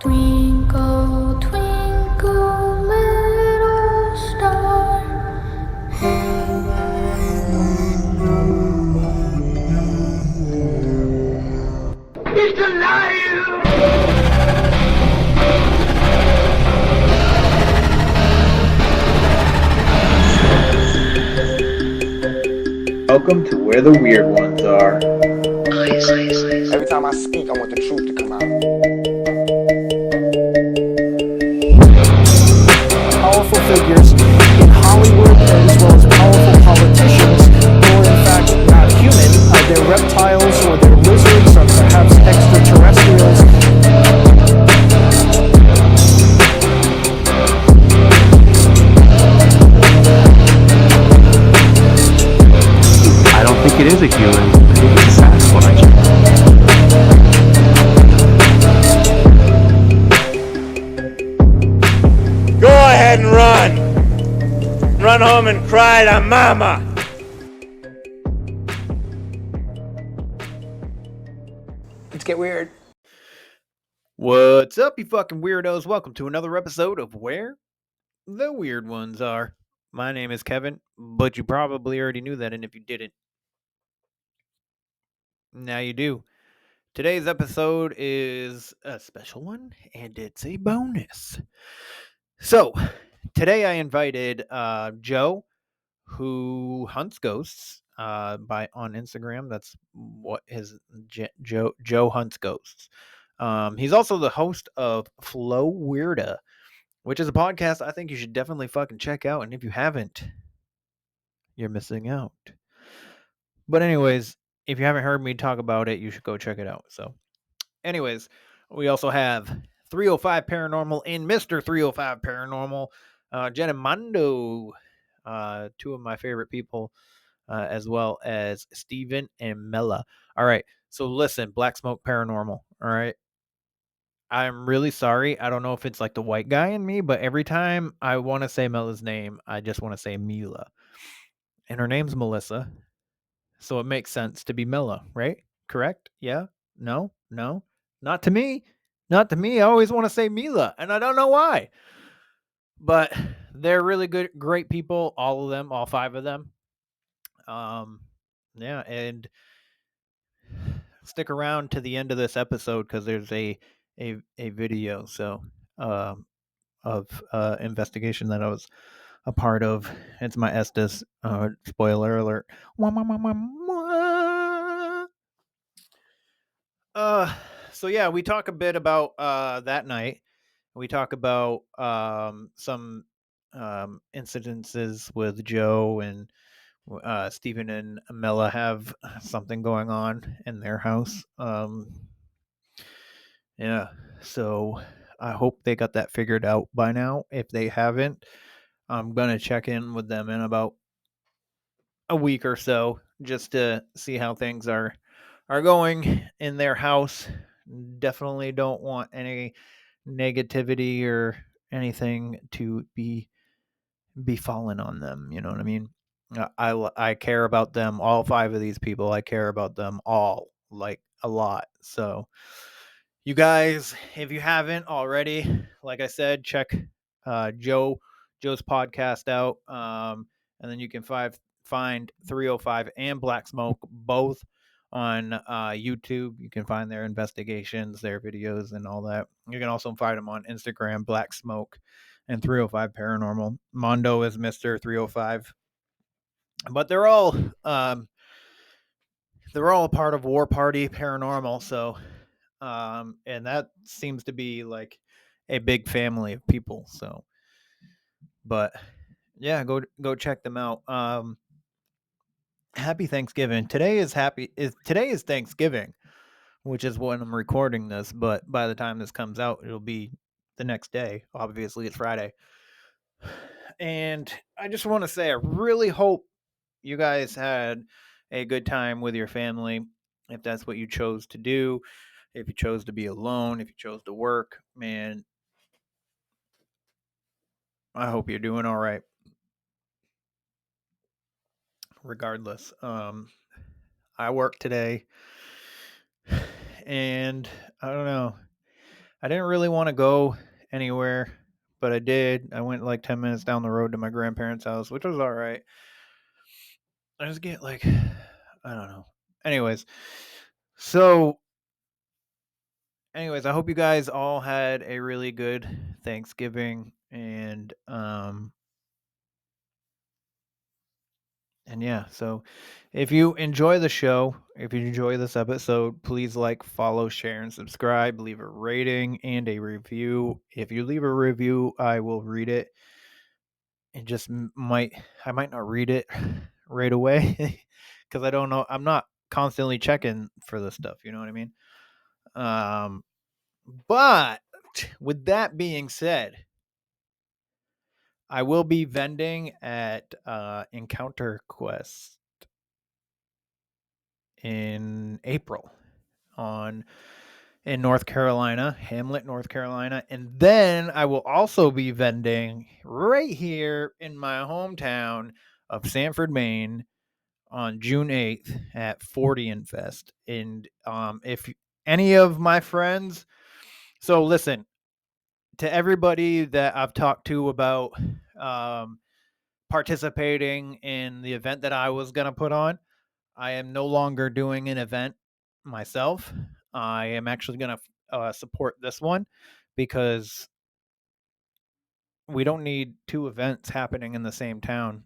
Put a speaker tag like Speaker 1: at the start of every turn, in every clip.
Speaker 1: Twinkle, twinkle, little star, how
Speaker 2: He's alive!
Speaker 3: Welcome to where the weird ones are.
Speaker 4: Every time I speak, I want the truth to come out.
Speaker 5: Powerful figures in Hollywood as well as powerful politicians who are in fact not human. They're reptiles or they're lizards or perhaps extraterrestrials.
Speaker 6: I don't think it is a human. I think it's a Sasquatch.
Speaker 7: Go ahead and run. Run home and cry to mama.
Speaker 5: Let's get weird.
Speaker 8: What's up, you fucking weirdos? Welcome to another episode of Where the Weird Ones Are. My name is Kevin, but you probably already knew that, and if you didn't, now you do. Today's episode is a special one, and it's a bonus. So, today I invited Joe, who hunts ghosts on Instagram. That's what his Joe hunts ghosts. He's also the host of Flow Weirda, which is a podcast I think you should definitely fucking check out. And if you haven't, you're missing out. But anyways, if you haven't heard me talk about it, you should go check it out. So anyways, we also have 305 Paranormal and Mr. 305 Paranormal, Jen and Mondo, two of my favorite people, as well as Steven and Mella. All right, so listen, Blacksmoke Paranormal, all right? I'm really sorry. I don't know if it's like the white guy in me, but every time I want to say Mella's name, I just want to say Mila. And her name's Melissa. So it makes sense to be Mella, right? Correct? Yeah? No? No? Not to me. Not to me. I always want to say Mila, and I don't know why. But they're really good, great people, all of them, all five of them. Yeah, and stick around to the end of this episode because there's a video of investigation that I was a part of. It's my Estes. Spoiler alert. So yeah, we talk a bit about that night. We talk about some incidences with Joe and Stephen and Mella have something going on in their house. Yeah, so I hope they got that figured out by now. If they haven't, I'm gonna check in with them in about a week or so just to see how things are going in their house. Definitely don't want any negativity or anything to be fallen on them. You know what I mean? I care about them, all five of these people. I care about them all, like, a lot. So you guys, if you haven't already, like I said, check Joe's podcast out, and then you can find 305 and Black Smoke both on YouTube. You can find their investigations, their videos, and all that. You can also find them on Instagram, Black Smoke and 305 Paranormal. Mondo is Mr. 305. But they're all a part of War Party Paranormal, so and that seems to be like a big family of people. So, but yeah, go check them out. Happy Thanksgiving. Today is Thanksgiving, which is when I'm recording this, but by the time this comes out, it'll be the next day. Obviously, it's Friday. And I just want to say, I really hope you guys had a good time with your family, if that's what you chose to do. If you chose to be alone, if you chose to work, man, I hope you're doing all right. Regardless, I work today, and I don't know. I didn't really want to go anywhere, but I did. I went like 10 minutes down the road to my grandparents' house, which was all right. I just get like, I don't know. Anyways, so, I hope you guys all had a really good Thanksgiving and yeah, so if you enjoy the show, if you enjoy this episode, please like, follow, share, and subscribe. Leave a rating and a review. If you leave a review, I will read it. And just I might not read it right away because I don't know. I'm not constantly checking for this stuff. You know what I mean? But with that being said, I will be vending at Encounter Quest in April in North Carolina, Hamlet, North Carolina, and then I will also be vending right here in my hometown of Sanford, Maine, on June 8th at 40 Fest. And if any of my friends, so listen to everybody that I've talked to about participating in the event that I was going to put on. I am no longer doing an event myself. I am actually going to support this one because we don't need two events happening in the same town,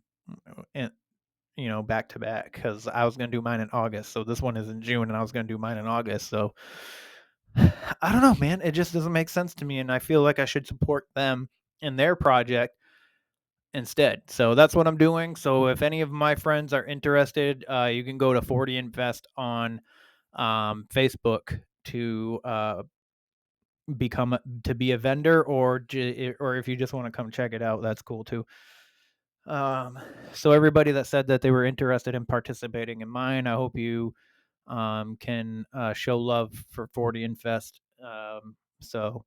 Speaker 8: and back to back. Because I was going to do mine in August, so this one is in June, and I was going to do mine in August. So I don't know, man. It just doesn't make sense to me, and I feel like I should support them in their project instead. So that's what I'm doing. So if any of my friends are interested, you can go to 40 Invest on Facebook to be a vendor, or if you just want to come check it out, that's cool too. So everybody that said that they were interested in participating in mine, I hope you can show love for 40 Invest. So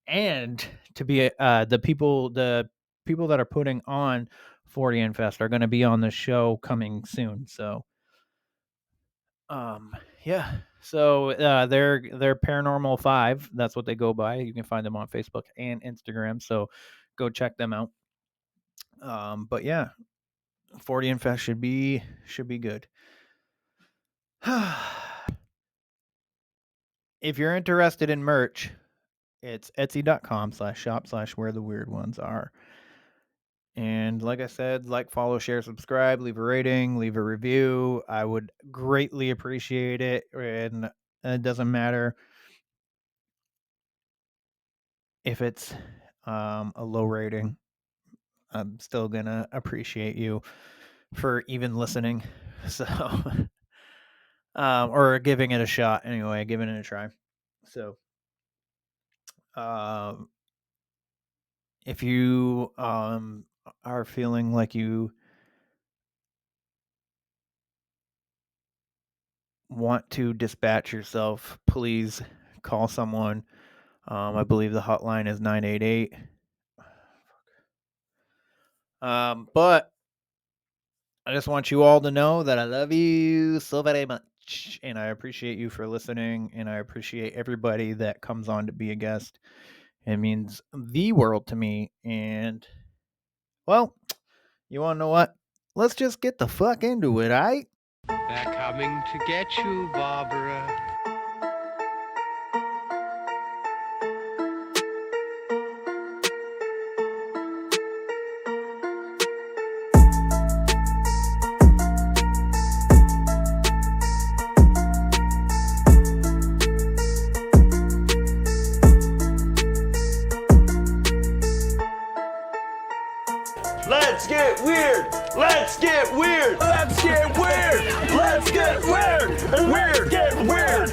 Speaker 8: and to be the people that are putting on 40 Infest are going to be on the show coming soon. So yeah, so they're Paranormal 5, that's what they go by. You can find them on Facebook and Instagram, so go check them out. But yeah, 40 Infest should be good. If you're interested in merch, it's etsy.com/shop/where the weird ones are. And like I said, like, follow, share, subscribe, leave a rating, leave a review. I would greatly appreciate it. And it doesn't matter if it's a low rating. I'm still going to appreciate you for even listening. So, or giving it a shot anyway, giving it a try. So, if you are feeling like you want to dispatch yourself, please call someone. I believe the hotline is 988. But I just want you all to know that I love you so very much, and I appreciate you for listening, and I appreciate everybody that comes on to be a guest. It means the world to me. And well, you want to know what? Let's just get the fuck into it, alright?
Speaker 9: They're coming to get you, Barbara.
Speaker 7: Let's get weird. Let's get weird. Let's get weird. Let's get weird. Weird. Get weird.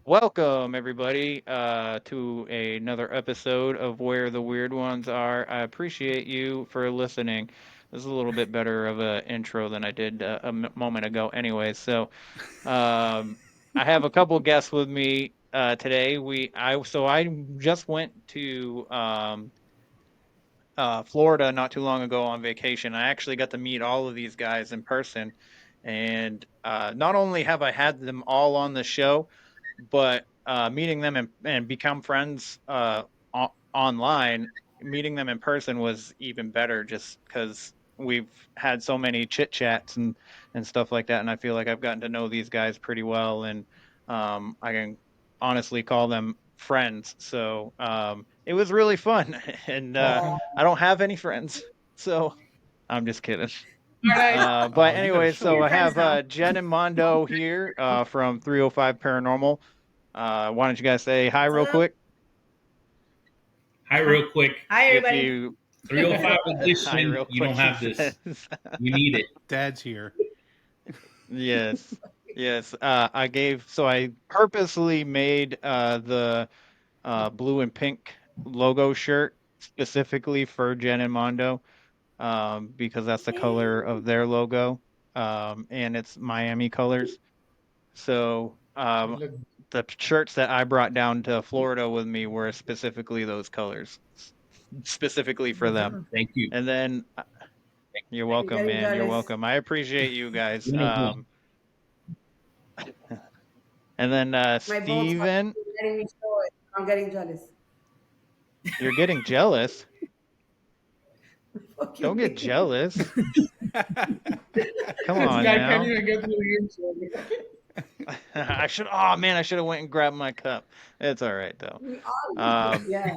Speaker 8: Welcome, everybody, to another episode of Where the Weird Ones Are. I appreciate you for listening.
Speaker 10: this is a little bit better of a intro than I did moment ago. Anyway, so um, I have a couple guests with me today. I just went to Florida not too long ago on vacation. I actually got to meet all of these guys in person, and not only have I had them all on the show, but meeting them and become friends online, meeting them in person was even better, just because we've had so many chit chats and stuff like that, and I feel like I've gotten to know these guys pretty well, and I can honestly call them friends. So it was really fun, and I don't have any friends, so I'm just kidding. But
Speaker 11: You gotta
Speaker 10: anyway,
Speaker 11: show
Speaker 10: so
Speaker 11: me.
Speaker 10: I have Jen and Mondo here from 305 Paranormal. Why don't you guys say hi real quick?
Speaker 12: Hi, real quick.
Speaker 13: Hi,
Speaker 10: If
Speaker 13: everybody.
Speaker 10: you
Speaker 12: 305
Speaker 10: hi
Speaker 12: edition.
Speaker 10: real
Speaker 12: You don't
Speaker 10: quick, he
Speaker 12: have this.
Speaker 10: says.
Speaker 12: You need it.
Speaker 11: Dad's here.
Speaker 10: Yes, yes. I purposely made the blue and pink logo shirt specifically for Jen and Mondo, because that's the color of their logo, and it's Miami colors. So the shirts that I brought down to Florida with me were specifically those colors, specifically for them.
Speaker 12: Thank you.
Speaker 10: And then you're welcome,
Speaker 13: getting
Speaker 10: man. You're
Speaker 13: jealous.
Speaker 10: welcome. I appreciate you guys.
Speaker 12: You know,
Speaker 10: And then
Speaker 13: My bones are
Speaker 10: Steven,
Speaker 13: letting me show it. I'm getting jealous.
Speaker 10: you're getting jealous.
Speaker 13: Fuck you,
Speaker 10: Don't get
Speaker 13: man.
Speaker 10: jealous. Come
Speaker 12: this
Speaker 10: on
Speaker 12: guy
Speaker 10: now.
Speaker 12: can't even get through the intro.
Speaker 10: I should. Oh man, I should have went and grabbed my cup. It's all right though.
Speaker 13: We all
Speaker 10: Um,
Speaker 13: yeah.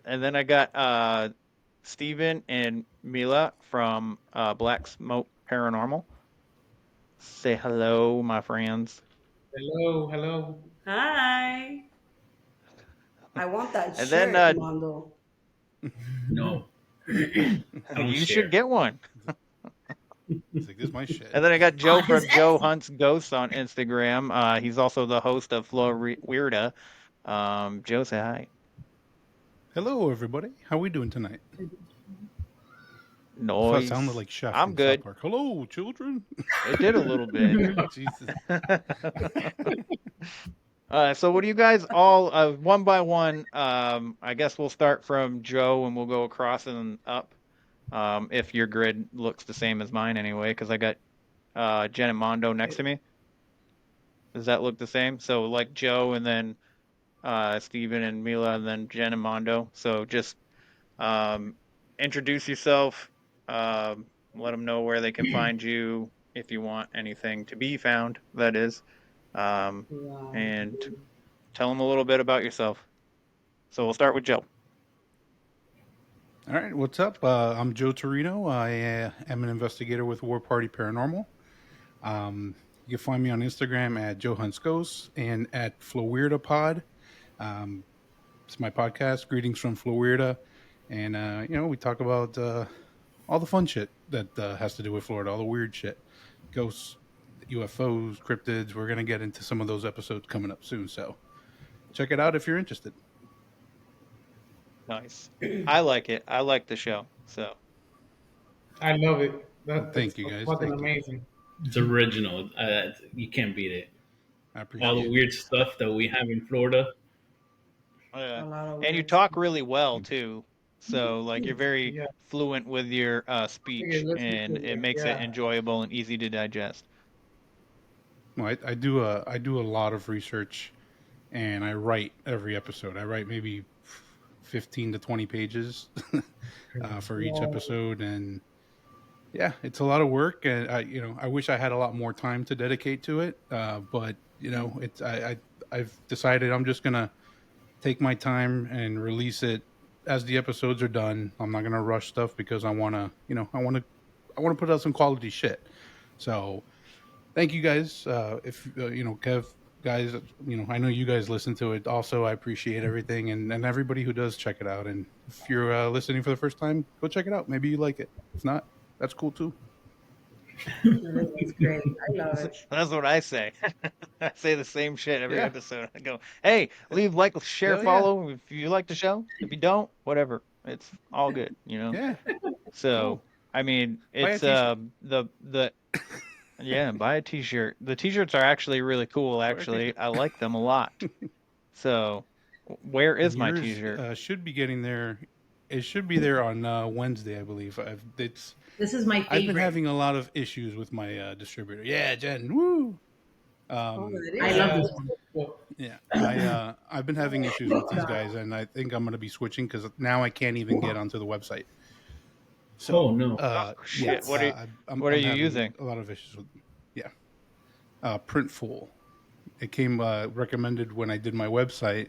Speaker 10: and then I got Steven and Mila from Blacksmoke Paranormal. Say hello, my friends.
Speaker 12: Hello, hello.
Speaker 13: Hi. I want that
Speaker 10: And
Speaker 13: shirt,
Speaker 10: then
Speaker 13: Mondo.
Speaker 12: No. I don't
Speaker 10: you
Speaker 12: share.
Speaker 10: should get one.
Speaker 11: He's like, this is my shit.
Speaker 10: And then I got Joe
Speaker 13: Oh,
Speaker 10: from
Speaker 13: his
Speaker 10: Joe
Speaker 13: ex-
Speaker 10: Hunts Ghosts on Instagram. He's also the host of Flo Weirda. Joe, say hi.
Speaker 11: Hello, everybody. How we doing tonight? I thought it sounded
Speaker 10: Noise.
Speaker 11: like Chef
Speaker 10: I'm
Speaker 11: in
Speaker 10: good.
Speaker 11: South Park. Hello, children.
Speaker 10: It did a little bit.
Speaker 11: Jesus.
Speaker 10: So what do you guys all one by one? I guess we'll start from Joe and we'll go across and up. If your grid looks the same as mine anyway, because I got Jen and Mondo next to me. Does that look the same? So like Joe and then Steven and Mila and then Jen and Mondo. So just introduce yourself. Let them know where they can find you if you want anything to be found. That is. And tell them a little bit about yourself. So we'll start with Joe.
Speaker 11: All right, what's up? I'm Joe Turino. I am an investigator with War Party Paranormal. You can find me on Instagram at Joe Hunts Ghosts and at Floweirda Pod. It's my podcast, Greetings from Floweirda. And, we talk about all the fun shit that has to do with Florida, all the weird shit. Ghosts, UFOs, cryptids. We're going to get into some of those episodes coming up soon. So check it out if you're interested.
Speaker 10: Nice. I like it. I like the show. So
Speaker 12: I love it.
Speaker 11: Thank you, guys.
Speaker 12: Fucking
Speaker 11: Thank you.
Speaker 12: amazing. It's original. You can't beat it.
Speaker 11: I appreciate
Speaker 12: All the weird stuff that we have in Florida.
Speaker 13: A lot of
Speaker 10: and you
Speaker 13: weird
Speaker 10: talk really well too. So like you're very
Speaker 12: Yeah.
Speaker 10: fluent with your speech, and it makes it enjoyable and easy to digest.
Speaker 11: Well, I do a lot of research, and I write every episode. I write maybe 15 to 20 pages for each episode, and yeah, it's a lot of work. And I wish I had a lot more time to dedicate to it. But I've decided I'm just gonna take my time and release it as the episodes are done. I'm not gonna rush stuff because I wanna put out some quality shit. So thank you guys. If Kev, guys, I know you guys listen to it. Also, I appreciate everything and everybody who does check it out. And if you're listening for the first time, go check it out. Maybe you like it. If not, that's cool too.
Speaker 13: It's great. I love it.
Speaker 10: That's what I say. I say the same shit every episode. I go, hey, leave, like, share,
Speaker 11: Hell yeah.
Speaker 10: follow if you like the show. If you don't, whatever. It's all good,
Speaker 11: Yeah.
Speaker 10: So I mean,
Speaker 11: Buy a
Speaker 10: it's
Speaker 11: t-shirt.
Speaker 10: the yeah, buy a t-shirt. The t-shirts are actually really cool. Actually, I like them a lot. So, where is
Speaker 11: And
Speaker 10: my
Speaker 11: yours
Speaker 10: t-shirt?
Speaker 11: should be getting there. It should be there on Wednesday, I believe.
Speaker 13: This is my
Speaker 11: I've been
Speaker 13: favorite.
Speaker 11: having a lot of issues with my distributor. Yeah, Jen. Woo.
Speaker 13: I love this one.
Speaker 11: Yeah, I've been having issues with these guys, and I think I'm going to be switching because now I can't even get onto the website. So,
Speaker 12: Oh no.
Speaker 10: Oh shit! What are
Speaker 11: I'm
Speaker 10: you
Speaker 11: having
Speaker 10: using?
Speaker 11: a lot of issues with. Yeah, Printful. It came recommended when I did my website,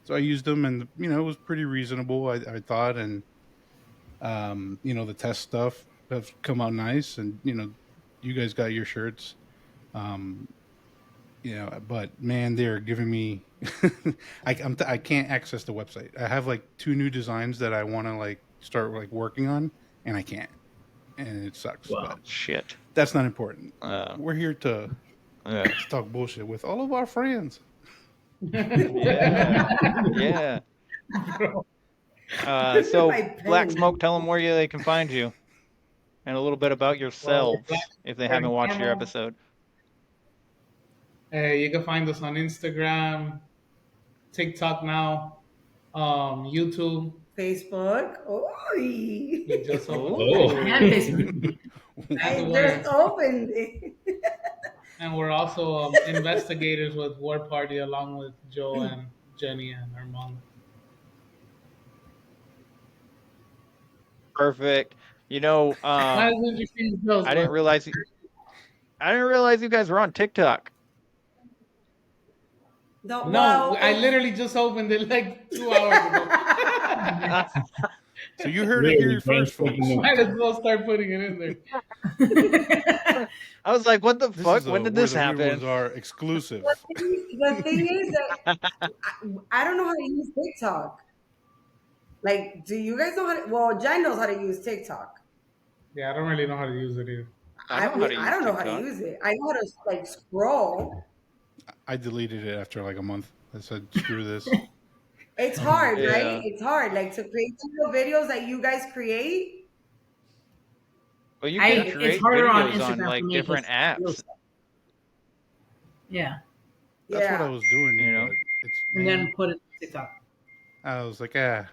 Speaker 11: so I used them, and it was pretty reasonable. I thought, and the test stuff have come out nice, and you guys got your shirts. Um, but man, they're giving me. I can't access the website. I have like 2 new designs that I want to like start like working on, and I can't, and it sucks.
Speaker 12: Wow.
Speaker 11: But
Speaker 10: Shit.
Speaker 11: that's not important. We're here to talk bullshit with all of our friends.
Speaker 10: Yeah, yeah. So Blacksmoke, tell them where they can find you, and a little bit about yourselves if they haven't watched your episode.
Speaker 14: You can find us on Instagram, TikTok now, YouTube,
Speaker 13: Facebook. Oh,
Speaker 14: we just
Speaker 13: and Facebook. I just opened it.
Speaker 14: And we're also investigators with War Party along with Joe and Jenny and Armand.
Speaker 10: Perfect.
Speaker 14: Not as interesting as those,
Speaker 10: I didn't
Speaker 14: but-
Speaker 10: realize you guys were on TikTok.
Speaker 14: No, I literally just opened it like 2 hours ago.
Speaker 11: So you heard it here first, folks.
Speaker 14: Might as well start putting it in there.
Speaker 10: I was like, what the fuck? When did this
Speaker 11: Where the Weird
Speaker 10: happen?
Speaker 11: Ones are exclusive.
Speaker 13: The thing is that I don't know how to use TikTok. Like, do you guys know how to? Well, Jen knows how to use TikTok.
Speaker 14: Yeah, I don't really know how to use it either.
Speaker 13: I don't know how to use it. I know how to like scroll.
Speaker 11: I deleted it after like a month. I said, screw this.
Speaker 13: It's hard,
Speaker 10: Yeah.
Speaker 13: right? It's hard. Like to create the videos that you guys create.
Speaker 10: Well, you can create
Speaker 13: it's harder on
Speaker 10: videos
Speaker 13: Instagram
Speaker 10: on
Speaker 13: for
Speaker 10: like
Speaker 13: me
Speaker 10: different
Speaker 13: because-
Speaker 10: apps.
Speaker 13: Yeah.
Speaker 11: That's what I was doing, but it's
Speaker 13: And then put it on TikTok.
Speaker 11: I was like, I'm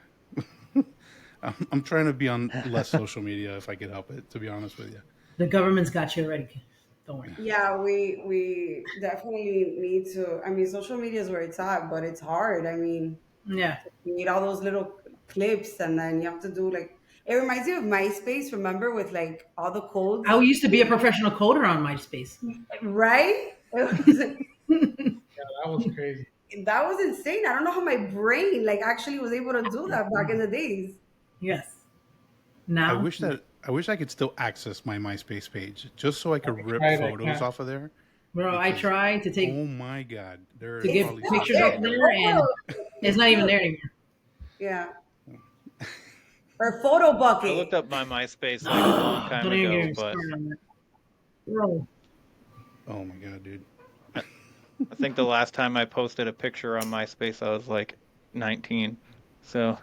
Speaker 11: trying to be on less social media if I could help it, to be honest with you.
Speaker 13: The government's got you already. Don't worry.
Speaker 15: Yeah, we definitely need to. I mean, social media is where it's at, but it's hard. I mean,
Speaker 13: Yeah.
Speaker 15: you need all those little clips, and then you have to do like. It reminds me of MySpace. Remember with like all the codes.
Speaker 13: I used to be a professional coder on MySpace.
Speaker 15: Right?
Speaker 14: Yeah, that was crazy.
Speaker 15: That was insane. I don't know how my brain like actually was able to do that back in the days.
Speaker 13: Yes. Now
Speaker 11: I wish I could still access my MySpace page just so I could rip
Speaker 13: tried, I
Speaker 11: photos
Speaker 13: can't.
Speaker 11: off of there.
Speaker 13: Bro, I tried to take.
Speaker 11: Oh my god, there
Speaker 13: to
Speaker 11: are
Speaker 13: get
Speaker 11: probably
Speaker 13: pictures
Speaker 11: some-
Speaker 13: up there, and it's not even there anymore.
Speaker 15: Yeah. Or photo bucket.
Speaker 10: I looked up my MySpace like a long time
Speaker 13: Don't even get
Speaker 10: ago,
Speaker 13: me
Speaker 10: but
Speaker 13: started on that. Bro.
Speaker 11: Oh my god, dude.
Speaker 10: I think the last time I posted a picture on MySpace, I was like 19. So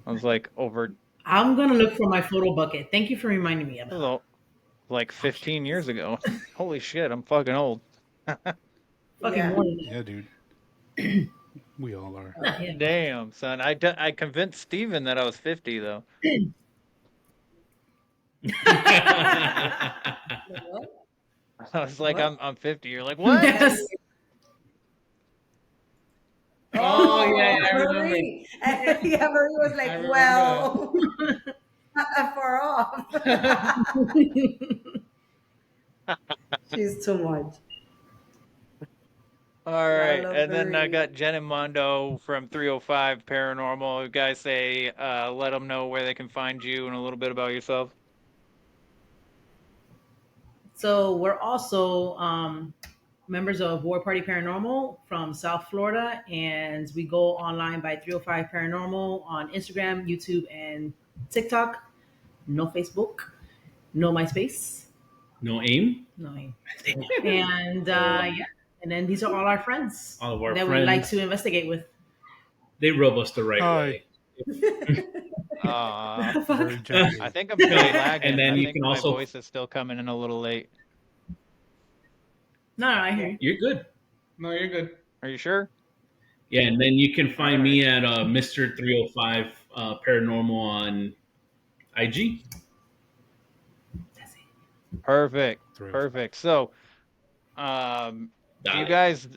Speaker 10: I was like over
Speaker 13: I'm gonna look for my photo bucket. Thank you for reminding me of it.
Speaker 10: like 15 years ago. Holy shit, I'm fucking old.
Speaker 13: Fucking more than
Speaker 11: Yeah, dude. We all are.
Speaker 10: Damn, son. I convinced Steven that I was 50, though. I was like, I'm 50. You're like, what?
Speaker 13: Yes.
Speaker 14: Oh, yeah, I remember.
Speaker 15: Marie. And, yeah, Marie was
Speaker 14: I
Speaker 15: like,
Speaker 14: remember
Speaker 15: well, not that far off. She's too much.
Speaker 10: All right,
Speaker 15: love
Speaker 10: and then I
Speaker 15: Marie.
Speaker 10: got Jen and Mondo from 305 Paranormal. You guys say, let them know where they can find you and a little bit about yourself.
Speaker 13: So we're also members of War Party Paranormal from South Florida, and we go online by 305 Paranormal on Instagram, YouTube, and TikTok. No Facebook, no MySpace,
Speaker 12: No aim?
Speaker 13: no AIM. And yeah, and then these are all our friends
Speaker 12: All of our
Speaker 13: that
Speaker 12: friends.
Speaker 13: we like to investigate with.
Speaker 12: They rub us the right
Speaker 11: Hi.
Speaker 12: way.
Speaker 11: Very gently.
Speaker 10: I think I'm still lagging.
Speaker 12: And then
Speaker 10: I
Speaker 12: you
Speaker 10: think
Speaker 12: can
Speaker 10: my
Speaker 12: also.
Speaker 10: voice is still coming in a little late.
Speaker 13: No, I hear you.
Speaker 12: You're good.
Speaker 14: No, you're good.
Speaker 10: Are you sure?
Speaker 12: Yeah, and then you can find
Speaker 10: All right.
Speaker 12: me at Mr. 305 Paranormal on IG.
Speaker 10: Perfect.
Speaker 11: 305.
Speaker 10: Perfect. So, do you
Speaker 12: it.
Speaker 10: guys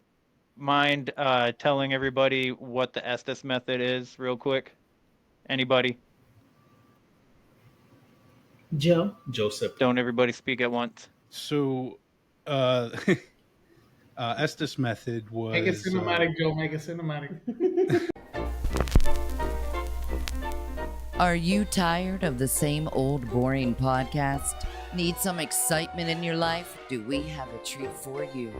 Speaker 10: mind telling everybody what the Estes method is, real quick? Anybody?
Speaker 13: Joe.
Speaker 12: Joseph.
Speaker 10: Don't everybody speak at once.
Speaker 11: So, Estes method was.
Speaker 14: Make it cinematic, Joe. Make it cinematic.
Speaker 16: Are you tired of the same old boring podcast? Need some excitement in your life? Do we have a treat for you?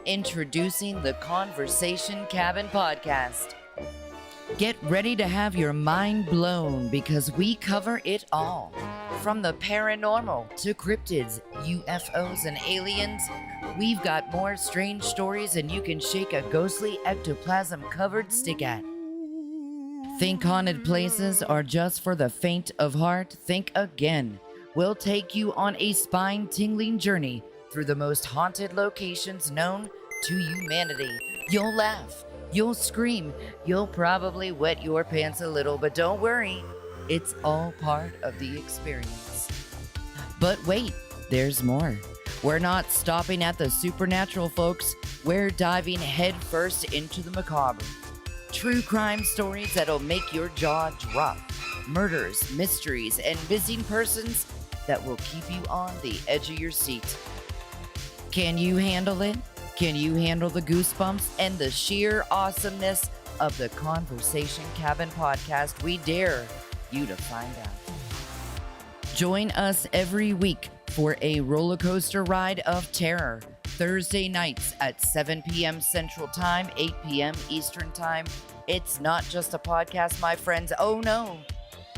Speaker 16: Introducing the Conversation Cabin Podcast. Get ready to have your mind blown because we cover it all. From the paranormal to cryptids, UFOs, and aliens, we've got more strange stories than you can shake a ghostly ectoplasm-covered stick at. Think haunted places are just for the faint of heart? Think again. We'll take you on a spine-tingling journey through the most haunted locations known to humanity. You'll laugh, you'll scream, you'll probably wet your pants a little, but don't worry, it's all part of the experience. But wait, there's more. We're not stopping at the supernatural, folks. We're diving headfirst into the macabre. True crime stories that'll make your jaw drop. Murders, mysteries, and missing persons that will keep you on the edge of your seat. Can you handle it? Can you handle the goosebumps and the sheer awesomeness of the Conversation Cabin Podcast? We dare you to find out. Join us every week for a roller coaster ride of terror. Thursday nights at 7 p.m. Central Time, 8 p.m. Eastern Time. It's not just a podcast, my friends. Oh no,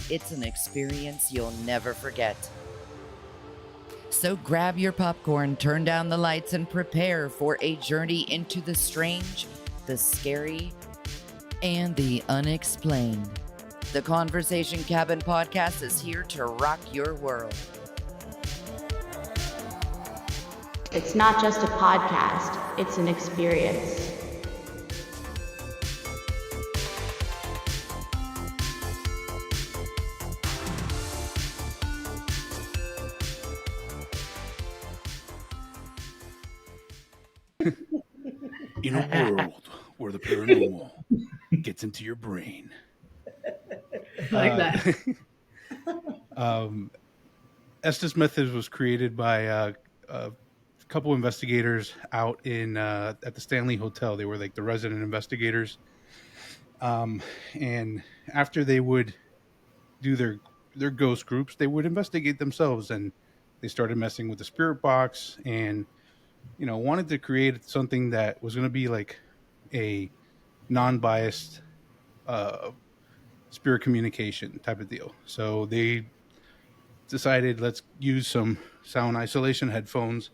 Speaker 16: it's an experience you'll never forget. So grab your popcorn, turn down the lights, and prepare for a journey into the strange, the scary, and the unexplained. The Conversation Cabin Podcast is here to rock your world.
Speaker 17: It's not just a podcast, it's an experience.
Speaker 11: In a world where the paranormal gets into your brain.
Speaker 13: I like that.
Speaker 11: Estes Methods was created by a couple investigators out in at the Stanley Hotel. They were like the resident investigators. And after they would do their ghost groups, they would investigate themselves, and they started messing with the spirit box and wanted to create something that was going to be like a non-biased spirit communication type of deal. So they decided, let's use some sound isolation headphones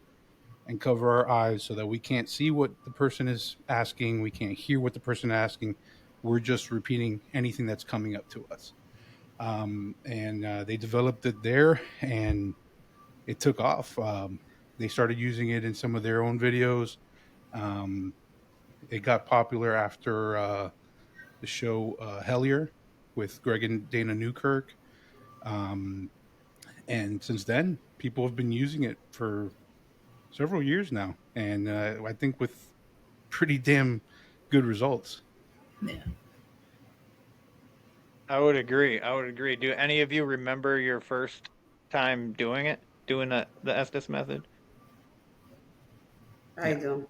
Speaker 11: and cover our eyes so that we can't see what the person is asking. We can't hear what the person is asking. We're just repeating anything that's coming up to us. And they developed it there, and it took off. They started using it in some of their own videos. It got popular after the show Hellier with Greg and Dana Newkirk. And since then, people have been using it for several years now. And I think with pretty damn good results.
Speaker 13: Yeah.
Speaker 10: I would agree. Do any of you remember your first time doing the Estes method?
Speaker 15: I do.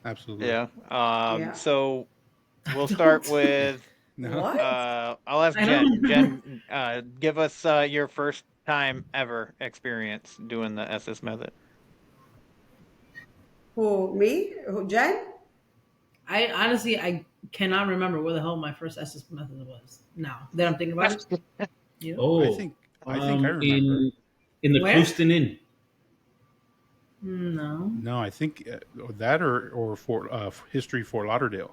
Speaker 11: Absolutely.
Speaker 10: Yeah.
Speaker 15: Yeah.
Speaker 10: So we'll start with.
Speaker 15: What?
Speaker 10: I'll ask Jen. Jen, give us your first time ever experience doing the Estes method.
Speaker 15: Who, me? Who, Jen?
Speaker 13: I honestly cannot remember where the hell my first Estes method was. Now that I'm thinking about it. Yeah.
Speaker 12: Oh,
Speaker 11: I think I remember.
Speaker 12: In the
Speaker 13: Where?
Speaker 12: Houston Inn.
Speaker 13: No.
Speaker 11: No, I think that or Fort History Fort Lauderdale.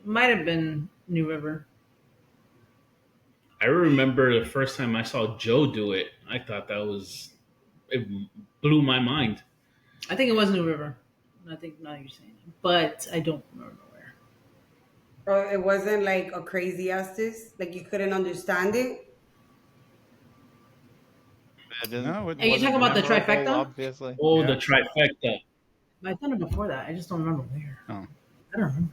Speaker 13: Might have been New River.
Speaker 12: I remember the first time I saw Joe do it. I thought it blew my mind.
Speaker 13: I think it was New River. I think now you're saying it, but I don't remember where.
Speaker 15: Or it wasn't like a crazy Estes? Like you couldn't understand it?
Speaker 11: No,
Speaker 13: Are you talking about the trifecta?
Speaker 10: Obviously.
Speaker 12: Oh, the trifecta.
Speaker 13: I've done it before that. I just don't remember where.
Speaker 11: Oh.
Speaker 13: I don't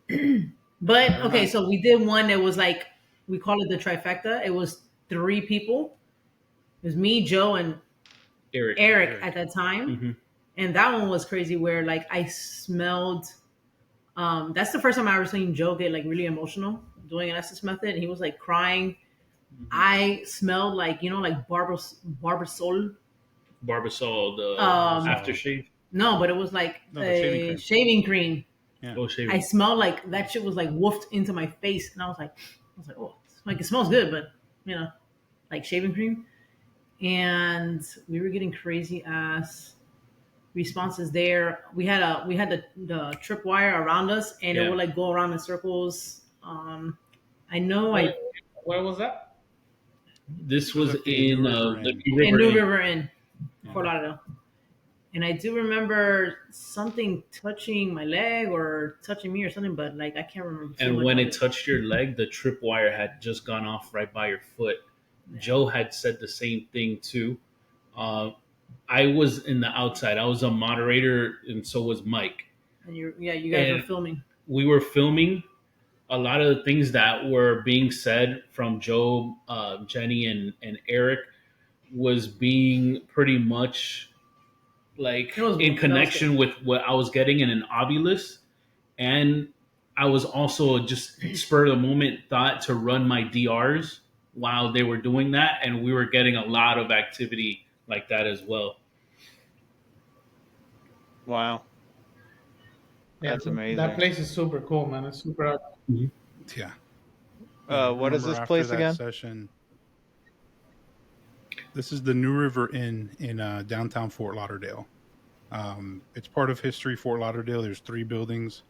Speaker 13: remember. But okay, so we did one that was like we call it the trifecta. It was 3 people. It was me, Joe, and Eric at that time.
Speaker 12: Mm-hmm.
Speaker 13: And that one was crazy where like I smelled that's the first time I ever seen Joe get like really emotional doing an Estes method, and he was like crying.
Speaker 12: Mm-hmm.
Speaker 13: I smelled like like Barbasol.
Speaker 12: Barbasol, the aftershave.
Speaker 13: No, but it was like
Speaker 12: the
Speaker 13: shaving cream.
Speaker 11: Yeah.
Speaker 12: Oh, shaving.
Speaker 13: I smelled like that shit was like woofed into my face, and I was like, oh, like it smells good, but like shaving cream. And we were getting crazy ass responses there. We had the tripwire around us, and it would like go around in circles. I know.
Speaker 14: Where was that?
Speaker 12: This was in the
Speaker 13: New River Inn, Fort Lauderdale. And I do remember something touching my leg or touching me or something, but like I can't remember.
Speaker 12: And when it touched your leg, the tripwire had just gone off right by your foot. Yeah. Joe had said the same thing too. I was in the outside. I was a moderator, and so was Mike.
Speaker 13: And you guys were filming.
Speaker 12: We were filming. A lot of the things that were being said from Joe, Jenny, and Eric was being pretty much like in connection with what I was getting in an Ovilus. And I was also just spur of the moment thought to run my DRs while they were doing that. And we were getting a lot of activity like that as well.
Speaker 10: Wow.
Speaker 14: Yeah,
Speaker 10: that's amazing.
Speaker 14: That place is super cool, man. It's super.
Speaker 11: Yeah.
Speaker 10: What is this place again?
Speaker 11: Session, this is the New River Inn in downtown Fort Lauderdale. It's part of History Fort Lauderdale. There's 3 buildings.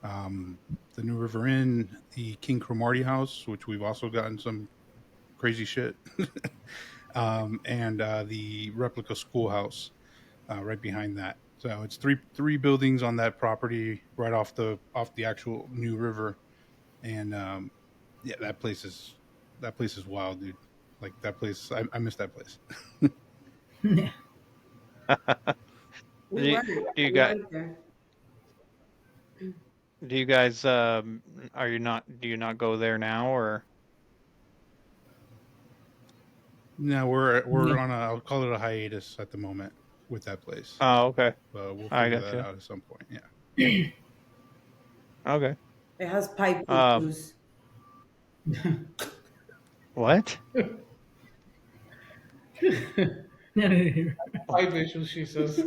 Speaker 11: The New River Inn, the King Cromartie House, which we've also gotten some crazy shit, and the replica schoolhouse right behind that. So it's three buildings on that property right off the actual New River. And yeah, that place is wild, dude. Like that place, I miss that place.
Speaker 10: Do you guys do you not go there now, or?
Speaker 11: No, we're on I'll call it a hiatus at the moment with that place.
Speaker 10: Oh, okay.
Speaker 11: But we'll figure that out at some point. Yeah.
Speaker 10: Okay.
Speaker 15: It has pipe issues.
Speaker 10: What?
Speaker 14: Pipe issues, she says.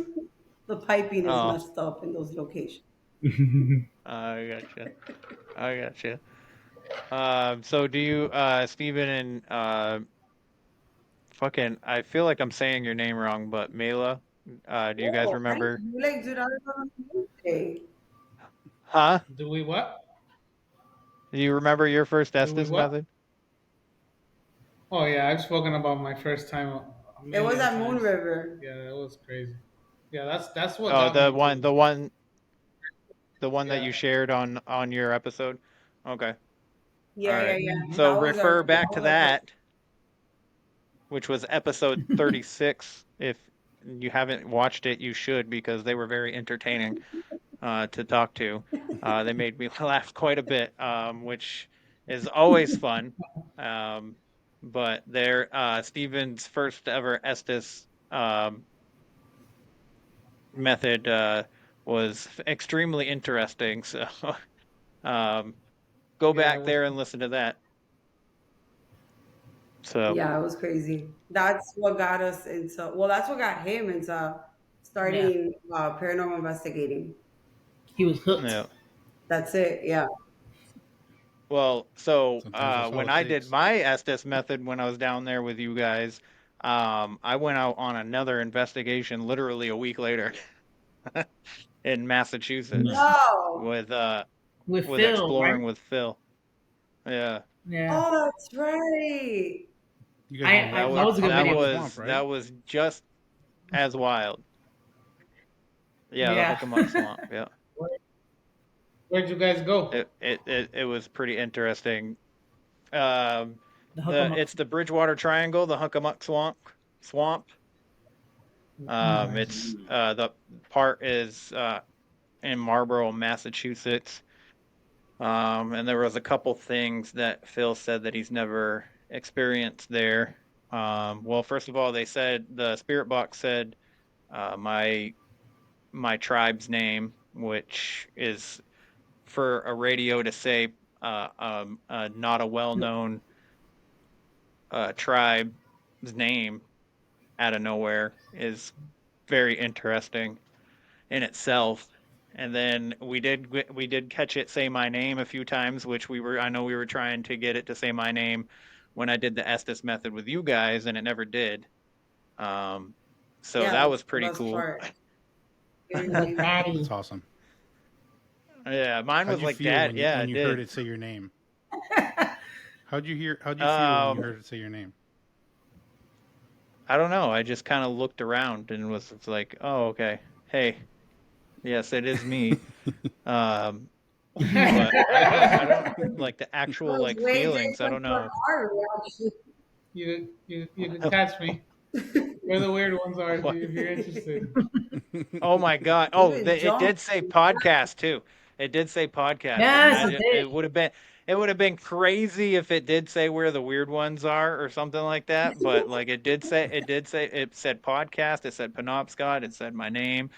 Speaker 15: The piping is messed up in those locations.
Speaker 10: I gotcha. So do you, Steven and fucking, I feel like I'm saying your name wrong, but Mela, do you guys remember?
Speaker 15: You like do that on Tuesday.
Speaker 10: Huh?
Speaker 14: Do we what?
Speaker 10: Do you remember your first Estes method?
Speaker 14: Oh yeah, I've spoken about my first time.
Speaker 15: It was at Moon River.
Speaker 14: Yeah, it was crazy. Yeah, that's what.
Speaker 10: Oh, the one that you shared on your episode. Okay.
Speaker 15: Yeah.
Speaker 10: So refer back to that, which was episode 36. If you haven't watched it, you should, because they were very entertaining to talk to. They made me laugh quite a bit, which is always fun. But they're Steven's first ever Estes method was extremely interesting. So go back there and listen to that. So
Speaker 15: yeah, it was crazy. That's what got us into. Well, that's what got him into starting paranormal investigating.
Speaker 13: He was hooked.
Speaker 10: Yeah.
Speaker 15: That's it. Yeah.
Speaker 10: Well, so when I did my Estes method when I was down there with you guys, I went out on another investigation literally a week later in Massachusetts
Speaker 15: No.
Speaker 10: with
Speaker 13: Phil,
Speaker 10: exploring
Speaker 13: right?
Speaker 10: with Phil. Yeah.
Speaker 13: Yeah.
Speaker 15: Oh, that's right.
Speaker 11: You guys remember
Speaker 13: That was a good
Speaker 11: Hockomock
Speaker 13: video.
Speaker 11: Swamp, right?
Speaker 10: That was just as wild. Yeah, the
Speaker 13: Yeah.
Speaker 10: Hookamuck Swamp. Yeah.
Speaker 14: Where'd you guys go?
Speaker 10: It was pretty interesting.
Speaker 13: The Hookamuck.
Speaker 10: It's the Bridgewater Triangle, the Hookamuck Swamp. It's the part is in Marlborough, Massachusetts. And there was a couple things that Phil said that he's never experienced there. Well, first of all, they said the spirit box said my tribe's name, which is for a radio to say not a well-known tribe's name out of nowhere is very interesting in itself. And then we did catch it say my name a few times, which I know we were trying to get it to say my name when I did the Estes method with you guys, and it never did. So
Speaker 15: Yeah,
Speaker 10: that
Speaker 15: that's
Speaker 10: was
Speaker 15: the
Speaker 10: pretty
Speaker 15: best
Speaker 10: cool.
Speaker 15: part.
Speaker 11: That's awesome.
Speaker 10: Yeah, mine
Speaker 11: How'd
Speaker 10: was
Speaker 11: you
Speaker 10: like
Speaker 11: feel
Speaker 10: that.
Speaker 11: when
Speaker 10: Yeah,
Speaker 11: when
Speaker 10: it
Speaker 11: you
Speaker 10: did.
Speaker 11: heard it say your name? How'd you feel when you heard it say your name?
Speaker 10: I don't know. I just kind of looked around and was like, "Oh, okay. Hey, yes, it is me." But I don't like the actual like feelings. I don't know.
Speaker 14: You can catch me. Where the weird ones are if you're interested.
Speaker 10: Oh my god! Oh, it did say podcast too. It did say podcast.
Speaker 13: Yes, it
Speaker 10: It would have been crazy if it did say where the weird ones are or something like that. But like it said podcast. It said Penobscot. It said my name.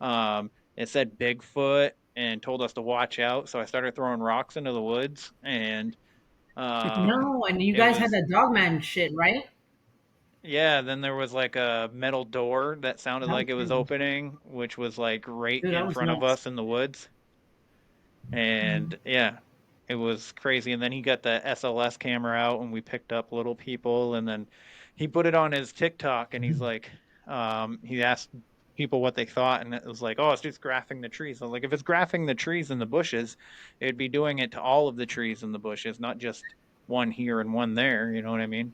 Speaker 10: It said Bigfoot and told us to watch out. So I started throwing rocks into the woods and
Speaker 13: No, and you
Speaker 10: it
Speaker 13: guys had
Speaker 10: was
Speaker 13: that dogman shit, right?
Speaker 10: yeah, then there was like a metal door that sounded
Speaker 13: That was
Speaker 10: like it was
Speaker 13: crazy.
Speaker 10: opening, which was like right
Speaker 13: Dude, that
Speaker 10: in
Speaker 13: was
Speaker 10: front of
Speaker 13: nuts.
Speaker 10: us in the woods. And yeah, it was crazy. And then he got the SLS camera out and we picked up little people. And then he put it on his TikTok and he's like, he asked people what they thought. And it was like, oh, it's just graphing the trees. I was like, if it's graphing the trees and the bushes, it'd be doing it to all of the trees and the bushes, not just one here and one there. You know what I mean?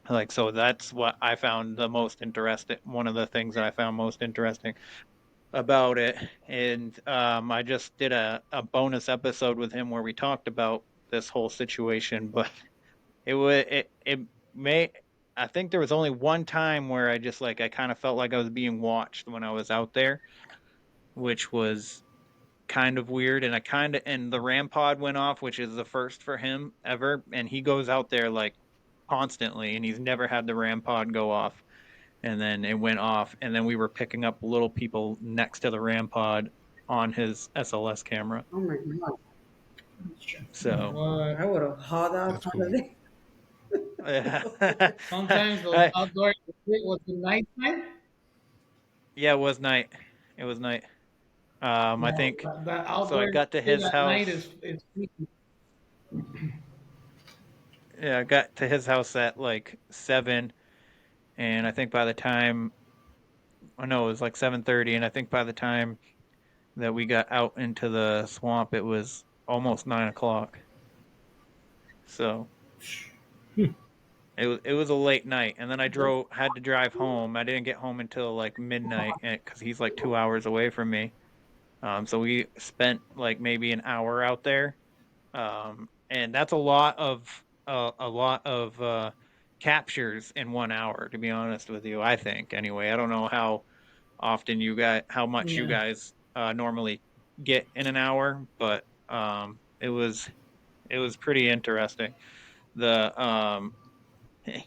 Speaker 10: Like, so that's what I found the most interesting. One of the things that I found most interesting about it. And I just did a bonus episode with him where we talked about this whole situation, but it may, I think there was only one time where I just like, I kind of felt like I was being watched when I was out there, which was kind of weird. And and the RAM pod went off, which is the first for him ever. And he goes out there like constantly and he's never had the RAM pod go off. And then it went off, and then we were picking up little people next to the RAM pod on his SLS camera.
Speaker 15: Oh my god.
Speaker 10: So
Speaker 15: I would have hauled out some of it.
Speaker 10: yeah.
Speaker 14: Sometimes those outdoor was the nighttime.
Speaker 10: Yeah, it was night. It was night. I think
Speaker 14: That
Speaker 10: so. I
Speaker 14: outdoor
Speaker 10: got to
Speaker 14: shit
Speaker 10: his
Speaker 14: at
Speaker 10: house.
Speaker 14: night is freaky.
Speaker 10: Yeah, I got to his house at like 7, and I think by the time, oh no, it was like 7:30, and I think by the time that we got out into the swamp, it was almost 9 o'clock. So it was a late night, and then I had to drive home. I didn't get home until like midnight because he's like 2 hours away from me. So we spent like maybe an hour out there, and that's a lot of captures in 1 hour. To be honest with you, I think anyway. I don't know how often how much you
Speaker 13: Yeah.
Speaker 10: guys normally get in an hour, but it was pretty interesting. The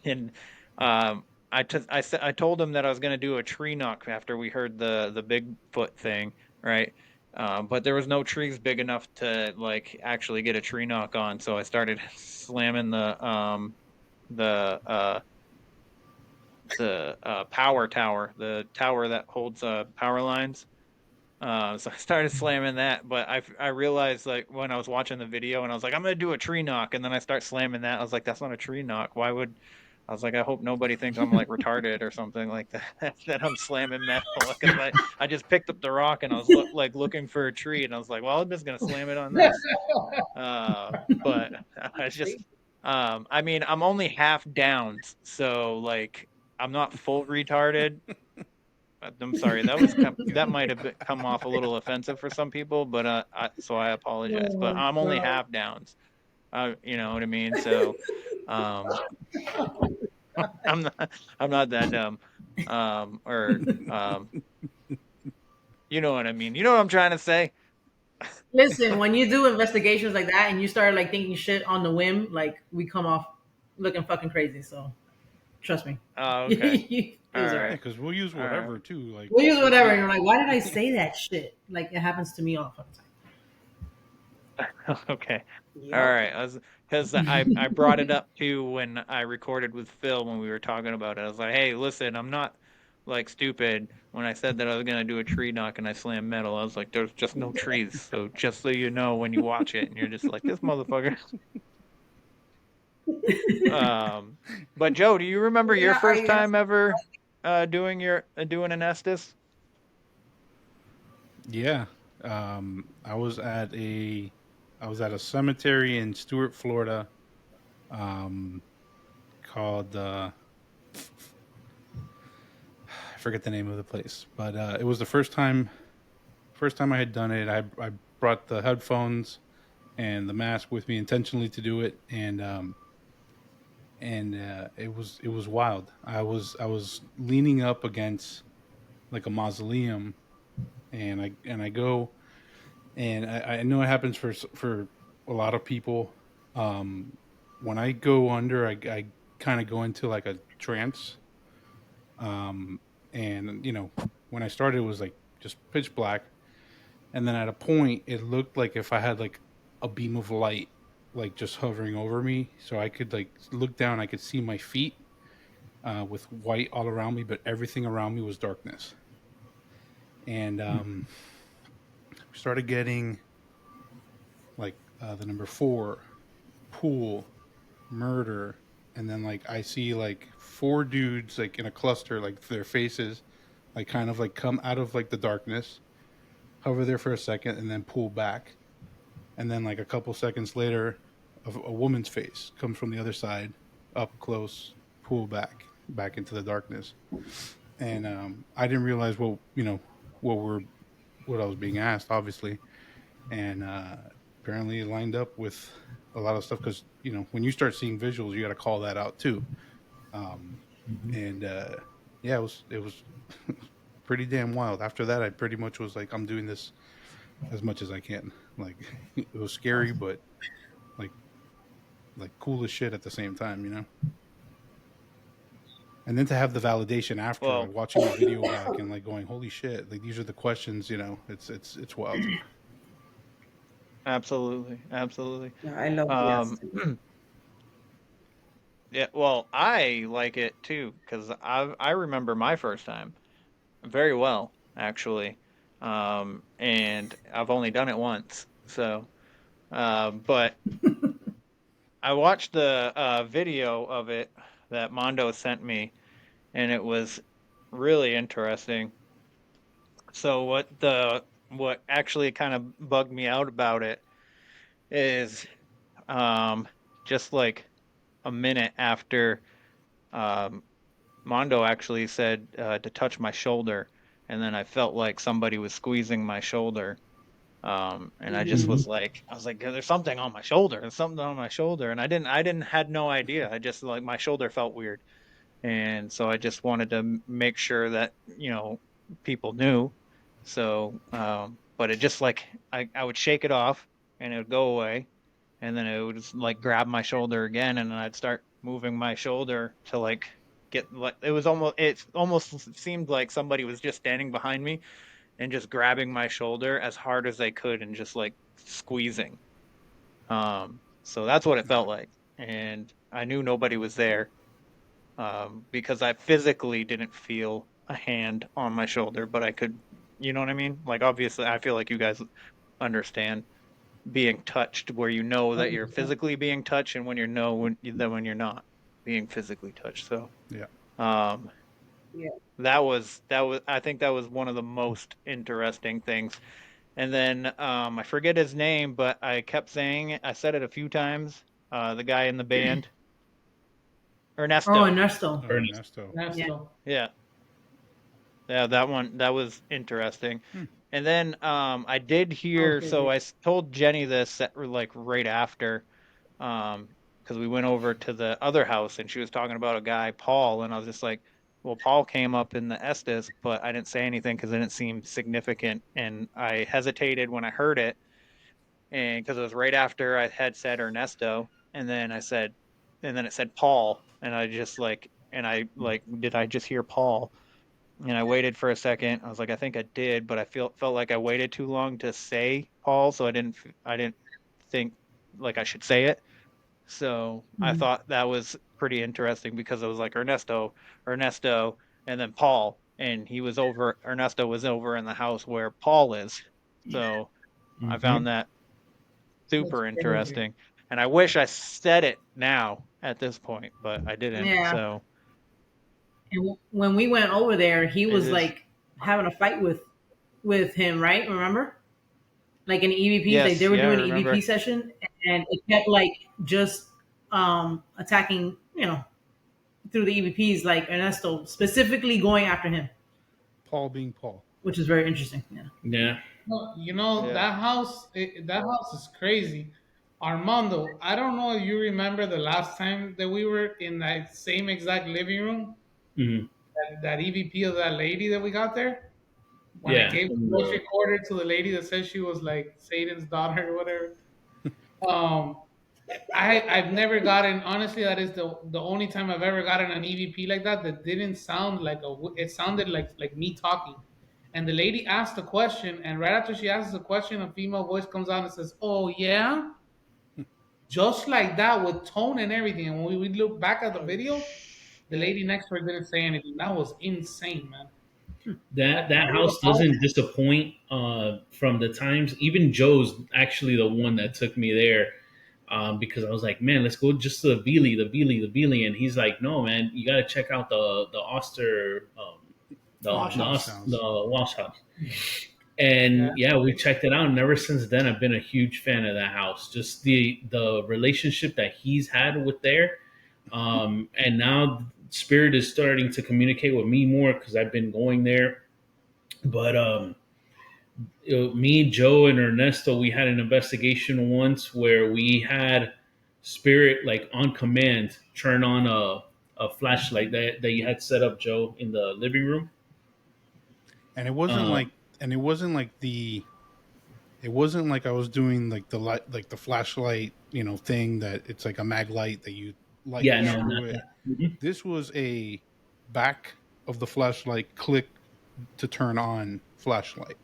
Speaker 10: and I told him that I was going to do a tree knock after we heard the Bigfoot thing, right? But there was no trees big enough to like actually get a tree knock on, so I started slamming the power tower, the tower that holds power lines. So I started slamming that, but I realized like when I was watching the video and I was like, I'm gonna do a tree knock, and then I start slamming that. I was like, that's not a tree knock. I was like, I hope nobody thinks I'm like retarded or something like that. That I'm slamming metal because I just picked up the rock and I was looking for a tree and I was like, well, I'm just gonna slam it on this. But I just, I mean, I'm only half down, so like I'm not full retarded. I'm sorry, that might have come off a little offensive for some people, but so I apologize. But I'm only half downs. You know what I mean? So, um, I'm not that dumb. Or you know what I mean? You know what I'm trying to say?
Speaker 13: Listen, when you do investigations like that and you start like thinking shit on the whim, like we come off looking fucking crazy. So trust me.
Speaker 10: Oh, okay.
Speaker 13: It
Speaker 10: All
Speaker 13: was
Speaker 10: right.
Speaker 11: Yeah, because we'll use whatever too. Like
Speaker 13: We'll use whatever. And you're like, why did I say that shit? Like it happens to me all the fucking time.
Speaker 10: Okay.
Speaker 13: Yep.
Speaker 10: All right. Because I brought it up too when I recorded with Phil when we were talking about it. I was like, hey, listen, I'm not like stupid. When I said that I was gonna do a tree knock and I slammed metal, I was like, there's just no trees. So just so you know, when you watch it and you're just like, this motherfucker. But Joe, do you remember your
Speaker 15: Yeah, are
Speaker 10: first
Speaker 15: you gonna?
Speaker 10: time ever doing an Estes?
Speaker 11: Yeah. I was at a cemetery in Stuart, Florida, called I forget the name of the place, but it was the first time I had done it. I brought the headphones and the mask with me intentionally to do it, and it was wild. I was leaning up against like a mausoleum, and I go, and I know it happens for a lot of people. When I go under, I kind of go into like a trance. Um, and when I started, it was like just pitch black, and then at a point, it looked like if I had like a beam of light, like just hovering over me, so I could like look down, I could see my feet with white all around me, but everything around me was darkness. And we started getting like the number 4, pool, murder, and then like I see like 4 dudes like in a cluster, like their faces like kind of like come out of like the darkness, hover there for a second, and then pull back. And then like a couple seconds later, a woman's face comes from the other side, up close, pull back into the darkness. And I didn't realize what were what I was being asked, obviously, and apparently it lined up with a lot of stuff because when you start seeing visuals, you got to call that out too. And yeah, it was pretty damn wild. After that, I pretty much was like, I'm doing this as much as I can. Like it was scary, but like cool as shit at the same time. And then to have the validation after,
Speaker 10: Well,
Speaker 11: like watching the video back and like going, holy shit, like these are the questions. It's wild.
Speaker 10: absolutely.
Speaker 15: Yeah, I love the Estes.
Speaker 10: Yeah, well, I like it too because I remember my first time very well actually, and I've only done it once. So, but I watched the video of it that Mondo sent me, and it was really interesting. So what actually kind of bugged me out about it is just like a minute after um, Mondo actually said to touch my shoulder, and then I felt like somebody was squeezing my shoulder. And I just was like, there's something on my shoulder. There's something on my shoulder, and had no idea. I just like my shoulder felt weird, and so I just wanted to make sure that people knew. So, but it just like I would shake it off, and it would go away, and then it would just like grab my shoulder again, and then I'd start moving my shoulder to like get like it almost seemed like somebody was just standing behind me and just grabbing my shoulder as hard as they could and just like squeezing. So that's what it felt like, and I knew nobody was there because I physically didn't feel a hand on my shoulder, but I could, you know what I mean? Like obviously, I feel like you guys understand being touched, where you know that you're physically being touched, and when you're not. being physically touched. So
Speaker 11: Yeah.
Speaker 15: Yeah.
Speaker 10: that was I think that was one of the most interesting things. And then I forget his name, but I kept saying it. I said it a few times. The guy in the band,
Speaker 13: Oh,
Speaker 10: Ernesto.
Speaker 13: Ernesto.
Speaker 11: Ernesto.
Speaker 14: Ernesto.
Speaker 10: Yeah, yeah, that was interesting. And then I did hear.
Speaker 13: Okay,
Speaker 10: So
Speaker 13: good.
Speaker 10: I told Jenny this like right after, because we went over to the other house and she was talking about a guy, Paul, and I was just like, well, Paul came up in the Estes, but I didn't say anything because it didn't seem significant, and I hesitated when I heard it, and because it was right after I had said Ernesto, and then I said, and then it said Paul, and I just like, and I like, did I just hear Paul? And I waited for a second. I was like, I think I did, but I felt like I waited too long to say Paul, so I didn't think like I should say it. So I
Speaker 13: Mhm.
Speaker 10: thought that was pretty interesting because it was like Ernesto, and then Paul, and Ernesto was over in the house where Paul is. So I found that
Speaker 14: That's
Speaker 10: super
Speaker 14: crazy.
Speaker 10: interesting. And I wish I said it now at this point, but I didn't.
Speaker 13: Yeah.
Speaker 10: So
Speaker 13: And when we went over there, he
Speaker 10: it
Speaker 13: was
Speaker 10: is.
Speaker 13: like having a fight with him, right? Remember? Like in EVPs, like they
Speaker 10: Yes,
Speaker 13: were
Speaker 10: yeah, I
Speaker 13: doing an EVP
Speaker 10: remember.
Speaker 13: session, and it kept like just attacking, through the EVPs, like Ernesto specifically going after him,
Speaker 11: Paul being Paul.
Speaker 13: which is very interesting. Yeah.
Speaker 12: Yeah.
Speaker 14: No, you know
Speaker 10: Yeah.
Speaker 14: that house is crazy. Armando, I don't know if you remember the last time that we were in that same exact living room,
Speaker 12: Mhm.
Speaker 14: that EVP of that lady that we got there. When I
Speaker 12: Yeah.
Speaker 14: gave the voice recorder to the lady that said she was like Satan's daughter or whatever. Um, I've never gotten, honestly, that is the only time I've ever gotten an EVP like that didn't sound like it sounded like me talking. And the lady asked the question, and right after she asks the question, a female voice comes out and says, "Oh yeah," just like that with tone and everything. And when we look back at the video, the lady next to her didn't say anything. That was insane, man.
Speaker 12: That house doesn't disappoint from the times. Even Joe's actually the one that took me there, because I was like, man, let's go just to the Beely, and he's like, no, man, you got to check out the Oster, the Wash House. And yeah, we checked it out, and ever since then, I've been a huge fan of that house. Just the relationship that he's had with there, and now Spirit is starting to communicate with me more because I've been going there. But me, Joe, and Ernesto, we had an investigation once where we had Spirit like on command turn on a flashlight that you had set up, Joe, in the living room.
Speaker 11: And it wasn't
Speaker 12: Um,
Speaker 11: like, it wasn't like I was doing like the light, like the flashlight, thing that it's like a mag light that you light
Speaker 12: Yeah, no,
Speaker 11: through
Speaker 12: not
Speaker 11: it.
Speaker 12: that. Mhm.
Speaker 11: This was a back of the flashlight click to turn on flashlight.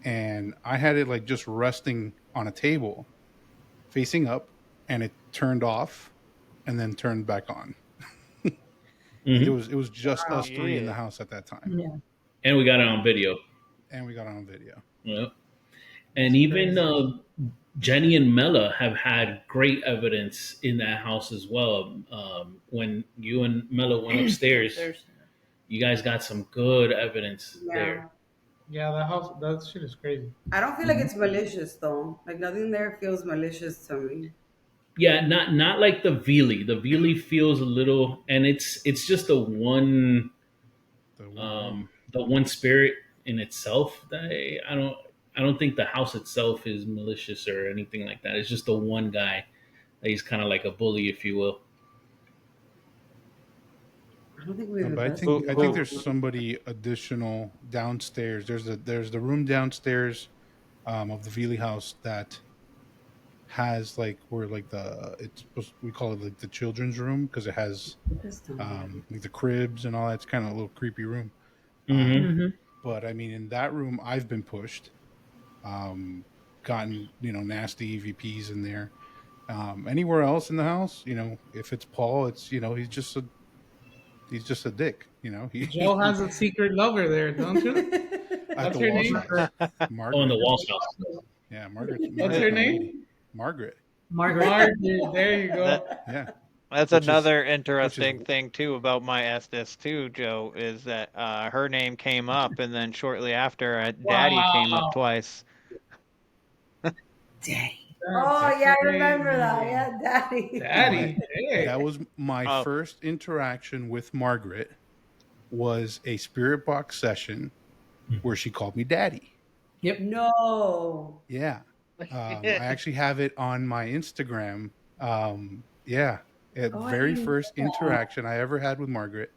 Speaker 11: And I had it like just resting on a table facing up, and it turned off and then turned back on. And
Speaker 12: Mhm.
Speaker 11: it was just
Speaker 13: Wow.
Speaker 11: us three in the
Speaker 10: Yeah.
Speaker 11: house at that time.
Speaker 13: Yeah.
Speaker 12: And we got it on video.
Speaker 11: And we got it on video.
Speaker 12: Yeah. And even
Speaker 14: Crazy.
Speaker 12: Jenny and Mela have had great evidence in that house as well. When you and Mela went upstairs, you guys got some good evidence there.
Speaker 14: Yeah, that house, that shit is crazy.
Speaker 15: I don't feel like it's malicious though. Like nothing there feels malicious to me.
Speaker 12: Yeah, not like the Vili. The Vili feels a little, and it's just the one spirit in itself that I don't think the house itself is malicious or anything like that. It's just the one guy that he's kind of like a bully, if you will.
Speaker 15: I don't think we've
Speaker 11: But
Speaker 15: investigated.
Speaker 11: I think there's somebody additional downstairs. There's the room downstairs of the Vili house that has like where like we call it like the children's room because it has like the cribs and all that. It's kind of a little creepy room.
Speaker 12: Mm-hmm.
Speaker 11: But I mean, in that room, I've been pushed, gotten nasty EVPs in there. Anywhere else in the house, if it's Paul, it's he's just a dick.
Speaker 14: Joe has a secret lover there, don't you?
Speaker 11: At
Speaker 14: What's
Speaker 11: the
Speaker 14: her
Speaker 11: Walsh
Speaker 14: name?
Speaker 11: house.
Speaker 12: Oh,
Speaker 11: Margaret.
Speaker 12: in the Walsh house.
Speaker 11: Yeah, Margaret's
Speaker 14: What's her
Speaker 11: my
Speaker 14: name?
Speaker 11: lady. Margaret.
Speaker 13: Margaret.
Speaker 14: Margaret. There you go.
Speaker 11: Yeah.
Speaker 10: That's
Speaker 11: which is
Speaker 10: another interesting thing too about my Estes too, Joe, is that her name came up, and then shortly after, Daddy came up
Speaker 14: Wow.
Speaker 10: twice.
Speaker 13: Daddy.
Speaker 15: Oh
Speaker 14: That's
Speaker 15: yeah, I remember that.
Speaker 14: crazy.
Speaker 15: Yeah, Daddy.
Speaker 14: Daddy. Hey.
Speaker 11: that was my
Speaker 10: Oh,
Speaker 11: first interaction with Margaret. Was a spirit box session where she called me Daddy.
Speaker 13: Yep.
Speaker 15: No.
Speaker 11: Yeah. I actually have it on my Instagram. Yeah. The
Speaker 15: Oh, I
Speaker 11: very
Speaker 15: didn't know
Speaker 11: first
Speaker 15: that.
Speaker 11: interaction I ever had with Margaret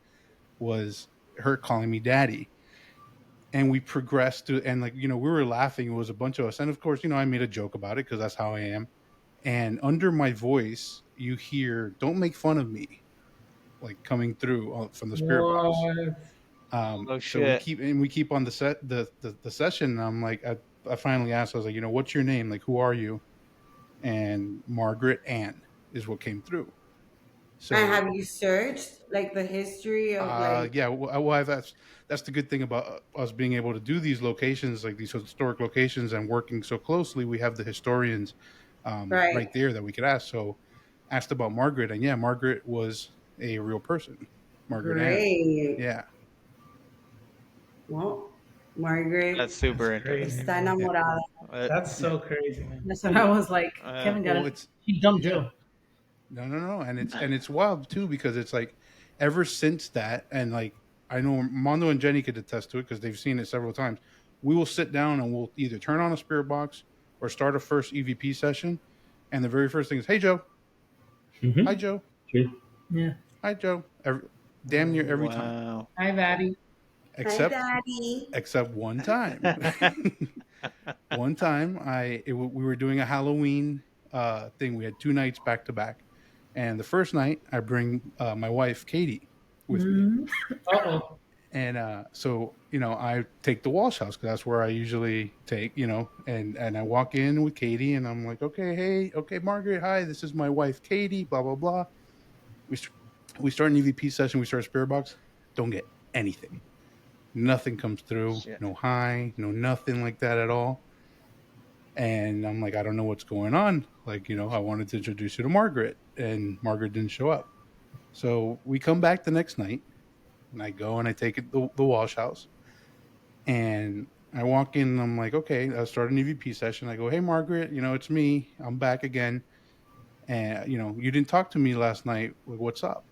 Speaker 11: was her calling me Daddy. And we progressed to, and like, we were laughing. It was a bunch of us. And of course, I made a joke about it because that's how I am. And under my voice, you hear, "Don't make fun of me," like coming through from the spirit box.
Speaker 14: What?
Speaker 10: oh
Speaker 11: So we
Speaker 10: shit!
Speaker 11: keep on the session. And I'm like, I finally asked, I was like, what's your name? Like, who are you? And Margaret Ann is what came through. So,
Speaker 15: And have you searched like the history of like?
Speaker 11: yeah, that's the good thing about us being able to do these locations, like these historic locations, and working so closely. We have the historians
Speaker 15: Right.
Speaker 11: right there that we could ask. So, asked about Margaret, and yeah, Margaret was a real person, Margaret Ann.
Speaker 15: Great.
Speaker 11: Yeah,
Speaker 15: Well, Margaret
Speaker 10: That's super
Speaker 14: That's crazy,
Speaker 10: interesting.
Speaker 15: está
Speaker 14: man.
Speaker 15: enamorada.
Speaker 14: That's
Speaker 11: yeah.
Speaker 14: so crazy, man.
Speaker 13: That's what I was like. Kevin got
Speaker 11: Well,
Speaker 13: it. He dumped
Speaker 11: yeah.
Speaker 13: Joe.
Speaker 11: No, and it's wild too because it's like ever since that, and like I know Mondo and Jenny could attest to it because they've seen it several times. We will sit down and we'll either turn on a spirit box or start a first EVP session, and the very first thing is, "Hey Joe, hi Joe,
Speaker 13: Yeah.
Speaker 11: hi Joe." Damn near every time,
Speaker 10: Wow.
Speaker 14: Hi, Daddy.
Speaker 11: except
Speaker 15: Hi, Daddy.
Speaker 11: except one time. One time, we were doing a Halloween thing. We had 2 nights back to back, and the first night I bring my wife Katie with me,
Speaker 14: Uh-oh.
Speaker 11: and so I take the Walsh house because that's where I usually take and I walk in with Katie, and I'm like, okay, hey, okay, Margaret, hi, this is my wife Katie, blah blah blah. We start an EVP session. We start a spirit box. Don't get anything. Nothing comes through.
Speaker 10: Shit.
Speaker 11: No hi, no nothing like that at all. And I'm like, I don't know what's going on. Like, I wanted to introduce you to Margaret, and Margaret didn't show up. So we come back the next night, and I go and I take it the Walsh house, and I walk in, and I'm like, okay, I'll start an EVP session. I go, hey, Margaret, it's me. I'm back again. And, you didn't talk to me last night. Like, what's up?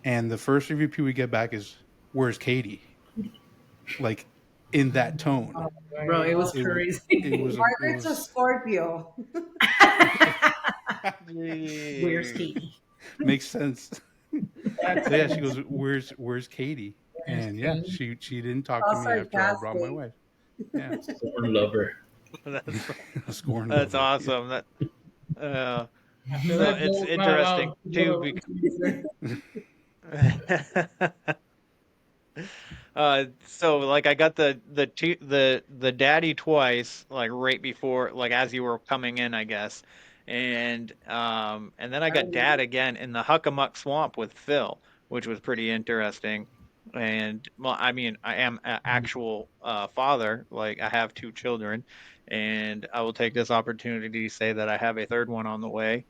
Speaker 11: And the first EVP we get back is, where's Katie? Like, in that tone.
Speaker 14: Oh,
Speaker 13: Bro, it was
Speaker 11: It
Speaker 13: crazy.
Speaker 15: Margaret's a Scorpio.
Speaker 13: Where's Katie?
Speaker 11: Makes sense. So yeah, she goes, "Where's Katie?" And yeah, she didn't talk to
Speaker 15: All
Speaker 11: me after I brought my
Speaker 15: sarcastic.
Speaker 11: wife. Yeah,
Speaker 12: Scorn lover.
Speaker 10: That's,
Speaker 11: a scorn.
Speaker 10: that's
Speaker 11: lover.
Speaker 10: awesome. That
Speaker 14: I feel
Speaker 10: so
Speaker 14: like
Speaker 10: it's
Speaker 14: Joe's not
Speaker 10: interesting
Speaker 14: allowed
Speaker 10: too
Speaker 14: to
Speaker 10: because so like I got the daddy twice, like right before, like as you were coming in, I guess, and then I got dad again in the Huckamuck Swamp with Phil, which was pretty interesting. And well, I mean, I am an actual father. Like I have 2 children, and I will take this opportunity to say that I have a third one on the way.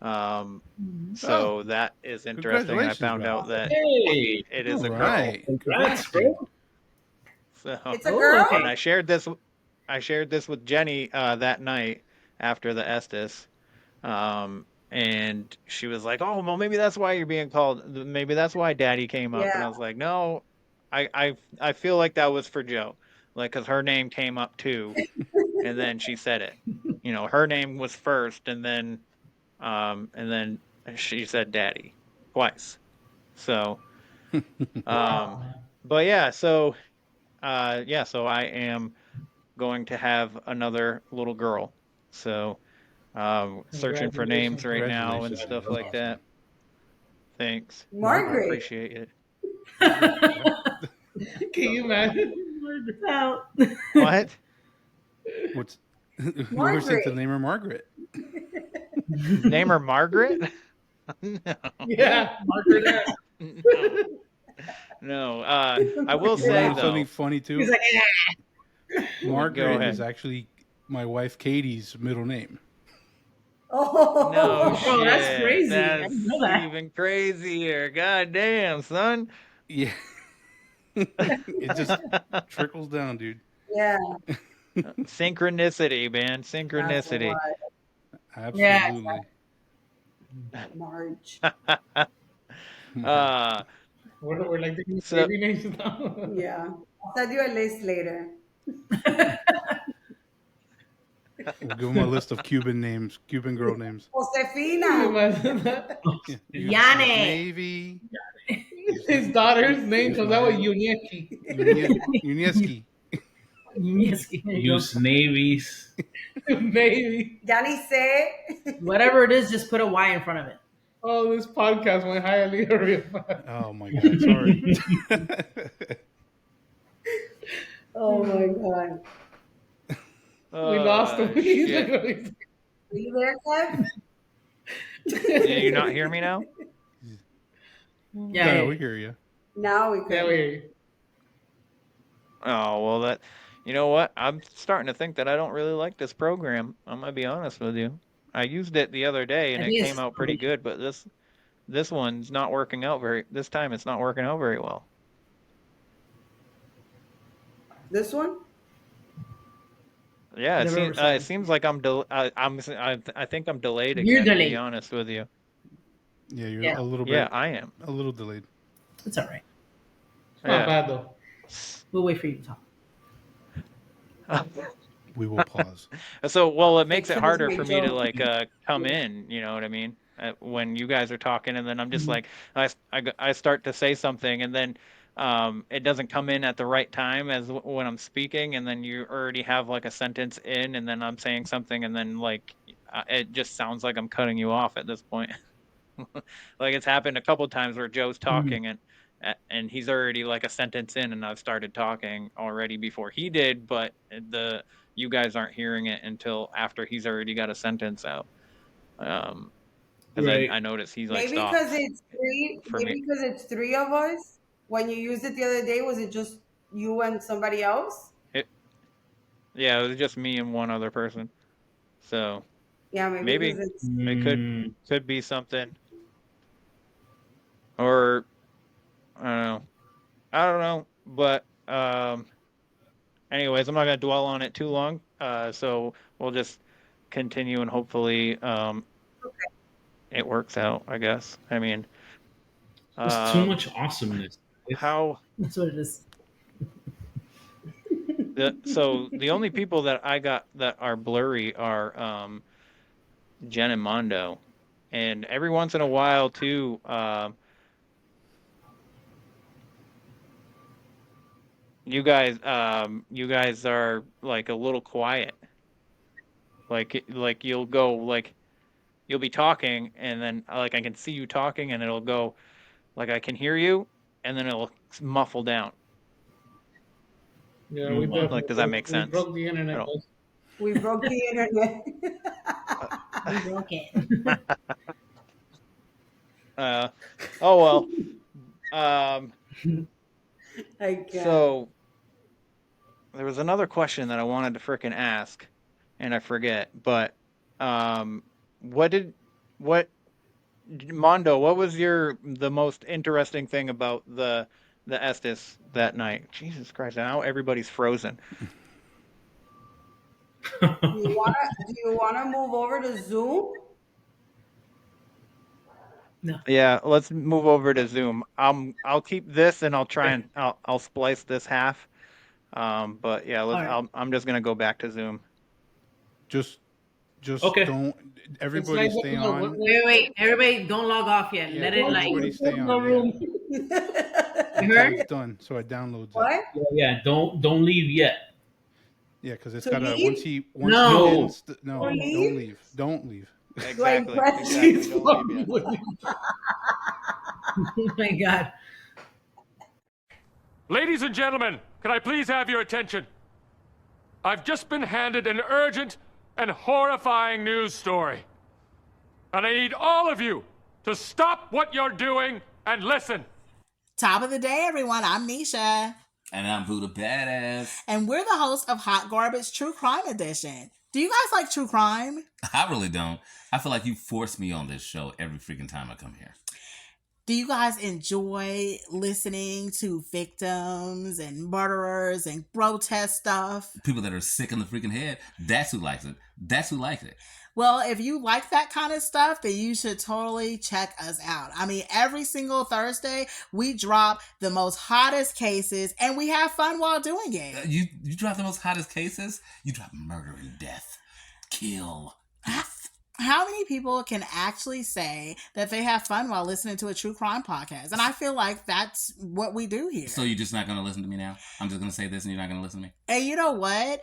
Speaker 10: So that is interesting. I
Speaker 11: Congratulations,
Speaker 10: found
Speaker 11: brother.
Speaker 10: out that
Speaker 12: Hey,
Speaker 10: it is
Speaker 11: All
Speaker 10: a girl.
Speaker 11: right,
Speaker 12: congrats,
Speaker 11: dude.
Speaker 12: bro.
Speaker 10: So,
Speaker 15: It's a girl.
Speaker 10: and I shared this with Jenny that night after the Estes, and she was like, "Oh, well, maybe that's why you're being called. Maybe that's why Daddy came up." And
Speaker 15: Yeah.
Speaker 10: I was like, "No, I feel like that was for Joe, like because her name came up too, and then she said it. Her name was first, and then she said Daddy twice. So, but yeah, so." So I am going to have another little girl. So, searching for names right now and
Speaker 11: Congratulations,
Speaker 10: stuff
Speaker 11: man.
Speaker 10: like
Speaker 11: That's
Speaker 10: that. Thanks. I
Speaker 15: Margaret.
Speaker 10: appreciate it.
Speaker 14: Can you imagine?
Speaker 13: Out.
Speaker 10: What?
Speaker 11: What's we were saying to name her Margaret.
Speaker 10: Name her Margaret? No.
Speaker 14: Yeah, Margaret.
Speaker 10: No. I will
Speaker 11: You
Speaker 10: say
Speaker 11: know
Speaker 10: though.
Speaker 11: something funny too?
Speaker 13: He's like,
Speaker 10: Go
Speaker 11: Margaret
Speaker 10: ahead.
Speaker 11: is actually my wife Katie's middle name.
Speaker 15: Oh,
Speaker 10: No shit.
Speaker 13: Bro, that's crazy. I
Speaker 10: That's
Speaker 13: didn't know that.
Speaker 10: even crazier. God damn, son.
Speaker 11: Yeah. It just trickles down, dude.
Speaker 15: yeah.
Speaker 10: Synchronicity, man.
Speaker 15: That's
Speaker 10: Synchronicity.
Speaker 15: what.
Speaker 11: Absolutely.
Speaker 15: March.
Speaker 14: We're like the
Speaker 10: So-
Speaker 14: baby names now.
Speaker 15: Yeah. I'll send you a list later.
Speaker 11: We'll give them a list of Cuban names, Cuban girl names.
Speaker 15: Josefina.
Speaker 14: Imagine that.
Speaker 13: Yane.
Speaker 11: Navy.
Speaker 14: His daughter's name comes out with Unieki.
Speaker 11: Unieski.
Speaker 12: Use navies.
Speaker 14: Baby.
Speaker 15: Yani say.
Speaker 13: Whatever it is, just put a Y in front of it.
Speaker 14: Oh, this podcast went highly real fast.
Speaker 11: Oh my God! Sorry.
Speaker 15: Oh my God.
Speaker 14: We lost him.
Speaker 10: shit.
Speaker 15: Are you there, Kev?
Speaker 10: Did you not hear me now?
Speaker 11: Yeah, we hear you.
Speaker 15: Now we can.
Speaker 14: Yeah, we hear you.
Speaker 10: Oh, well, that, you know what? I'm starting to think that I don't really like this program. I'm going to be honest with you. I used it the other day and
Speaker 13: I
Speaker 10: it
Speaker 13: think
Speaker 10: came out pretty good, but this one's not working out this time it's not working out very well.
Speaker 15: This one?
Speaker 10: Yeah,
Speaker 13: The
Speaker 10: it
Speaker 13: Riverside.
Speaker 10: seems like I think I'm delayed again,
Speaker 13: You're
Speaker 10: to
Speaker 13: delayed.
Speaker 10: be honest with you.
Speaker 11: Yeah, you're
Speaker 13: Yeah.
Speaker 11: a little bit.
Speaker 10: Yeah, I am.
Speaker 11: A little delayed.
Speaker 13: It's all right.
Speaker 14: It's not bad, though.
Speaker 13: We'll wait for you to talk.
Speaker 11: We will pause.
Speaker 10: So, well, it makes it
Speaker 15: Fix it
Speaker 10: harder
Speaker 15: as
Speaker 10: for
Speaker 15: we
Speaker 10: me to
Speaker 15: go.
Speaker 10: like come in, you know what I mean? When you guys are talking, and then I'm just like, I start to say something, and then it doesn't come in at the right time as when I'm speaking, and then you already have like a sentence in, and then I'm saying something, and then like it just sounds like I'm cutting you off at this point. Like it's happened a couple times where Joe's talking and he's already like a sentence in, and I've started talking already before he did, but you guys aren't hearing it until after he's already got a sentence out. Because
Speaker 12: Right.
Speaker 10: I noticed he's like
Speaker 15: Maybe
Speaker 10: stopped.
Speaker 15: because it's three.
Speaker 10: For
Speaker 15: Maybe
Speaker 10: me.
Speaker 15: because it's three of us. When you used it the other day, was it just you and somebody else?
Speaker 10: Yeah, it was just me and one other person. So
Speaker 15: Yeah, maybe because it's.
Speaker 10: it could be something, or I don't know, but anyways, I'm not gonna dwell on it too long. So we'll just continue, and hopefully it works out, I guess. I mean,
Speaker 12: There's too much awesomeness.
Speaker 10: how
Speaker 13: That's what it is.
Speaker 10: so the only people that I got that are blurry are Jen and Mondo, and every once in a while too. You guys are like a little quiet. Like you'll go like you'll be talking, and then like I can see you talking, and it'll go like I can hear you, and then it'll muffle down.
Speaker 14: Yeah, we
Speaker 12: Like,
Speaker 14: definitely
Speaker 10: does that make sense?
Speaker 14: We broke the internet.
Speaker 10: I don't-
Speaker 15: We broke the internet.
Speaker 13: We broke it.
Speaker 10: Oh well.
Speaker 15: I can't.
Speaker 10: So there was another question that I wanted to frickin' ask, and I forget. But Mondo? What was the most interesting thing about the Estes that night? Jesus Christ! Now everybody's frozen.
Speaker 15: Do you wanna move over to Zoom?
Speaker 10: Yeah, let's move over to Zoom. I'll keep this, and I'll try and I'll splice this half. But yeah,
Speaker 13: right.
Speaker 10: I'm just gonna go back to Zoom.
Speaker 11: Just
Speaker 12: Okay.
Speaker 11: don't. Everybody
Speaker 14: It's like-
Speaker 11: stay on.
Speaker 13: Wait. Everybody, don't log off yet.
Speaker 11: Yeah,
Speaker 13: Let it like.
Speaker 11: everybody stay on.
Speaker 13: You
Speaker 11: Yeah.
Speaker 13: heard?
Speaker 11: It's done, so it downloads it.
Speaker 15: What?
Speaker 12: Yeah, don't leave yet.
Speaker 11: Yeah, because it's
Speaker 15: To
Speaker 11: gotta
Speaker 15: leave?
Speaker 11: once he
Speaker 12: No.
Speaker 11: ends no,
Speaker 15: Don't
Speaker 11: don't
Speaker 15: leave?
Speaker 11: leave. Don't leave.
Speaker 10: Exactly.
Speaker 15: press-
Speaker 10: Exactly. Don't leave yet.
Speaker 13: Oh my god.
Speaker 18: Ladies and gentlemen, can I please have your attention? I've just been handed an urgent and horrifying news story. And I need all of you to stop what you're doing and listen.
Speaker 19: Top of the day, everyone. I'm Nisha.
Speaker 20: And I'm Buddha Badass.
Speaker 19: And we're the hosts of Hot Garbage True Crime Edition. Do you guys like true crime?
Speaker 20: I really don't. I feel like you force me on this show every freaking time I come here.
Speaker 19: Do you guys enjoy listening to victims and murderers and grotesque stuff?
Speaker 20: People that are sick in the freaking head, that's who likes it. That's who likes it.
Speaker 19: Well, if you like that kind of stuff, then you should totally check us out. I mean, every single Thursday, we drop the most hottest cases, and we have fun while doing it.
Speaker 20: You drop the most hottest cases? You drop murder and death. Kill.
Speaker 19: How many people can actually say that they have fun while listening to a true crime podcast? And I feel like that's what we do here.
Speaker 20: So you're just not going to listen to me now? I'm just going to say this and you're not going to listen to me?
Speaker 19: And you know what?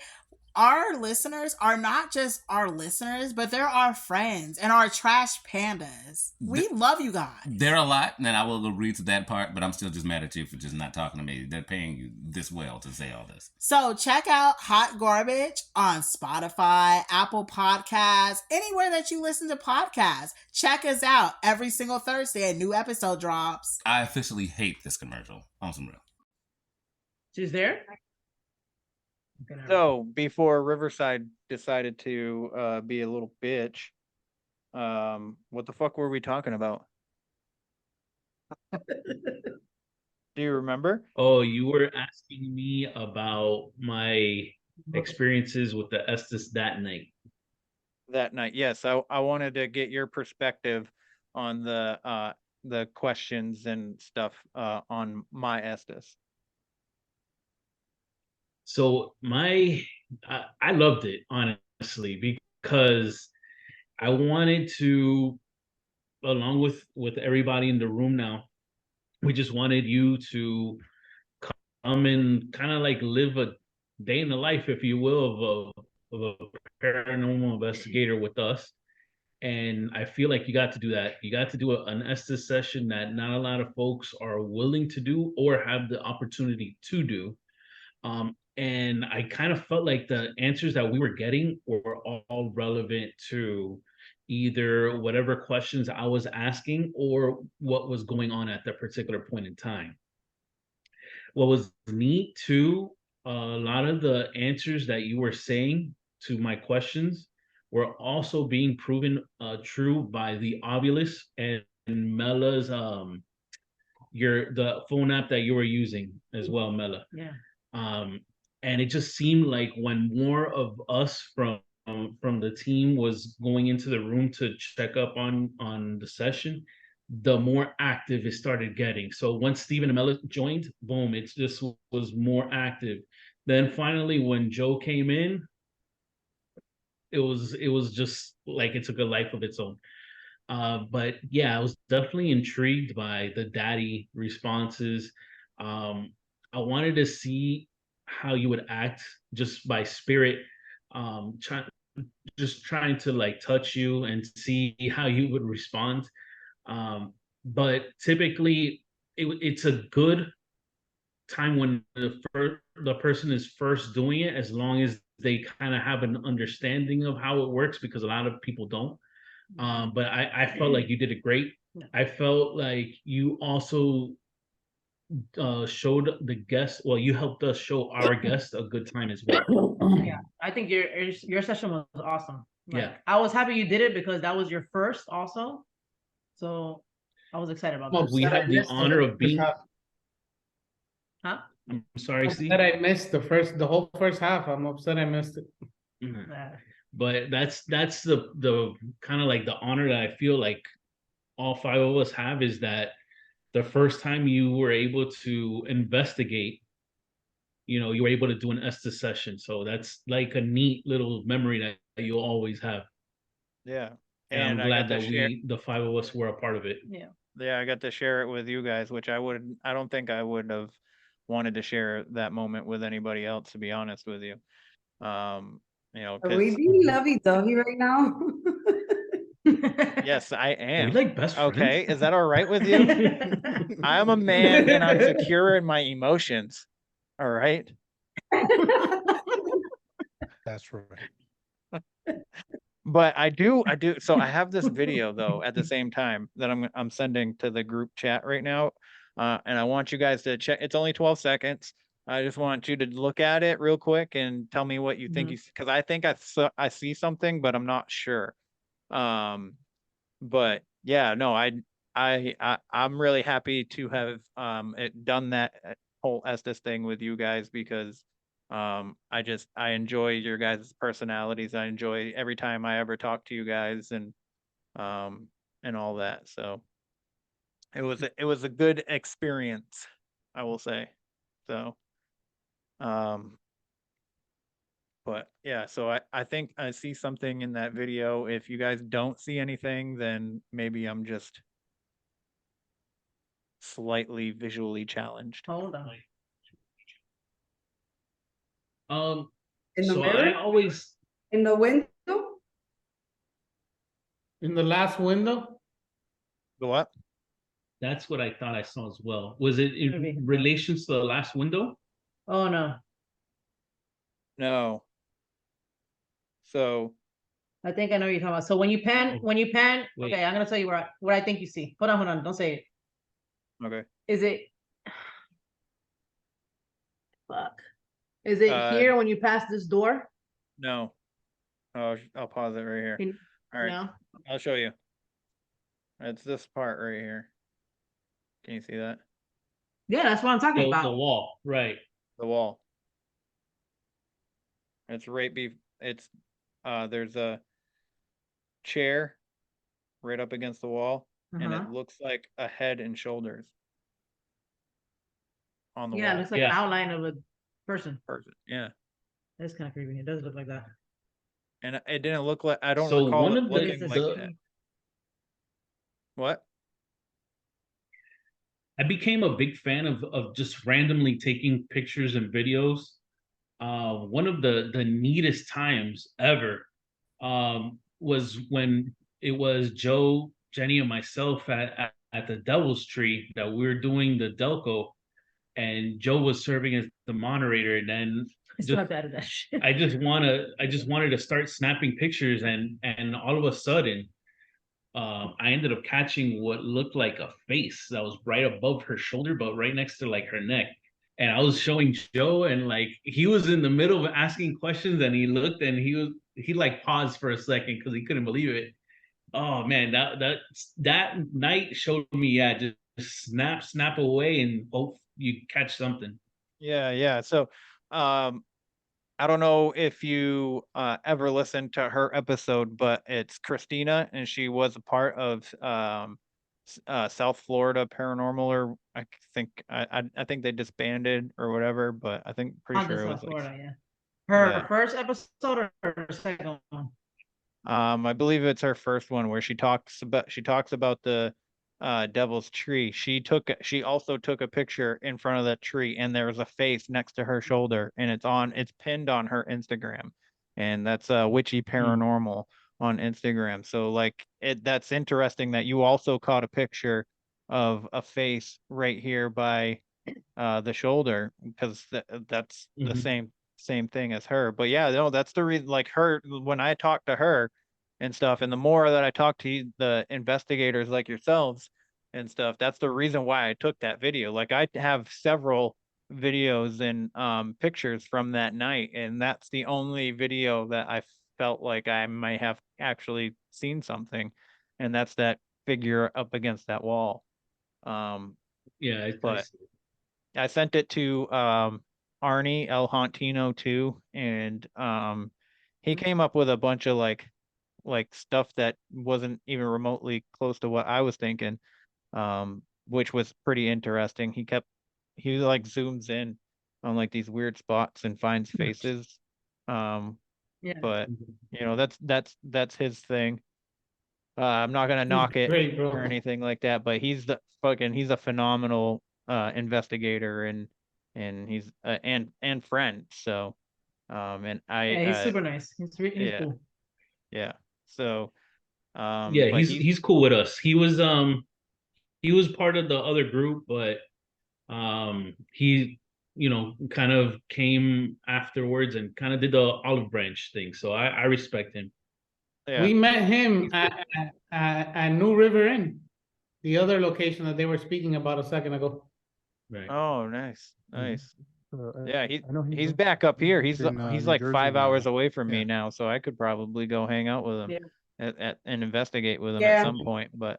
Speaker 19: Our listeners are not just our listeners, but they're our friends and our trash pandas. We love you guys.
Speaker 20: They're a lot, and I will agree to that part, but I'm still just mad at you for just not talking to me. They're paying you this well to say all this.
Speaker 19: So check out Hot Garbage on Spotify, Apple Podcasts, anywhere that you listen to podcasts. Check us out every single Thursday. A new episode drops.
Speaker 20: I officially hate this commercial. On some real.
Speaker 13: She's there?
Speaker 10: So before Riverside decided to be a little bitch, what the fuck were we talking about? Do you remember?
Speaker 12: Oh, you were asking me about my experiences with the Estes that night.
Speaker 10: That night, yes. I wanted to get your perspective on the questions and stuff on my Estes.
Speaker 12: So I loved it, honestly, because I wanted to, along with everybody in the room now, we just wanted you to come and kind of like live a day in the life, if you will, of a paranormal investigator with us. And I feel like you got to do that. You got to do an Estes session that not a lot of folks are willing to do or have the opportunity to do. And I kind of felt like the answers that we were getting were all relevant to either whatever questions I was asking or what was going on at that particular point in time. What was neat too, a lot of the answers that you were saying to my questions were also being proven true by the Ovilus and Mella's the phone app that you were using as well, Mella.
Speaker 13: Yeah.
Speaker 12: And it just seemed like when more of us from the team was going into the room to check up on the session, the more active it started getting. So once Stephen and Mella joined, boom, it just was more active. Then finally, when Joe came in, it was just like it took a life of its own. But yeah, I was definitely intrigued by the daddy responses. I wanted to see how you would act just by spirit, trying to like touch you and see how you would respond. But typically it's a good time when the person is first doing it, as long as they kind of have an understanding of how it works, because a lot of people don't. But I felt like you did it great. I felt like you also showed the guests, well, you helped us show our guests a good time as well.
Speaker 13: Yeah, I think your session was awesome. Like,
Speaker 12: Yeah.
Speaker 13: I was happy you did it because that was your first also. So I was excited about that.
Speaker 12: We have the honor of being.
Speaker 13: Huh?
Speaker 12: I'm sorry,
Speaker 14: I'm
Speaker 12: Steve.
Speaker 14: upset I missed the whole first half. I'm upset I missed it.
Speaker 12: Mhm. But that's the kind of like the honor that I feel like all five of us have, is that the first time you were able to investigate, you were able to do an Estes session. So that's like a neat little memory that you'll always have.
Speaker 10: Yeah.
Speaker 12: And I'm glad that the five of us were a part of it.
Speaker 13: Yeah.
Speaker 10: Yeah, I got to share it with you guys, which I don't think I would have wanted to share that moment with anybody else, to be honest with you.
Speaker 15: Are we being lovey-dovey right now?
Speaker 10: Yes, I am.
Speaker 12: We like best friends.
Speaker 10: Okay, is that all right with you? I'm a man and I'm secure in my emotions. All right.
Speaker 11: That's right.
Speaker 10: But I do. So I have this video though at the same time that I'm sending to the group chat right now, and I want you guys to check. It's only 12 seconds. I just want you to look at it real quick and tell me what you think
Speaker 13: Mhm.
Speaker 10: you see, because I think I see something, but I'm not sure. But yeah, no, I'm really happy to have done that whole Estes thing with you guys, because I enjoy your guys' personalities. I enjoy every time I ever talk to you guys, and all that. So it was a good experience, I will say. So um but yeah, so I think I see something in that video. If you guys don't see anything, then maybe I'm just slightly visually challenged.
Speaker 13: Hold on.
Speaker 15: In the
Speaker 12: So
Speaker 15: mirror?
Speaker 12: I always
Speaker 15: In the window?
Speaker 14: In the last window?
Speaker 10: The what?
Speaker 12: that's what I thought I saw as well. Was it in relations to the last window?
Speaker 13: Oh no.
Speaker 10: No. So
Speaker 13: I think I know what you're talking about. So when you pan,
Speaker 12: Wait.
Speaker 13: okay, I'm gonna tell you what I think you see. Hold on, don't say it.
Speaker 10: okay.
Speaker 13: Is it fuck? Is it here when you pass this door?
Speaker 10: No. Oh, I'll pause it right here. All right.
Speaker 13: No.
Speaker 10: I'll show you. It's this part right here. Can you see that?
Speaker 13: Yeah, that's what I'm talking about.
Speaker 12: The wall, right?
Speaker 10: The wall. It's right it's there's a chair right up against the wall, and it looks like a head and shoulders on the
Speaker 13: Yeah, it
Speaker 10: wall.
Speaker 13: looks like an outline of a person.
Speaker 10: Yeah.
Speaker 13: That's kind of creepy. It does look like that.
Speaker 10: And it didn't look like, I don't
Speaker 12: So
Speaker 10: recall
Speaker 12: one
Speaker 10: it
Speaker 12: of the-
Speaker 10: looking like that. What?
Speaker 12: I became a big fan of just randomly taking pictures and videos. One of the neatest times ever was when it was Joe, Jenny, and myself at the Devil's Tree that we were doing the Delco, and Joe was serving as the moderator, and then
Speaker 13: I still have to edit that shit.
Speaker 12: I just wanted to start snapping pictures, and all of a sudden, I ended up catching what looked like a face that was right above her shoulder, but right next to like her neck. And I was showing Joe, and like he was in the middle of asking questions, and he looked, and he like paused for a second because he couldn't believe it. Oh man, that night showed me, yeah, just snap away, and hope you catch something.
Speaker 10: Yeah. So, I don't know if you ever listened to her episode, but it's Christina, and she was a part of South Florida Paranormal, or I think they disbanded or whatever, but I think pretty
Speaker 13: Onto
Speaker 10: sure it
Speaker 13: South
Speaker 10: was like,
Speaker 13: Florida, yeah. Her
Speaker 10: yeah.
Speaker 13: first episode or her second one?
Speaker 10: I believe it's her first one where she talks about the devil's tree. She also took a picture in front of that tree, and there was a face next to her shoulder, and it's pinned on her Instagram. And that's Witchy Paranormal on Instagram. So like that's interesting that you also caught a picture of a face right here by the shoulder, because that's the same thing as her. But yeah, no, that's the reason. Like her, when I talked to her and stuff, and the more that I talk to the investigators like yourselves and stuff, that's the reason why I took that video. Like I have several videos and pictures from that night, and that's the only video that I felt like I might have actually seen something, and that's that figure up against that wall.
Speaker 12: Yeah,
Speaker 10: But I sent it to Arnie El Hantino too, and he came up with a bunch of like stuff that wasn't even remotely close to what I was thinking, which was pretty interesting. He like zooms in on like these weird spots and finds faces.
Speaker 13: Yeah.
Speaker 10: But you know, that's his thing. I'm not gonna knock it
Speaker 14: great, bro.
Speaker 10: or anything like that, but he's a phenomenal investigator, and he's and friend. So and
Speaker 13: Yeah, he's super nice. He's
Speaker 10: yeah,
Speaker 13: cool.
Speaker 10: yeah. So
Speaker 12: Yeah,
Speaker 10: but
Speaker 12: he's cool with us. He was part of the other group, but he kind of came afterwards and kind of did the olive branch thing. So I respect him.
Speaker 10: Yeah.
Speaker 14: We met him at New River Inn, the other location that they were speaking about a second ago.
Speaker 12: Right.
Speaker 10: Oh, nice. Yeah,
Speaker 11: I know
Speaker 10: he's back up here. He's
Speaker 11: in
Speaker 10: he's
Speaker 11: New
Speaker 10: like
Speaker 11: Jersey
Speaker 10: 5 hours
Speaker 11: now.
Speaker 10: away from
Speaker 11: Yeah.
Speaker 10: me now, so I could probably go hang out with him
Speaker 15: Yeah.
Speaker 10: and investigate with him at
Speaker 15: Yeah.
Speaker 10: some point. Um, but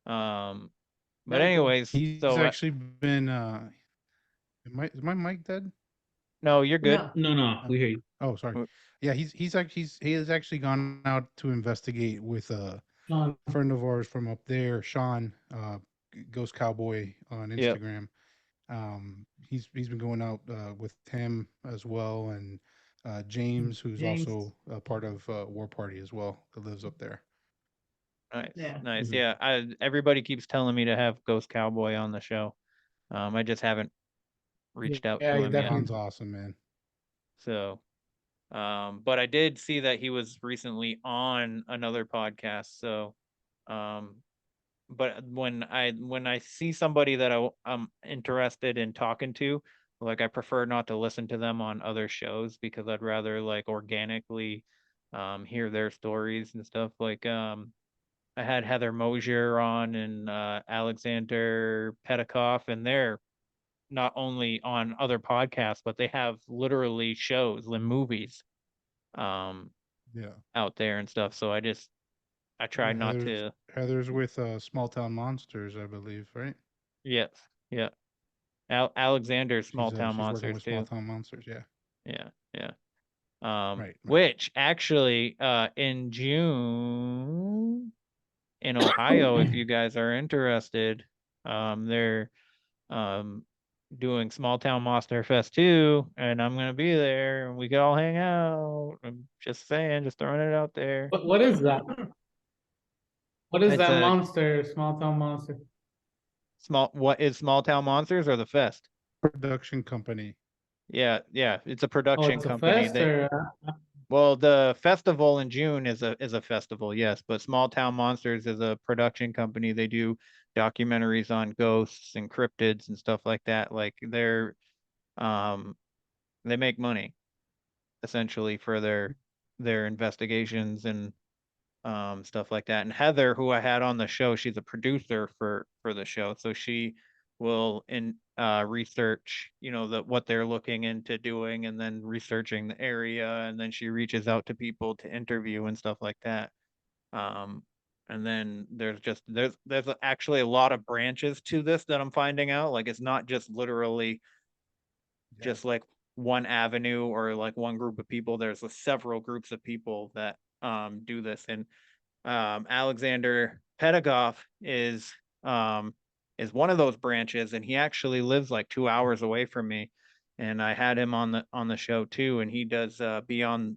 Speaker 15: That'd be cool.
Speaker 10: anyways,
Speaker 11: He's
Speaker 10: so
Speaker 11: actually been. Is my mic dead?
Speaker 10: no, you're good.
Speaker 13: No.
Speaker 12: No, we hear you.
Speaker 11: Oh, sorry. Yeah, he has actually gone out to investigate with a friend of ours from up there, Sean, Ghost Cowboy on
Speaker 10: Yep.
Speaker 11: Instagram. He's been going out with him as well, and James, who's
Speaker 13: James.
Speaker 11: also a part of War Party as well, that lives up there.
Speaker 10: Nice,
Speaker 13: Yeah.
Speaker 10: nice.
Speaker 12: Mhm.
Speaker 10: Yeah, everybody keeps telling me to have Ghost Cowboy on the show. I just haven't reached out
Speaker 14: Yeah,
Speaker 10: to
Speaker 14: he's
Speaker 10: him yet.
Speaker 11: Sean's awesome, man.
Speaker 10: So, but I did see that he was recently on another podcast. So, but when I see somebody that I'm interested in talking to, like I prefer not to listen to them on other shows because I'd rather like organically hear their stories and stuff. Like I had Heather Mosier on and Alexander Petikoff, and they're not only on other podcasts, but they have literally shows and movies
Speaker 11: Yeah.
Speaker 10: out there and stuff. So I try
Speaker 11: Yeah,
Speaker 10: not to.
Speaker 11: Heather's with Small Town Monsters, I believe, right?
Speaker 10: Yes, yeah. Alexander's Small Town
Speaker 11: She's working
Speaker 10: Monsters
Speaker 11: with Small
Speaker 10: too.
Speaker 11: Town Monsters, yeah.
Speaker 10: Yeah, yeah.
Speaker 11: Right.
Speaker 10: Which actually, in June in Ohio, if you guys are interested, they're um doing Small Town Monster Fest 2, and I'm gonna be there, and we could all hang out. I'm just saying, just throwing it out there.
Speaker 14: What is that? What is
Speaker 10: It's
Speaker 14: that
Speaker 10: a
Speaker 14: monster? Small town monster.
Speaker 10: what is Small Town Monsters or the fest?
Speaker 11: Production company.
Speaker 10: Yeah, yeah, it's a
Speaker 14: Oh,
Speaker 10: production
Speaker 14: it's a
Speaker 10: company.
Speaker 14: fest or
Speaker 10: Well, the festival in June is a festival, yes, but Small Town Monsters is a production company. They do documentaries on ghosts and cryptids and stuff like that. Like um they make money essentially for their investigations and stuff like that. And Heather, who I had on the show, she's a producer for the show, so she will research, what they're looking into doing, and then researching the area, and then she reaches out to people to interview and stuff like that. Um, and then there's actually a lot of branches to this that I'm finding out. Like it's not just literally just like one avenue or like one group of people. There's several groups of people that do this, and Alexander Petikoff is one of those branches, and he actually lives like 2 hours away from me. And I had him on the show too, and he does Beyond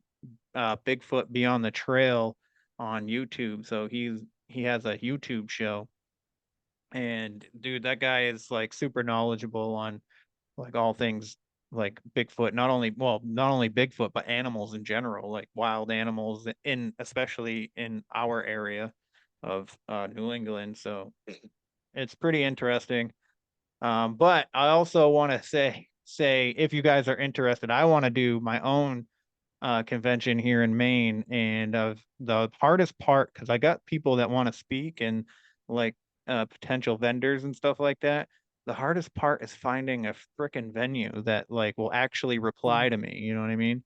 Speaker 10: Bigfoot Beyond the Trail on YouTube. So he has a YouTube show, and dude, that guy is like super knowledgeable on like all things like Bigfoot, not only Bigfoot, but animals in general, like wild animals in especially in our area of New England. So it's pretty interesting. But I also want to say if you guys are interested, I want to do my own convention here in Maine, and the hardest part, because I got people that want to speak and like potential vendors and stuff like that. The hardest part is finding a freaking venue that like will actually reply to me. You know what I mean?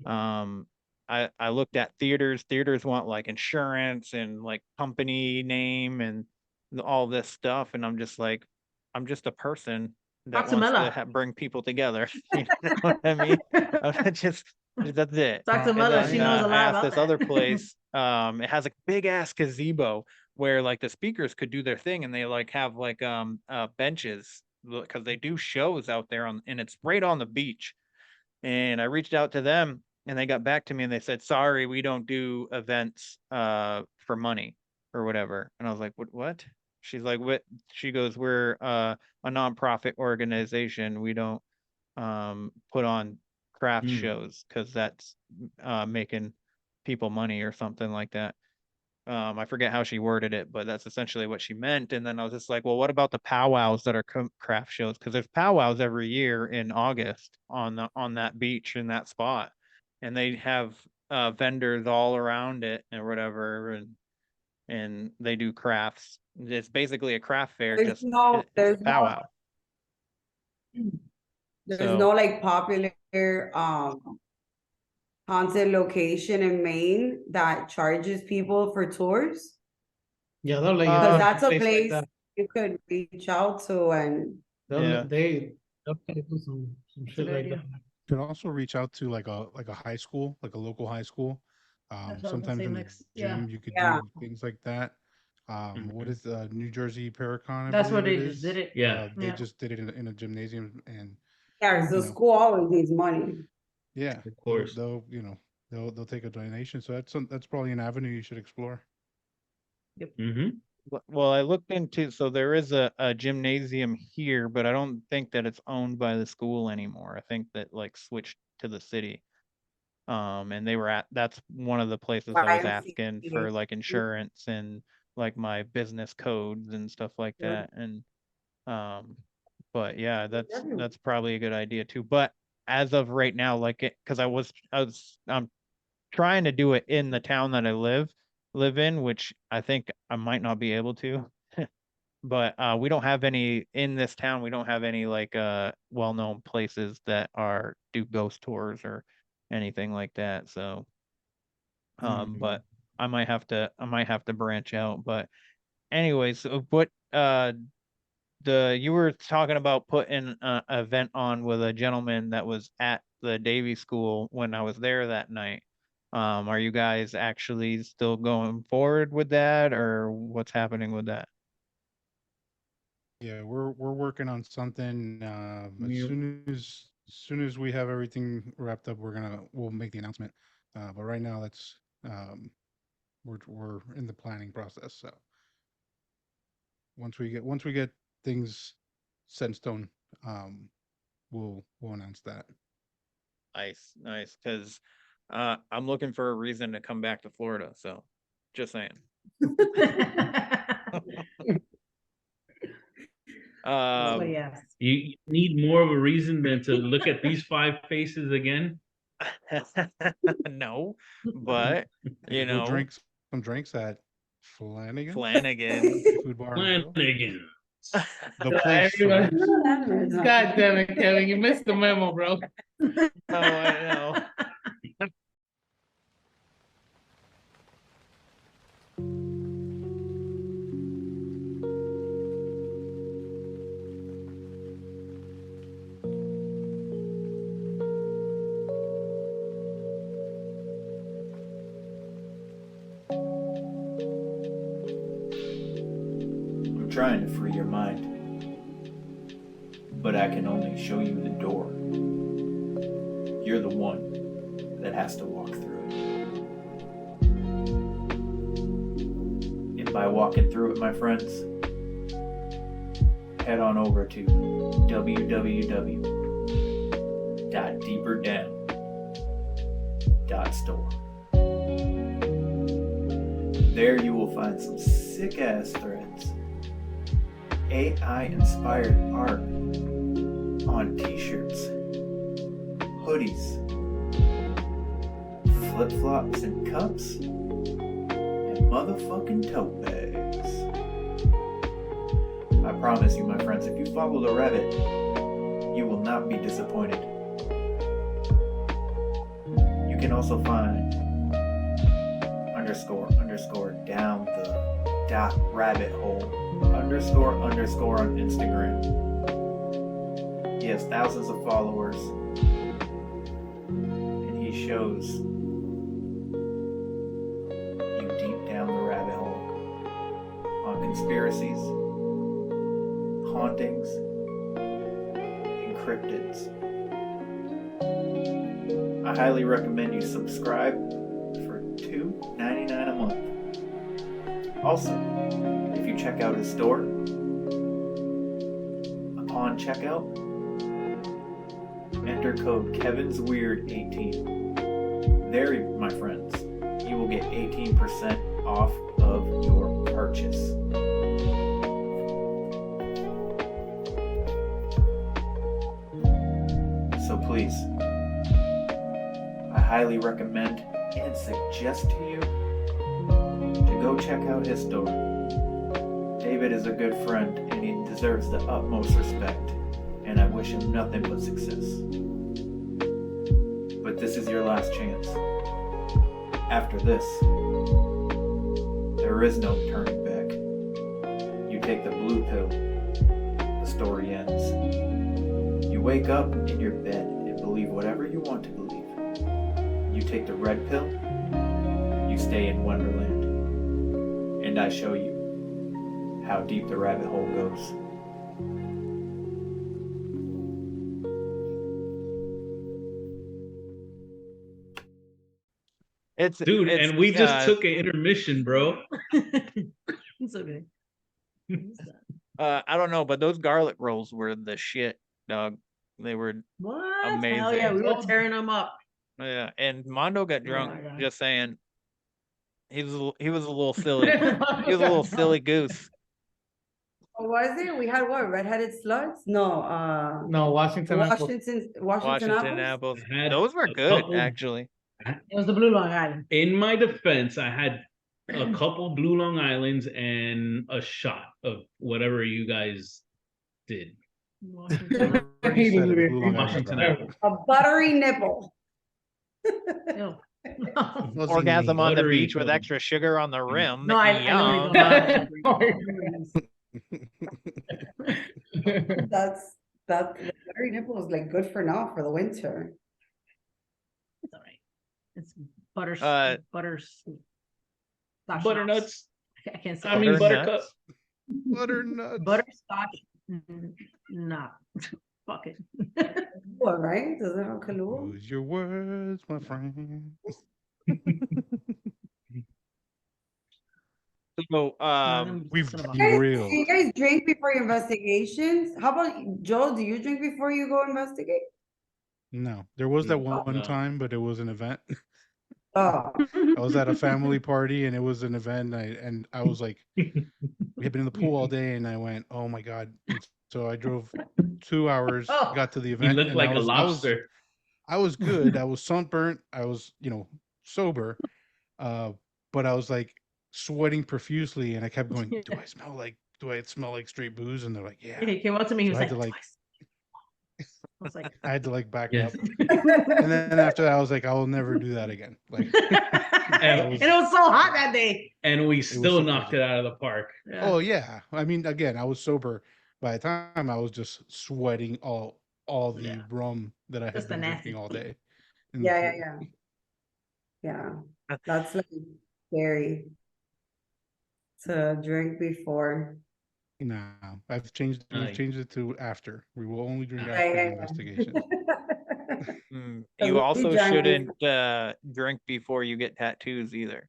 Speaker 10: Um, I looked at theaters. Theaters want like insurance and like company name and all this stuff, and I'm just like, I'm just a person that wants to
Speaker 13: Oxamella.
Speaker 10: bring people together. You know what I mean? I'm just that's it.
Speaker 13: Dr.
Speaker 10: And
Speaker 13: Muller,
Speaker 10: then
Speaker 13: she knows a
Speaker 10: I
Speaker 13: lot
Speaker 10: asked
Speaker 13: about
Speaker 10: this
Speaker 13: that.
Speaker 10: other place. It has a big ass gazebo where like the speakers could do their thing, and they like have like benches because they do shows out there and it's right on the beach. And I reached out to them, and they got back to me, and they said, "Sorry, we don't do events for money or whatever." And I was like, "What?" She's like, "What?" She goes, "We're a nonprofit organization. We don't put on craft shows because that's making people money or something like that." I forget how she worded it, but that's essentially what she meant. And then I was just like, well, what about the powwows that are craft shows? Because there's powwows every year in August on that beach in that spot, and they have vendors all around it and whatever, and they do crafts. It's basically a craft fair,
Speaker 15: There's
Speaker 10: just
Speaker 15: no,
Speaker 10: it's a
Speaker 15: there's no,
Speaker 10: powwow.
Speaker 15: There's
Speaker 10: So-
Speaker 15: no like popular haunted location in Maine that charges people for tours.
Speaker 14: Yeah, they'll let you
Speaker 15: Because
Speaker 14: know
Speaker 15: that's a
Speaker 14: like
Speaker 15: place
Speaker 14: that.
Speaker 15: you could reach out to and
Speaker 10: Yeah.
Speaker 14: They'll pay for some shit like that.
Speaker 11: You could also reach out to like a high school, like a local high school.
Speaker 13: That's what I was gonna
Speaker 11: Sometimes
Speaker 13: say
Speaker 11: in the
Speaker 13: next. Yeah.
Speaker 11: gym you could
Speaker 15: Yeah.
Speaker 11: do things like that. What is the New Jersey Paracon? I
Speaker 13: That's where
Speaker 11: believe
Speaker 13: they
Speaker 11: it
Speaker 13: just
Speaker 11: is.
Speaker 13: did it.
Speaker 12: Yeah.
Speaker 11: They
Speaker 13: Yeah.
Speaker 11: just did it in a gymnasium, and
Speaker 15: yeah, 'cause the
Speaker 11: you know.
Speaker 15: school always needs money.
Speaker 11: yeah,
Speaker 12: Of course.
Speaker 11: they'll they'll take a donation. So that's probably an avenue you should explore.
Speaker 12: Mm-hmm.
Speaker 10: Well, I looked into, so there is a gymnasium here, but I don't think that it's owned by the school anymore. I think that like switched to the city. And that's one of the places I was asking for like insurance and like my business codes and stuff like that. And but yeah, that's probably a good idea too. But as of right now, like because I'm trying to do it in the town that I live in, which I think I might not be able to. But we don't have any in this town. We don't have any like well-known places that do ghost tours or anything like that. So but I might have to branch out. But anyways, what you were talking about putting an event on with a gentleman that was at the Davie School when I was there that night. Are you guys actually still going forward with that, or what's happening with that?
Speaker 11: Yeah, we're working on something. As soon as we have everything wrapped up, we'll make the announcement. But right now, that's we're in the planning process. So once we get things set in stone, we'll announce that.
Speaker 10: Nice, because I'm looking for a reason to come back to Florida. So just saying.
Speaker 13: Yes.
Speaker 12: You need more of a reason than to look at these 5 faces again.
Speaker 10: No, but you
Speaker 11: We'll
Speaker 10: know,
Speaker 11: drink some drinks at Flanagan's Food Bar. and Grill.
Speaker 12: Flanagan's.
Speaker 11: The place.
Speaker 14: God damn it, Kevin, you missed the memo, bro.
Speaker 10: Oh, I know.
Speaker 3: I'm trying to free your mind, but I can only show you the door. You're the one that has to walk through it. And by walking through it, my friends, head on over to www.deeperdown.store. There you will find some sick-ass threads, AI-inspired art on t-shirts, hoodies, flip-flops and cups, and motherfucking tote bags. I promise you, my friends, if you follow the rabbit, you will not be disappointed. You can also find _ down the dot rabbit hole _ on Instagram. He has thousands of followers, and he shows you deep down the rabbit hole on conspiracies, hauntings, and cryptids. I highly recommend you subscribe for $2.99 a month. Also, if you check out his store, upon checkout, enter code KevinsWeird18. There, my friends, you will get 18% off of your purchase. So please, I highly recommend and suggest to you to go check out his store. David is a good friend and he deserves the utmost respect, and and I wish him nothing but success. But this is your last chance. After this, there is no turning back. You take the blue pill, the story ends. You wake up in your bed and believe whatever you want to believe. You take the red pill, you stay in Wonderland, and I show you how deep the rabbit hole goes.
Speaker 12: Dude, and we just took an intermission, bro.
Speaker 13: It's okay.
Speaker 10: I don't know, but those garlic rolls were the shit, dog. They were
Speaker 13: What?
Speaker 10: amazing.
Speaker 13: Hell yeah, we were tearing them up.
Speaker 10: Yeah, and Mondo got drunk.
Speaker 13: my God.
Speaker 10: Just saying, he was a little silly. He was a little silly goose.
Speaker 15: What was it? We had what? Redheaded sluts? No,
Speaker 14: No, Washington apples.
Speaker 15: Washington
Speaker 10: apples.
Speaker 12: Had
Speaker 10: Those were
Speaker 12: a
Speaker 10: good,
Speaker 12: couple-
Speaker 10: actually.
Speaker 13: It was the Blue Long Island.
Speaker 12: In my defense, I had a couple Blue Long Islands and a shot of whatever you guys did.
Speaker 13: Washington.
Speaker 12: Washington apple.
Speaker 15: A buttery nipple.
Speaker 10: Orgasm on the
Speaker 12: buttery
Speaker 10: beach with
Speaker 12: pudding.
Speaker 10: extra sugar on the rim.
Speaker 13: No, I
Speaker 10: Yum.
Speaker 15: That's the buttery nipple is like good for now for the winter.
Speaker 13: It's all right. It's butter.
Speaker 12: Butternuts.
Speaker 13: I can't say.
Speaker 12: I mean buttercup.
Speaker 11: Butternuts.
Speaker 13: Butterscotch. Nah. Fuck it.
Speaker 15: What, right? Does it have Kahlua?
Speaker 11: Use your words, my friend.
Speaker 10: So,
Speaker 11: We've
Speaker 15: Do
Speaker 11: derailed.
Speaker 15: you guys drink before your investigations? How about Joe? Do you drink before you go investigate?
Speaker 11: No, there was that one time, but it was an event.
Speaker 15: Oh,
Speaker 11: I was at a family party and it was an event. And I was like, we had been in the pool all day, and I went, oh my god! And so I drove 2 hours, got to the
Speaker 12: You
Speaker 11: event.
Speaker 12: looked
Speaker 11: and
Speaker 12: like
Speaker 11: I
Speaker 12: a
Speaker 11: was,
Speaker 12: lobster.
Speaker 11: I was good. I was sunburnt. I was, sober, but I was like sweating profusely, and I kept going, do I smell like straight booze? And they're like, yeah.
Speaker 13: He came up to me. He was
Speaker 11: So I had
Speaker 13: like,
Speaker 11: to,
Speaker 13: I was like,
Speaker 11: I had to like back
Speaker 12: Yes.
Speaker 11: up. And then after that, I was like, I will never do that again. Like,
Speaker 13: and it was so hot that day.
Speaker 12: And we
Speaker 11: was
Speaker 12: still
Speaker 11: so
Speaker 12: knocked
Speaker 11: crazy.
Speaker 12: it out of the park.
Speaker 11: Oh yeah. I mean, again, I was sober by the time. I was just sweating all the rum that I had
Speaker 13: Just the
Speaker 11: been
Speaker 13: nasty
Speaker 11: drinking all day. in the
Speaker 15: yeah.
Speaker 11: pool.
Speaker 15: That's like scary to drink before.
Speaker 11: No, I've changed. We've
Speaker 12: Aye.
Speaker 11: changed it to after. We will only drink
Speaker 15: Yeah,
Speaker 11: after
Speaker 15: yeah,
Speaker 11: the
Speaker 15: yeah.
Speaker 11: investigation.
Speaker 10: You
Speaker 15: we
Speaker 10: also
Speaker 15: drank
Speaker 10: shouldn't drink before you get tattoos either.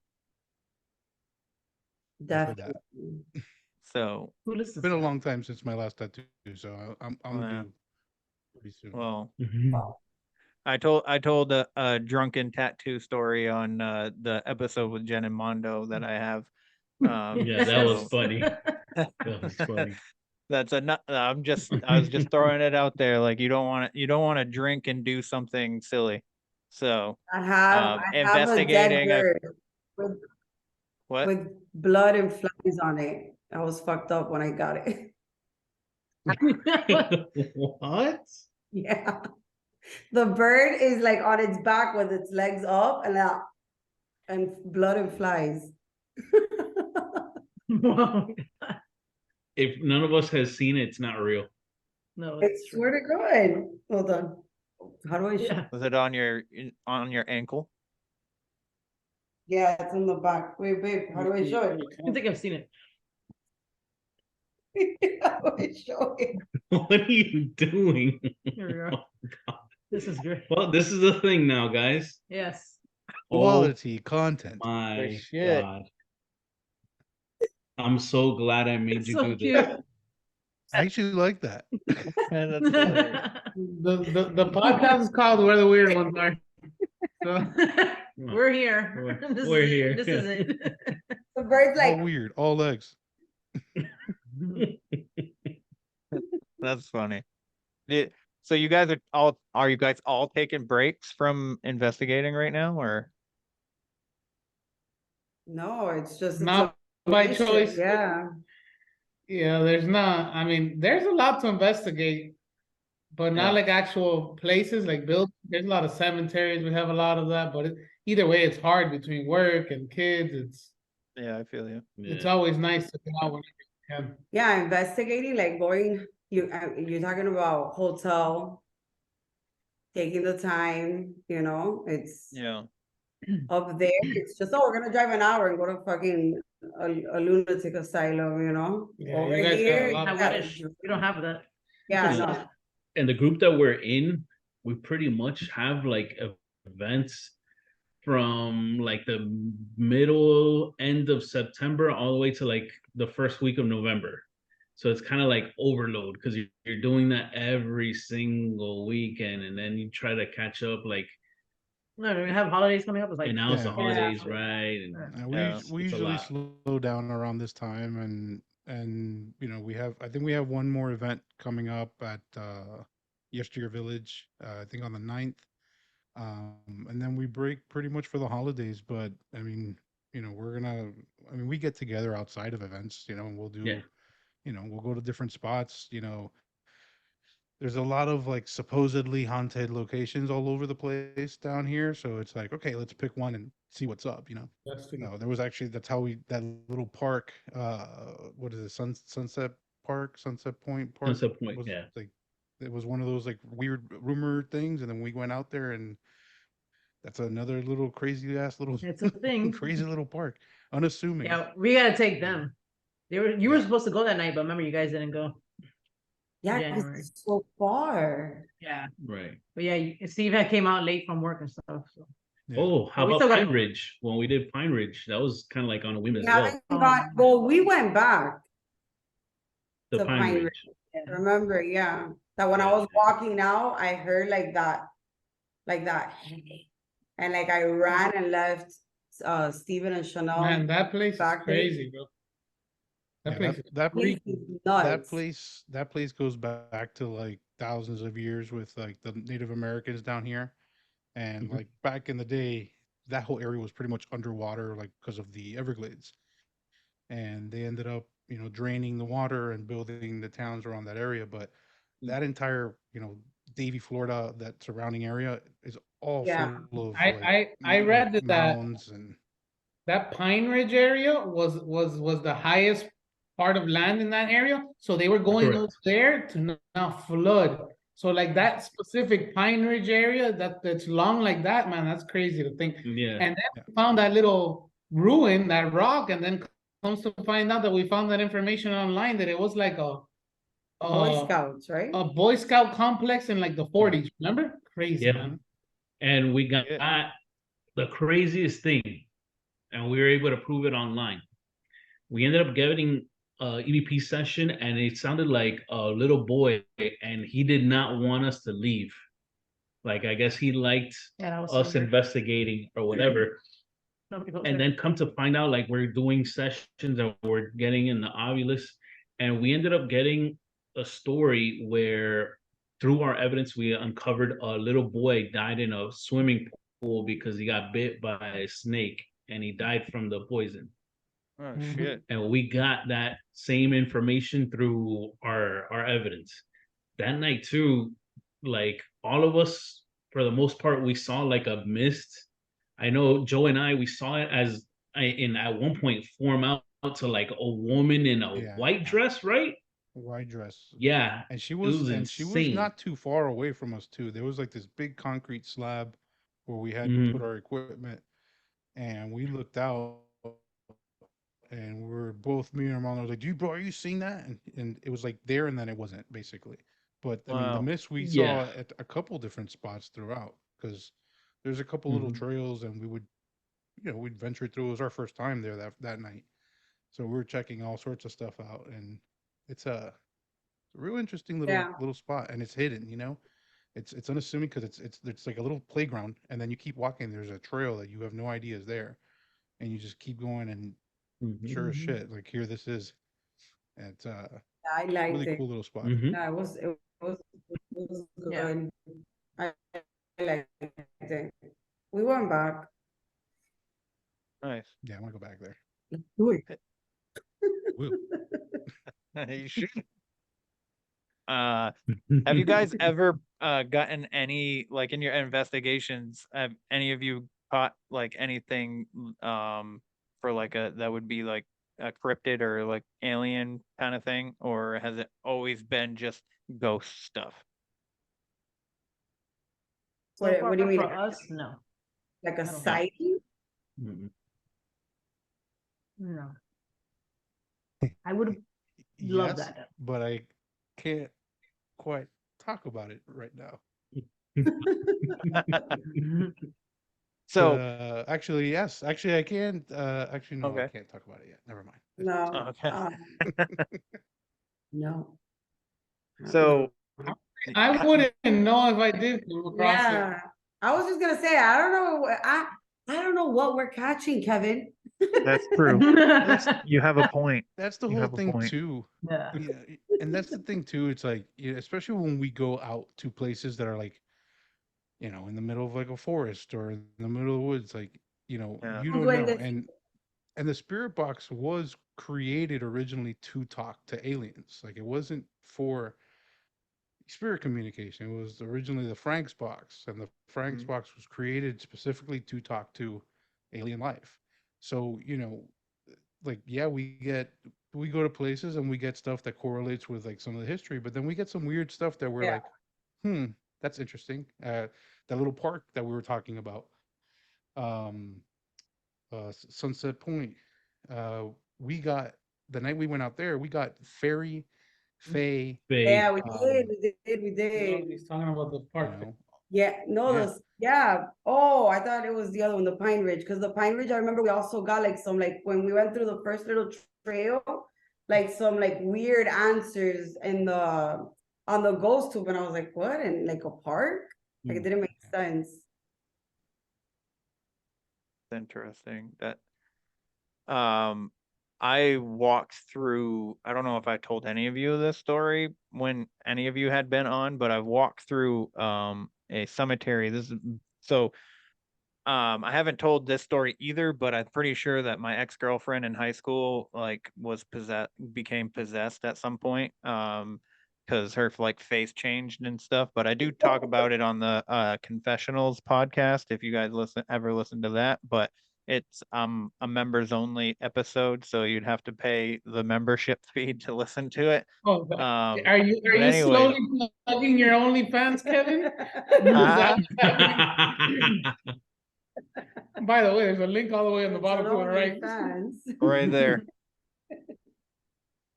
Speaker 15: Definitely.
Speaker 10: So
Speaker 11: It's been a long time since my last tattoo, so I'm
Speaker 10: Yeah.
Speaker 11: due pretty soon.
Speaker 10: Well,
Speaker 12: Mm-hmm.
Speaker 10: I told a drunken tattoo story on the episode with Jen and Mondo that I have.
Speaker 12: Yeah, that was funny. That was funny.
Speaker 10: That's a. I was just throwing it out there. Like you don't want to drink and do something silly. So
Speaker 15: I have a dead
Speaker 10: investigating.
Speaker 15: bird
Speaker 10: What?
Speaker 15: with blood and flies on it. I was fucked up when I got it.
Speaker 12: What?
Speaker 15: Yeah. The bird is like on its back with its legs up and blood and flies.
Speaker 12: If none of us has seen it, it's not real.
Speaker 13: No,
Speaker 15: I swear to God. Hold on. How do I show?
Speaker 10: Was it on your ankle?
Speaker 15: Yeah, it's on the back. Wait, babe, how do I show it?
Speaker 13: I think I've seen it.
Speaker 15: How do I show it?
Speaker 12: What are you doing?
Speaker 13: Here we go. This is great.
Speaker 12: Well, this is the thing now, guys.
Speaker 13: Yes.
Speaker 11: Quality content.
Speaker 12: My
Speaker 10: shit.
Speaker 12: God. I'm so glad I made
Speaker 13: It's
Speaker 12: you
Speaker 13: so
Speaker 12: do
Speaker 13: cute.
Speaker 12: this.
Speaker 11: I actually like that.
Speaker 14: The podcast is called Where the Weird Ones Are. So,
Speaker 13: We're here.
Speaker 12: We're here.
Speaker 13: This is it.
Speaker 15: The bird's
Speaker 11: All
Speaker 15: like,
Speaker 11: weird, all legs.
Speaker 10: That's funny. So you guys are you guys all taking breaks from investigating right now, or?
Speaker 15: no, it's just
Speaker 14: not
Speaker 15: a
Speaker 14: by
Speaker 15: mission.
Speaker 14: choice.
Speaker 15: Yeah.
Speaker 14: Yeah, there's not. I mean, there's a lot to investigate. but not like actual places like build. There's a lot of cemeteries. We have a lot of that, but either way, it's hard between work and kids.
Speaker 10: Yeah, I feel you.
Speaker 14: It's always nice to get out whenever you can.
Speaker 15: Yeah, investigating, like going, you're talking about hotel, taking the time, it's up there. It's just, we're gonna drive an hour and go to fucking a lunatic asylum,
Speaker 14: Yeah,
Speaker 15: over
Speaker 14: you guys got a
Speaker 15: here.
Speaker 14: lot of
Speaker 13: I wish we don't have that.
Speaker 15: Yeah, no.
Speaker 12: And the group that we're in, we pretty much have like events from like the middle end of September all the way to like the first week of November. So it's kind of like overload because you're doing that every single weekend, and then you try to catch up. Like,
Speaker 13: No, we have holidays coming up. It's like,
Speaker 12: and now it's the holidays, right? And
Speaker 11: we
Speaker 12: it's a
Speaker 11: usually
Speaker 12: lot.
Speaker 11: slow down around this time, and I think we have one more event coming up at Yesteryear Village. I think on the 9th. And then we break pretty much for the holidays. But I mean, we get together outside of events, and we'll do, we'll go to different spots. There's a lot of like supposedly haunted locations all over the place down here. So it's like, okay, let's pick one and see what's up. No, there was actually that little park. What is it? Sunset Park, Sunset Point Park.
Speaker 12: Sunset Point,
Speaker 11: was
Speaker 12: yeah.
Speaker 11: like it was one of those like weird rumor things, and then we went out there, and that's another little crazy ass little.
Speaker 13: It's a thing.
Speaker 11: Crazy little park, unassuming.
Speaker 13: Yeah, we gotta take them. You were supposed to go that night, but remember you guys didn't go.
Speaker 15: Yeah, it's so far.
Speaker 13: Yeah.
Speaker 12: Right.
Speaker 13: But yeah, Steve came out late from work and stuff. So.
Speaker 12: Oh, how
Speaker 13: we
Speaker 12: about
Speaker 13: still
Speaker 12: Pine
Speaker 13: got-
Speaker 12: Ridge? When we did Pine Ridge, that was kind of like on a whim as
Speaker 15: We
Speaker 12: well.
Speaker 15: haven't well, we went back
Speaker 12: The
Speaker 15: to
Speaker 12: Pine Ridge.
Speaker 15: Ridge. Remember, yeah. That when I was walking out, I heard like that, hey. And like I ran and left Steven and Chanel.
Speaker 14: Man, that place is
Speaker 15: back there.
Speaker 14: crazy, bro. That place is
Speaker 11: that
Speaker 15: place is nuts.
Speaker 11: that place goes back to like thousands of years with like the Native Americans down here, and like back in the day, that whole area was pretty much underwater, like because of the Everglades, and they ended up draining the water and building the towns around that area. But that entire Davie, Florida, that surrounding area is all full of
Speaker 14: I read that
Speaker 11: mounds and
Speaker 14: that Pine Ridge area was the highest part of land in that area. So they were going over there to not flood. So like that specific Pine Ridge area that's long like that, man, that's crazy to think.
Speaker 12: Yeah.
Speaker 14: And then we found that little ruin, that rock, and then comes to find out that we found that information online that it was like a
Speaker 15: Boy Scouts, right?
Speaker 14: A Boy Scout complex in like the 40s. Remember? Crazy, man.
Speaker 12: And we got the craziest thing, and we were able to prove it online. We ended up getting EVP session, and it sounded like a little boy, and he did not want us to leave. Like, I guess he liked us investigating or whatever. And then come to find out, like, we're doing sessions and we're getting in the Ovilus, and we ended up getting a story where through our evidence we uncovered a little boy died in a swimming pool because he got bit by a snake, and he died from the poison.
Speaker 10: Oh shit.
Speaker 12: And we got that same information through our evidence. That night too, like all of us, for the most part, we saw like a mist. I know Joe and I, we saw it as at one point form out to like a woman in a white dress, right?
Speaker 11: White dress.
Speaker 12: Yeah.
Speaker 11: And she was not too far away from us too. There was like this big concrete slab where we had put our equipment, and we looked out, and we were both, me and Armando, was like, "Dude, bro, are you seeing that?" And it was like there, and then it wasn't, basically. But I mean, the mist we saw at a couple different spots throughout, because there's a couple little trails, and we would, we'd venture through. It was our first time there that night, so we were checking all sorts of stuff out, and it's a real interesting little spot, and it's hidden. It's unassuming because it's like a little playground, and then you keep walking. There's a trail that you have no idea is there, and you just keep going, and sure as shit, like here this is. It's
Speaker 15: I liked
Speaker 11: really
Speaker 15: it.
Speaker 11: cool little spot.
Speaker 15: Yeah, it was good. I liked it. We went back.
Speaker 10: Nice.
Speaker 11: Yeah, I want to go back there.
Speaker 15: Do it.
Speaker 10: You should. Have you guys ever gotten any, like, in your investigations, have any of you caught like anything for like a that would be like a cryptid or like alien kind of thing, or has it always been just ghost stuff?
Speaker 13: So
Speaker 15: What,
Speaker 13: far
Speaker 15: what do you mean?
Speaker 13: for us, no.
Speaker 15: Like a
Speaker 13: I don't-
Speaker 15: sighting?
Speaker 13: No. I would love
Speaker 11: Yes,
Speaker 13: that.
Speaker 11: but I can't quite talk about it right now.
Speaker 10: So
Speaker 11: actually, yes. Actually, I can. Actually, no, I
Speaker 10: Okay.
Speaker 11: can't talk about it yet. Never mind.
Speaker 15: No.
Speaker 10: Okay.
Speaker 15: No.
Speaker 10: So
Speaker 14: I wouldn't know if I did come across it.
Speaker 15: Yeah. I was just gonna say, I don't know. I don't know what we're catching, Kevin.
Speaker 8: That's true. You have a point.
Speaker 11: That's the
Speaker 8: You
Speaker 11: whole
Speaker 8: have a
Speaker 11: thing
Speaker 8: point.
Speaker 11: too.
Speaker 13: Yeah.
Speaker 11: And that's the thing too. It's like, especially when we go out to places that are like, in the middle of like a forest or in the middle of the woods, like, you don't know. And the spirit box was created originally to talk to aliens. Like, it wasn't for spirit communication. It was originally the Frank's box, and the Frank's box was created specifically to talk to alien life. So, like, yeah, we go to places and we get stuff that correlates with like some of the history, but then we get some weird stuff that we're like, that's interesting. That little park that we were talking about, Sunset Point. We got the night we went out there, we got fairy, fae.
Speaker 15: Yeah, we did.
Speaker 14: He's talking about the park.
Speaker 15: Yeah, no,
Speaker 11: Yeah.
Speaker 15: Oh, I thought it was the other one, the Pine Ridge. Because the Pine Ridge, I remember we also got like some, like when we went through the first little trail, like some like weird answers on the ghost tube, and I was like, what? And like a park? Like it didn't make sense.
Speaker 10: interesting that I walked through, I don't know if I told any of you this story when any of you had been on, but I've walked through a cemetery. I haven't told this story either, but I'm pretty sure that my ex-girlfriend in high school like became possessed at some point. Because her like face changed and stuff. But I do talk about it on the Confessionals podcast if you guys ever listen to that. But it's a members only episode, so you'd have to pay the membership fee to listen to it.
Speaker 14: Oh, are you
Speaker 10: anyway.
Speaker 14: slowly plugging your OnlyFans, Kevin? By the way, there's a link all the way on the bottom corner, right?
Speaker 10: Right there.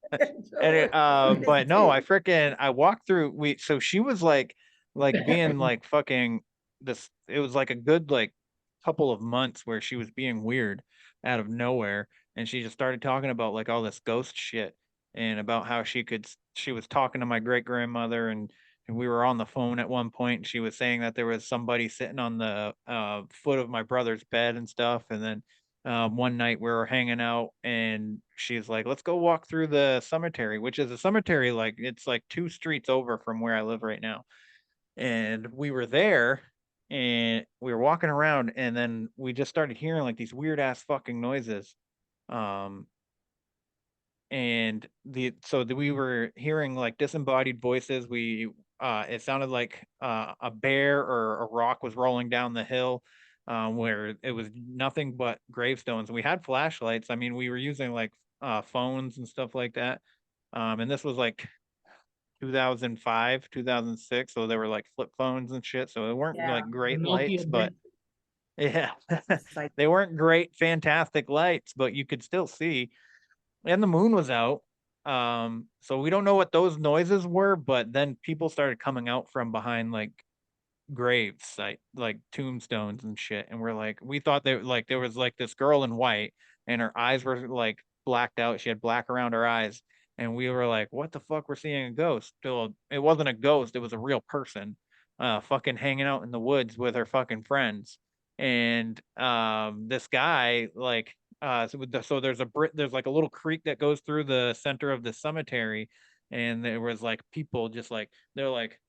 Speaker 10: But no, I walked through so she was like being like fucking this, it was like a good like couple of months where she was being weird out of nowhere, and she just started talking about like all this ghost shit and about how she was talking to my great grandmother, and we were on the phone at one point, and she was saying that there was somebody sitting on the foot of my brother's bed and stuff, and then one night we were hanging out and she's like, let's go walk through the cemetery, which is a cemetery like it's like 2 streets over from where I live right now. And we were there and we were walking around, and then we just started hearing like these weird ass fucking noises. And we were hearing like disembodied voices. It sounded like a bear or a rock was rolling down the hill, where it was nothing but gravestones. We had flashlights. I mean, we were using like phones and stuff like that. And this was like 2005, 2006, so they were like flip phones and shit. So they weren't like great lights, but yeah, they weren't great, fantastic lights, but you could still see. And the moon was out. So we don't know what those noises were, but then people started coming out from behind like graves, like tombstones and shit. And we thought there was like this girl in white and her eyes were like blacked out. She had black around her eyes. And we were like, what the fuck? We're seeing a ghost. Well, it wasn't a ghost, it was a real person, fucking hanging out in the woods with her fucking friends. And this guy, like, so there's like a little creek that goes through the center of the cemetery, and there was like people just like they're like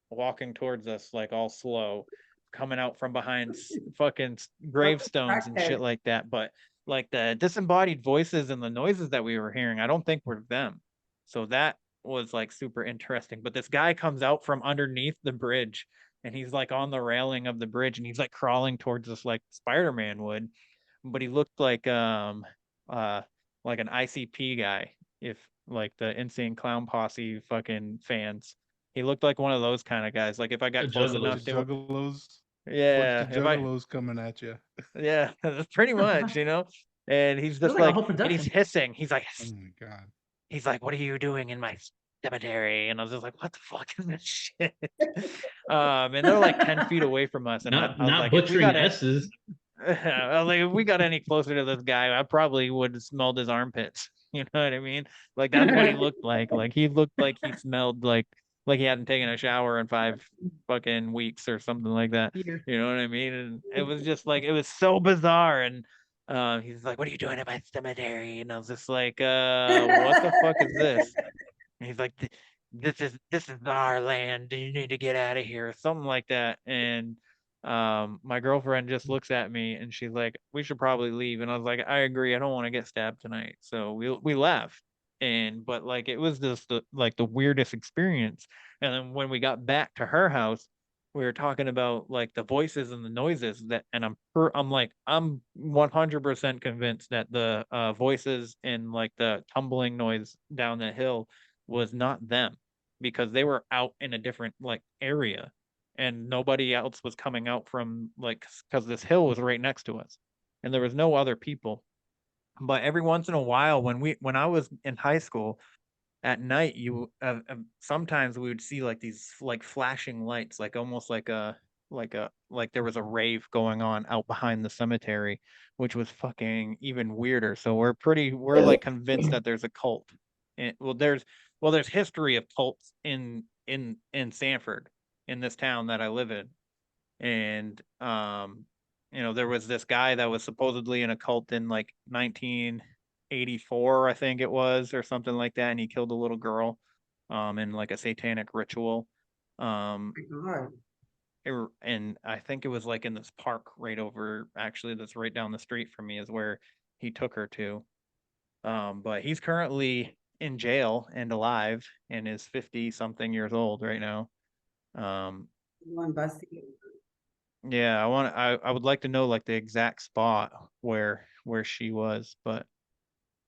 Speaker 10: walking towards us like all slow, coming out from behind fucking gravestones and shit like that. But like the disembodied voices and the noises that we were hearing, I don't think were them. So that was like super interesting. But this guy comes out from underneath the bridge, and he's like on the railing of the bridge, and he's like crawling towards us like Spider-Man would. But he looked like an ICP guy, if like the Insane Clown Posse fucking fans. He looked like one of those kind of guys. Like if I got close enough to him,
Speaker 11: Juggalos.
Speaker 10: yeah,
Speaker 11: Bunch of
Speaker 10: if I
Speaker 11: juggalos coming at you.
Speaker 10: yeah, pretty much, you know. And he's just
Speaker 13: Looked like a
Speaker 10: like,
Speaker 13: whole
Speaker 10: and he's
Speaker 13: production.
Speaker 10: hissing. He's like,
Speaker 11: Oh my god.
Speaker 10: he's like, what are you doing in my cemetery? And I was just like, what the fuck is this shit? And they're like 10 feet away from us. And I was
Speaker 12: Not
Speaker 10: like, if we
Speaker 12: butchering
Speaker 10: got
Speaker 12: S's.
Speaker 10: I was like, if we got any closer to this guy, I probably would have smelled his armpits. You know what I mean? Like that's what he looked like. Like he looked like he smelled like he hadn't taken a shower in 5 fucking weeks or something like that.
Speaker 13: Here.
Speaker 10: You know what I mean? And it was just like it was so bizarre. And he's like, what are you doing at my cemetery? And I was just like, what the fuck is this? And he's like, this is our land. You need to get out of here, something like that. And my girlfriend just looks at me and she's like, we should probably leave. And I was like, I agree. I don't want to get stabbed tonight. So we left. But like it was just the weirdest experience. And then when we got back to her house, we were talking about like the voices and the noises that, and I'm 100% convinced that the voices and like the tumbling noise down the hill was not them, because they were out in a different like area, and nobody else was coming out from like, because this hill was right next to us and there was no other people. But every once in a while when I was in high school, at night you sometimes we would see like these like flashing lights, like almost like there was a rave going on out behind the cemetery, which was fucking even weirder. So we're like convinced that there's a cult. And there's history of cults in Sanford, in this town that I live in. And there was this guy that was supposedly in a cult in like 1984, I think it was, or something like that, and he killed a little girl in like a satanic ritual. And I think it was like in this park right over, actually that's right down the street from me, is where he took her to. But he's currently in jail and alive and is 50 something years old right now. Yeah, I would like to know like the exact spot where she was, but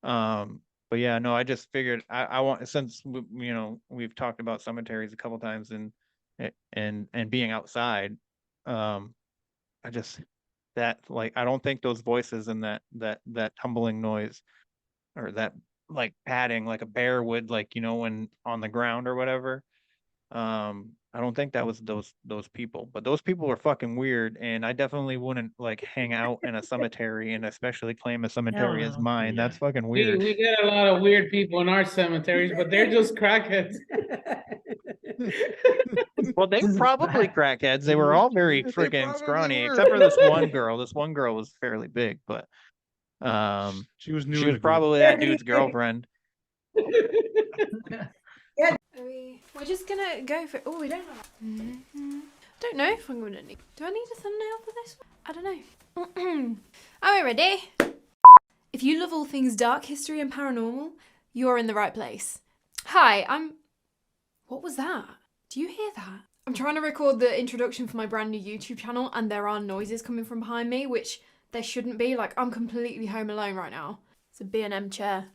Speaker 10: yeah, no, I just figured I want, since we've talked about cemeteries a couple times and being outside, I just, that like, I don't think those voices and that tumbling noise, or that like padding like a bear would, like, when on the ground or whatever, I don't think that was those people. But those people were fucking weird, and I definitely wouldn't like hang out in a cemetery, and especially claim a cemetery as mine. That's fucking weird.
Speaker 14: We get a lot of weird people in our cemeteries, but they're just crackheads.
Speaker 10: Well, they were probably crackheads. They were all very freaking scrawny, except for this one girl. This one girl was fairly big, but
Speaker 11: she was new.
Speaker 10: She was probably that dude's girlfriend.
Speaker 1: We're just gonna go for. Oh, we don't. Don't know if I'm gonna need. Do I need a thumbnail for this one? I don't know. Are we ready? If you love all things dark history and paranormal, you're in the right place. Hi, What was that? Do you hear that? I'm trying to record the introduction for my brand new YouTube channel, and there are noises coming from behind me, which there shouldn't be. Like, I'm completely home alone right now. It's a B&M chair.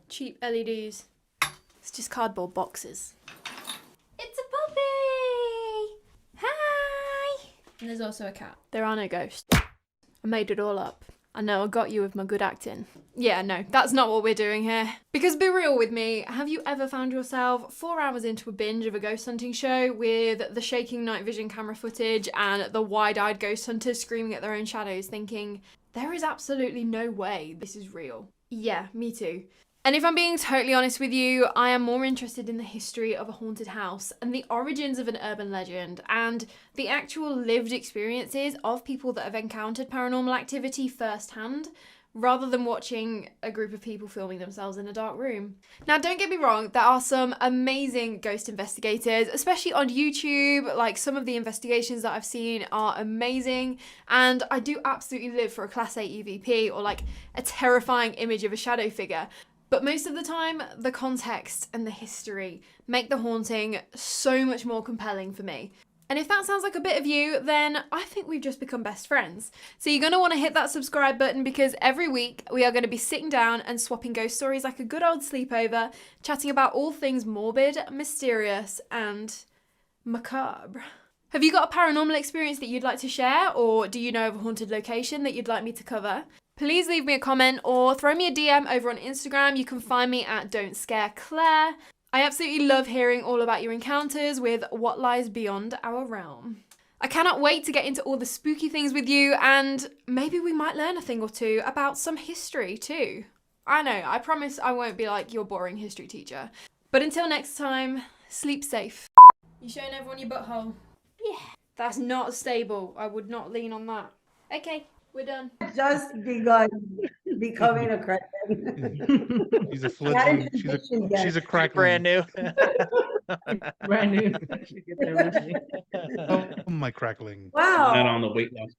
Speaker 1: Cheap LEDs. It's just cardboard boxes. It's a puppy! Hi! And there's also a cat. There are no ghosts. I made it all up. I know, I got you with my good acting. Yeah, no, that's not what we're doing here. Because be real with me, have you ever found yourself 4 hours into a binge of a ghost hunting show with the shaking night vision camera footage and the wide-eyed ghost hunters screaming at their own shadows, thinking, there is absolutely no way this is real? Yeah, me too. And if I'm being totally honest with you, I am more interested in the history of a haunted house and the origins of an urban legend and the actual lived experiences of people that have encountered paranormal activity firsthand, rather than watching a group of people filming themselves in a dark room. Now, don't get me wrong, there are some amazing ghost investigators, especially on YouTube. Like, some of the investigations that I've seen are amazing, and I do absolutely live for a Class A EVP or like a terrifying image of a shadow figure. But most of the time, the context and the history make the haunting so much more compelling for me. And if that sounds like a bit of you, then I think we've just become best friends. So you're going to want to hit that subscribe button, because every week we are going to be sitting down and swapping ghost stories like a good old sleepover, chatting about all things morbid, mysterious, and macabre. Have you got a paranormal experience that you'd like to share, or do you know of a haunted location that you'd like me to cover? Please leave me a comment or throw me a DM over on Instagram. You can find me at Don't Scare Claire. I absolutely love hearing all about your encounters with what lies beyond our realm. I cannot wait to get into all the spooky things with you, and maybe we might learn a thing or two about some history too. I know, I promise I won't be like your boring history teacher. But until next time, sleep safe. You showing everyone your butthole? Yeah. That's not stable. I would not lean on that. Okay, we're done.
Speaker 15: Just begun becoming a crackhead.
Speaker 11: She's a fledgling. She's a crackling.
Speaker 10: Brand new.
Speaker 13: Brand new.
Speaker 11: Oh, my crackling.
Speaker 15: Wow.
Speaker 12: Not on the weight loss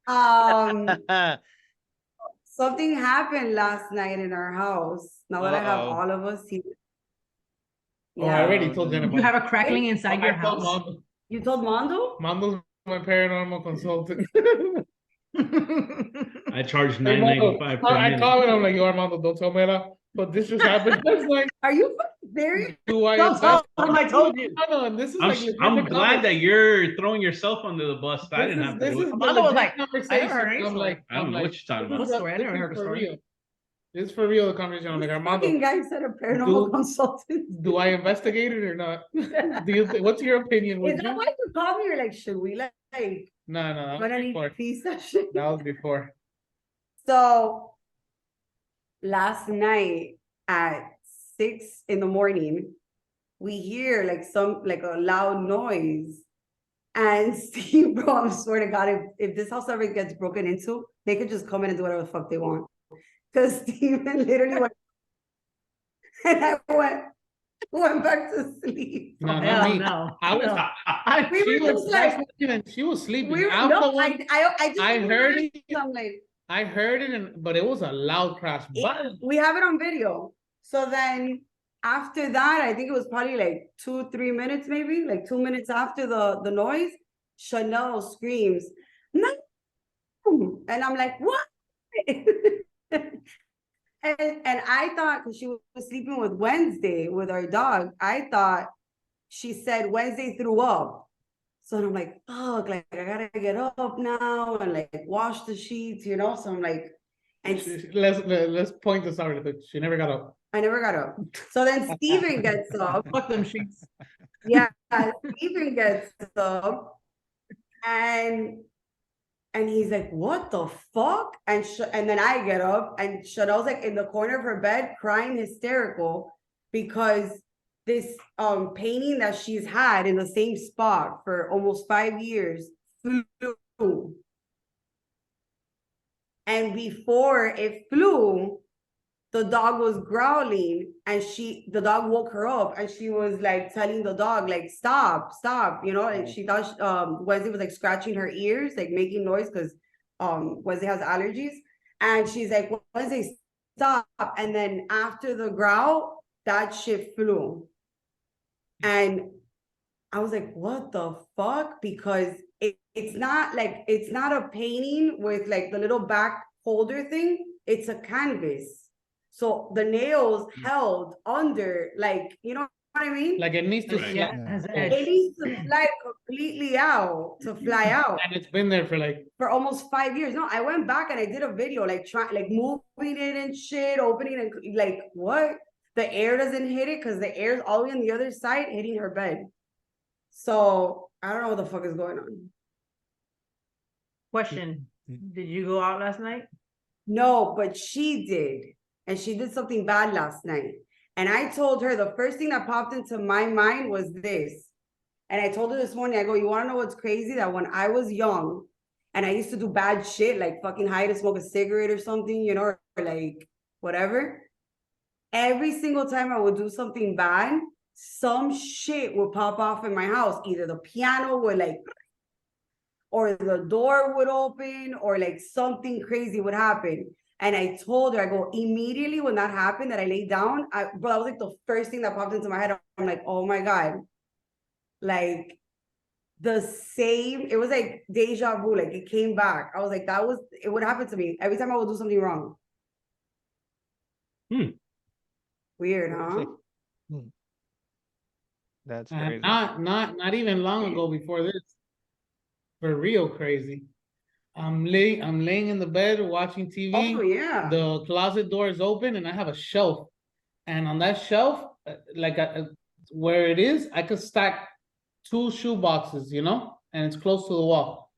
Speaker 12: plan.
Speaker 15: Something happened last night in our house. Now that I have
Speaker 10: Uh-oh.
Speaker 15: all of us here.
Speaker 14: Oh, I already told Jennifer.
Speaker 13: You have a crackling inside your
Speaker 14: I told
Speaker 13: house?
Speaker 14: Mondo.
Speaker 15: You told Mondo?
Speaker 14: Mondo's my paranormal consultant.
Speaker 12: I charge
Speaker 14: Hey, Mondo,
Speaker 12: $9.95 per
Speaker 14: I
Speaker 12: minute.
Speaker 14: call it. I'm like, yo, Armando, don't tell me that. But this just happened. It's like,
Speaker 15: Are you fucking serious?
Speaker 14: do I
Speaker 15: Don't tell him I told you.
Speaker 14: No, no, and this is
Speaker 12: I'm,
Speaker 14: like legit
Speaker 12: I'm
Speaker 14: conversation.
Speaker 12: glad that you're throwing yourself under the bus. I didn't have to
Speaker 14: This
Speaker 12: do
Speaker 14: is
Speaker 12: it.
Speaker 14: the
Speaker 13: Mondo was
Speaker 14: legit
Speaker 13: like, I
Speaker 14: conversation.
Speaker 13: never heard any
Speaker 14: I'm
Speaker 13: story.
Speaker 14: like,
Speaker 12: I don't know what you're talking
Speaker 13: What
Speaker 12: about.
Speaker 13: story? I never heard a
Speaker 14: for
Speaker 13: story.
Speaker 14: real. It's for real, the conversation. I'm like, Armando,
Speaker 15: Fucking guy said a paranormal consultant.
Speaker 14: do I investigate it or not? What's your opinion?
Speaker 15: Is
Speaker 14: Would
Speaker 15: that
Speaker 14: you?
Speaker 15: why you called me? You're like, should we like
Speaker 14: No, that
Speaker 15: run
Speaker 14: was
Speaker 15: any
Speaker 14: before.
Speaker 15: fee session?
Speaker 14: That was before.
Speaker 15: So last night at 6 a.m, we hear like a loud noise. And Steve, bro, I swear to God, if this house ever gets broken into, they could just come in and do whatever the fuck they want. Because Steven literally went, and I went back to sleep.
Speaker 14: No,
Speaker 13: hell
Speaker 14: not me.
Speaker 13: no.
Speaker 14: I was.
Speaker 13: No.
Speaker 15: We
Speaker 14: She
Speaker 15: were
Speaker 14: was
Speaker 15: just like,
Speaker 14: and she was sleeping.
Speaker 15: we were,
Speaker 14: I'm
Speaker 15: no,
Speaker 14: the one.
Speaker 15: I just
Speaker 14: I heard it.
Speaker 15: I'm like,
Speaker 14: I heard it, but it was a loud crash. But
Speaker 15: we have it on video. So then after that, I think it was probably like 2-3 minutes, maybe like 2 minutes after the noise, Chanel screams, no. And I'm like, what? And I thought, because she was sleeping with Wednesday with our dog, I thought she said Wednesday threw up. So I'm like, fuck, like I gotta get up now and like wash the sheets, you know? So I'm like, and
Speaker 14: let's point this out. She never got up.
Speaker 15: I never got up. So then Steven gets up.
Speaker 13: Fuck them sheets.
Speaker 15: Yeah, Steven gets up and he's like, what the fuck? And then I get up and Chanel's like in the corner of her bed crying hysterical because this painting that she's had in the same spot for almost 5 years flew. And before it flew, the dog was growling and the dog woke her up and she was like telling the dog like stop, you know, and she thought Wesley was like scratching her ears, like making noise because Wesley has allergies. And she's like, Wesley, stop. And then after the growl, that shit flew. And I was like, what the fuck? Because it's not a painting with like the little back holder thing. It's a canvas. So the nails held under, like, you know what I mean?
Speaker 14: Like it needs to
Speaker 15: it needs to fly completely out, to fly out.
Speaker 14: And it's been there for
Speaker 15: almost 5 years. No, I went back and I did a video, like moving it and shit, opening and like what? The air doesn't hit it because the air's all the way on the other side hitting her bed. So I don't know what the fuck is going on.
Speaker 13: Question. Did you go out last night?
Speaker 15: No, but she did. And she did something bad last night. And I told her the first thing that popped into my mind was this. And I told her this morning, I go, you want to know what's crazy? That when I was young and I used to do bad shit, like fucking hide to smoke a cigarette or something, you know, or like whatever. Every single time I would do something bad, some shit would pop off in my house. Either the piano would like, or the door would open, or like something crazy would happen. And I told her, I go, immediately when that happened, that I laid down, that was like the first thing that popped into my head. I'm like, oh my God. Like the same, it was like deja vu, like it came back. I was like, it would happen to me every time I would do something wrong. Weird, huh?
Speaker 10: That's
Speaker 14: crazy.
Speaker 10: crazy.
Speaker 14: Not even long ago before this. For real crazy. I'm laying in the bed watching TV.
Speaker 15: Oh, yeah.
Speaker 14: The closet door is open and I have a shelf. And on that shelf, where it is, I could stack 2 shoe boxes, you know, and it's close to the wall.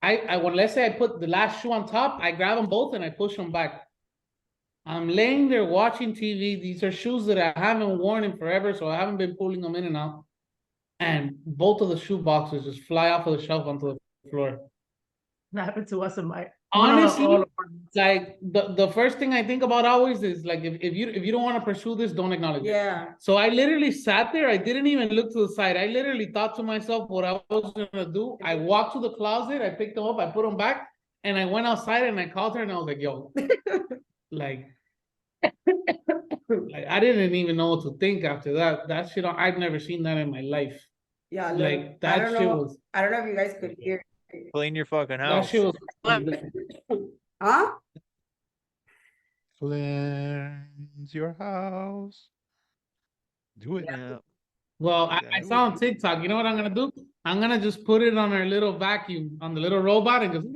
Speaker 14: When let's say I put the last shoe on top, I grab them both and I push them back. I'm laying there watching TV. These are shoes that I haven't worn in forever, so I haven't been pulling them in and out. And both of the shoe boxes just fly off of the shelf onto the floor.
Speaker 13: That happened to us in my
Speaker 14: honestly, like the first thing I think about always is like if you don't want to pursue this, don't acknowledge it.
Speaker 15: Yeah.
Speaker 14: So I literally sat there. I didn't even look to the side. I literally thought to myself what I was gonna do. I walked to the closet. I picked them up. I put them back, and I went outside and I called her and I was like, "Yo, like." Like I didn't even know what to think after that. That shit, I've never seen that in my life.
Speaker 15: Yeah, look,
Speaker 14: like that shit was.
Speaker 15: I don't know if you guys could hear.
Speaker 10: Clean your fucking
Speaker 14: That
Speaker 10: house.
Speaker 14: shit was.
Speaker 15: Huh?
Speaker 11: Cleanse your house. Do it.
Speaker 10: Yeah.
Speaker 14: Well, I saw on TikTok. You know what I'm gonna do? I'm gonna just put it on our little vacuum, on the little robot, and just.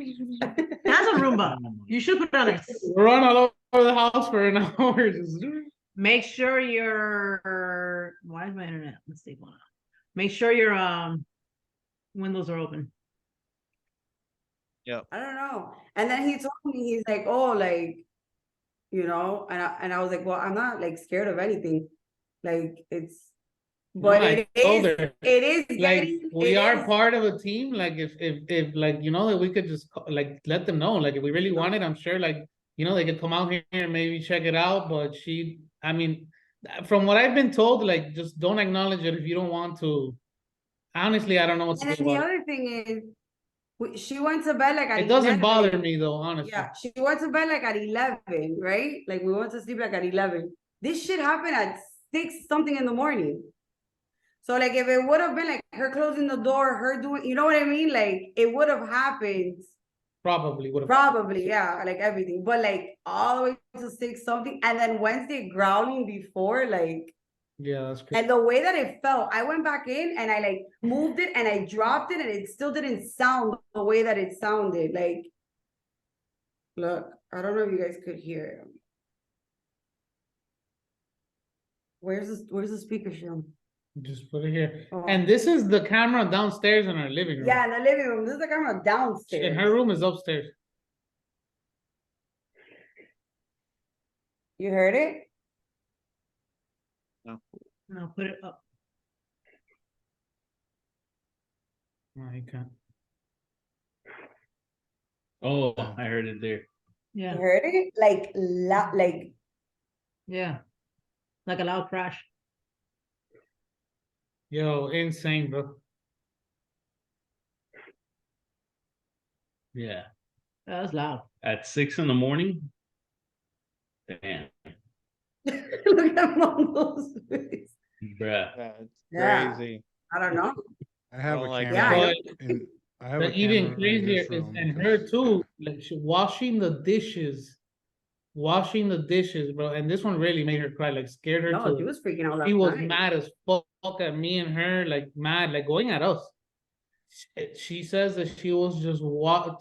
Speaker 13: That's a Roomba. You should put it on it.
Speaker 14: Run all over the house for an hour. Just.
Speaker 13: Make sure your why is my internet unstable now? Make sure your windows are open.
Speaker 10: Yep.
Speaker 15: I don't know. And then he told me, he's like, oh, like, you know, and I was like, well, I'm not like scared of anything. Like it's, but
Speaker 14: No,
Speaker 15: it is
Speaker 14: like we are
Speaker 15: is.
Speaker 14: part of a team. Like if like you know that we could just like let them know. Like if we really want it, I'm sure like you know they could come out here and maybe check it out. But I mean, from what I've been told, like just don't acknowledge it if you don't want to. Honestly, I don't know what to do.
Speaker 15: And then the other thing is, she went to bed like at
Speaker 14: it doesn't
Speaker 15: 11.
Speaker 14: bother me though, honestly.
Speaker 15: Yeah, she went to bed like at 11, right? Like we went to sleep like at 11. This shit happened at 6 something in the morning. So like if it would have been like her closing the door, her doing, you know what I mean? Like it would have happened.
Speaker 14: Probably would have.
Speaker 15: Probably, yeah, like everything. But like all the way to 6 something, and then Wednesday growling before, like.
Speaker 14: Yeah, that's crazy.
Speaker 15: And the way that it felt, I went back in and I like moved it and I dropped it and it still didn't sound the way that it sounded. Like, look, I don't know if you guys could hear it. Where's the speaker show?
Speaker 14: Just put it here. Oh. And this is the camera downstairs in our living room.
Speaker 15: Yeah, in the living room. This is the camera downstairs.
Speaker 14: And her room is upstairs.
Speaker 15: You heard it?
Speaker 13: No, put it up.
Speaker 14: No, you can't.
Speaker 12: Oh, I heard it there.
Speaker 13: Yeah.
Speaker 15: You heard it? Like.
Speaker 13: Yeah. Like a loud crash.
Speaker 14: Yo, insane, bro.
Speaker 12: Yeah.
Speaker 13: That was loud.
Speaker 12: At 6 a.m. Damn.
Speaker 15: Look at Mongo's face.
Speaker 12: Bruh.
Speaker 10: That's crazy.
Speaker 15: I don't know.
Speaker 11: I have a
Speaker 10: like
Speaker 11: camera.
Speaker 14: But
Speaker 11: I have a
Speaker 14: even
Speaker 11: camera
Speaker 14: crazier is
Speaker 11: room.
Speaker 14: and her too, like she washing the dishes, bro. And this one really made her cry, like scared her.
Speaker 15: No, she was freaking out.
Speaker 14: She was mad as fuck at me and her, like mad, like going at us. She says that she was just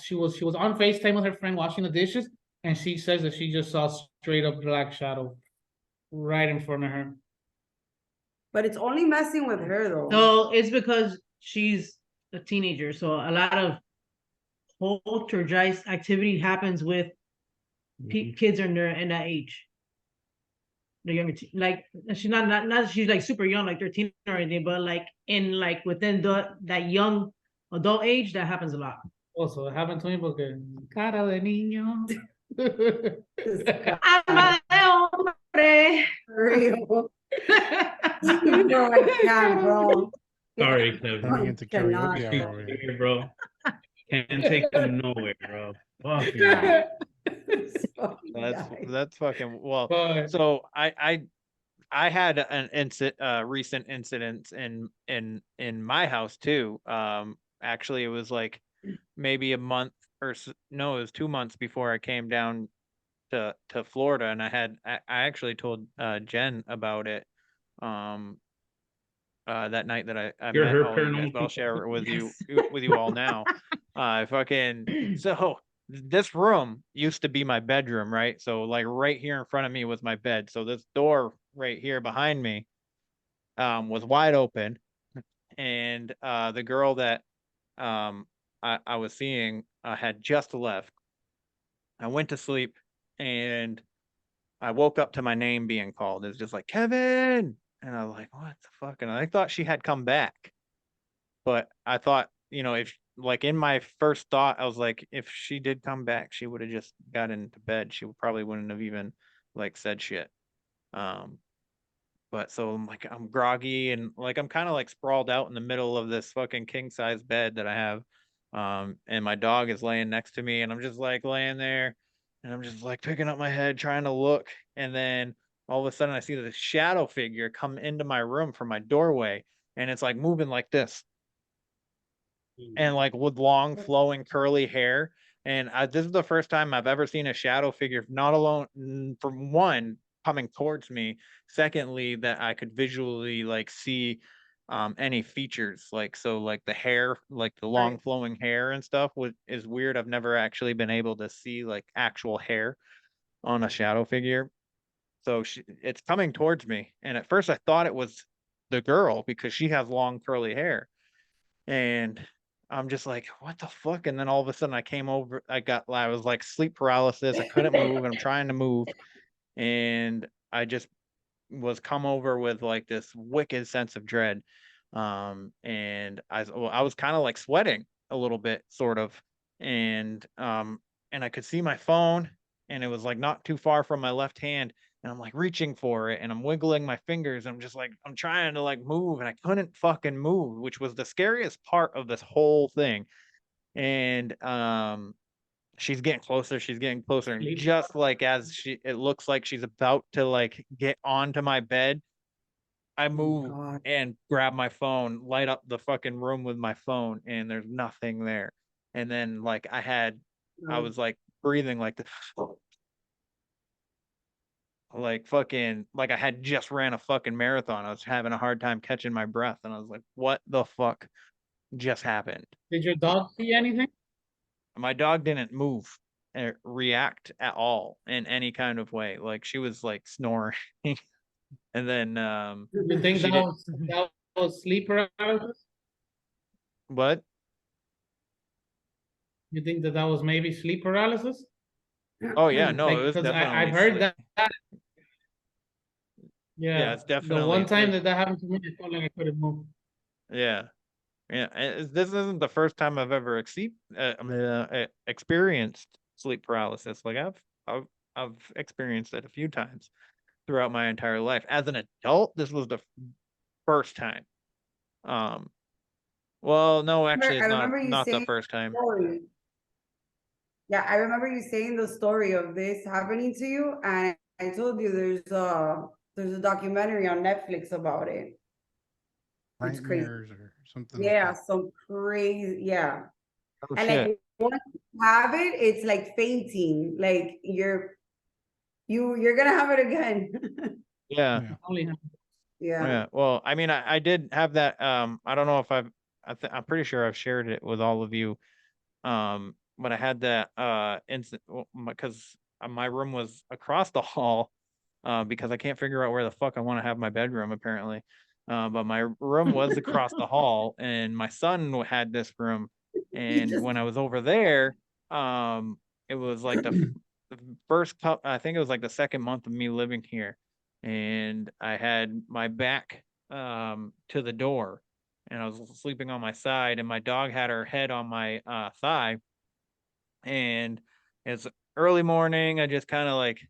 Speaker 14: she was on FaceTime with her friend washing the dishes, and she says that she just saw straight up black shadow right in front of her.
Speaker 15: But it's only messing with her though.
Speaker 13: No, it's because she's a teenager, so a lot of poltergeist activity happens with kids in that age. The younger, like she's not she's like super young, like 13 or anything, but like in like within that young adult age, that happens a lot.
Speaker 14: Also, it happened to me porque cara de niño.
Speaker 13: Alma de hombre.
Speaker 15: Real. No, I can't, bro.
Speaker 12: Sorry, Kevin.
Speaker 11: Turning into karaoke hour.
Speaker 12: Here, bro. Can't take them nowhere, bro. Fuck you.
Speaker 10: That's fucking well.
Speaker 14: But
Speaker 10: So I had an recent incident in my house too. Actually, it was like maybe a month no, it was 2 months before I came down to Florida, and I actually told Jen about it. Um, that night that I
Speaker 12: You're
Speaker 10: met
Speaker 12: her
Speaker 10: all you guys,
Speaker 12: paranormal
Speaker 10: but I'll share it with
Speaker 12: companion.
Speaker 10: you all now. Fucking so this room used to be my bedroom, right? So like right here in front of me was my bed. So this door right here behind me was wide open, and the girl that um I was seeing had just left. I went to sleep, and I woke up to my name being called. It's just like Kevin, and I was like, what the fuck? And I thought she had come back. But I thought, if like in my first thought, I was like, if she did come back, she would have just got into bed. She probably wouldn't have even like said shit. Um, but so I'm like, I'm groggy, and like I'm kind of like sprawled out in the middle of this fucking king size bed that I have. And my dog is laying next to me, and I'm just like laying there, and I'm just like picking up my head, trying to look, and then all of a sudden I see this shadow figure come into my room from my doorway, and it's like moving like this, and like with long flowing curly hair. And this is the first time I've ever seen a shadow figure, not alone from one coming towards me, secondly that I could visually like see any features, like so like the hair, like the long flowing hair and stuff is weird. I've never actually been able to see like actual hair on a shadow figure. So it's coming towards me, and at first I thought it was the girl because she has long curly hair, and I'm just like, what the fuck? And then all of a sudden I was like sleep paralysis. I couldn't move, and I'm trying to move. And I just was come over with like this wicked sense of dread. And I was kind of like sweating a little bit, sort of. And I could see my phone, and it was like not too far from my left hand, and I'm like reaching for it, and I'm wiggling my fingers. I'm just like I'm trying to like move, and I couldn't fucking move, which was the scariest part of this whole thing. And she's getting closer, and just like as it looks like she's about to like get onto my bed, I move and grab my phone, light up the fucking room with my phone, and there's nothing there. And then like I was like breathing like this, like fucking like I had just ran a fucking marathon. I was having a hard time catching my breath, and I was like, what the fuck just happened?
Speaker 14: did your dog see anything?
Speaker 10: My dog didn't move or react at all in any kind of way. Like she was like snoring. And then
Speaker 14: You think
Speaker 10: she did
Speaker 14: that was sleep paralysis?
Speaker 10: what?
Speaker 14: You think that was maybe sleep paralysis?
Speaker 10: Oh yeah, no, it
Speaker 14: Like,
Speaker 10: was
Speaker 14: because I've
Speaker 10: definitely
Speaker 14: heard
Speaker 10: sleep.
Speaker 14: that.
Speaker 10: Yeah,
Speaker 14: Yeah,
Speaker 10: it's
Speaker 14: the
Speaker 10: definitely
Speaker 14: one time that happened to me, I felt like I couldn't move.
Speaker 10: yeah. Yeah, this isn't the first time I've ever experienced sleep paralysis. Like I've experienced it a few times throughout my entire life. As an adult, this was the first time. Um, well, no, actually,
Speaker 15: I
Speaker 10: it's
Speaker 15: remember you
Speaker 10: not the
Speaker 15: saying
Speaker 10: first
Speaker 15: the
Speaker 10: time.
Speaker 15: story. Yeah, I remember you saying the story of this happening to you, and I told you there's a documentary on Netflix about it. It's crazy.
Speaker 11: Nightmares or something like
Speaker 15: Yeah,
Speaker 11: that.
Speaker 15: some crazy, yeah.
Speaker 10: Oh
Speaker 15: And
Speaker 10: shit.
Speaker 15: like once you have it, it's like fainting. Like you're gonna have it again.
Speaker 10: Yeah.
Speaker 15: Yeah.
Speaker 10: Yeah. Well, I mean, I did have that. I don't know if I'm pretty sure I've shared it with all of you. But I had that incident because my room was across the hall, because I can't figure out where the fuck I want to have my bedroom apparently. But my room was across the hall, and my son had this room. And when I was over there, it was like the I think it was like the second month of me living here, and I had my back to the door, and I was sleeping on my side, and my dog had her head on my thigh, and it's early morning. I just kind of like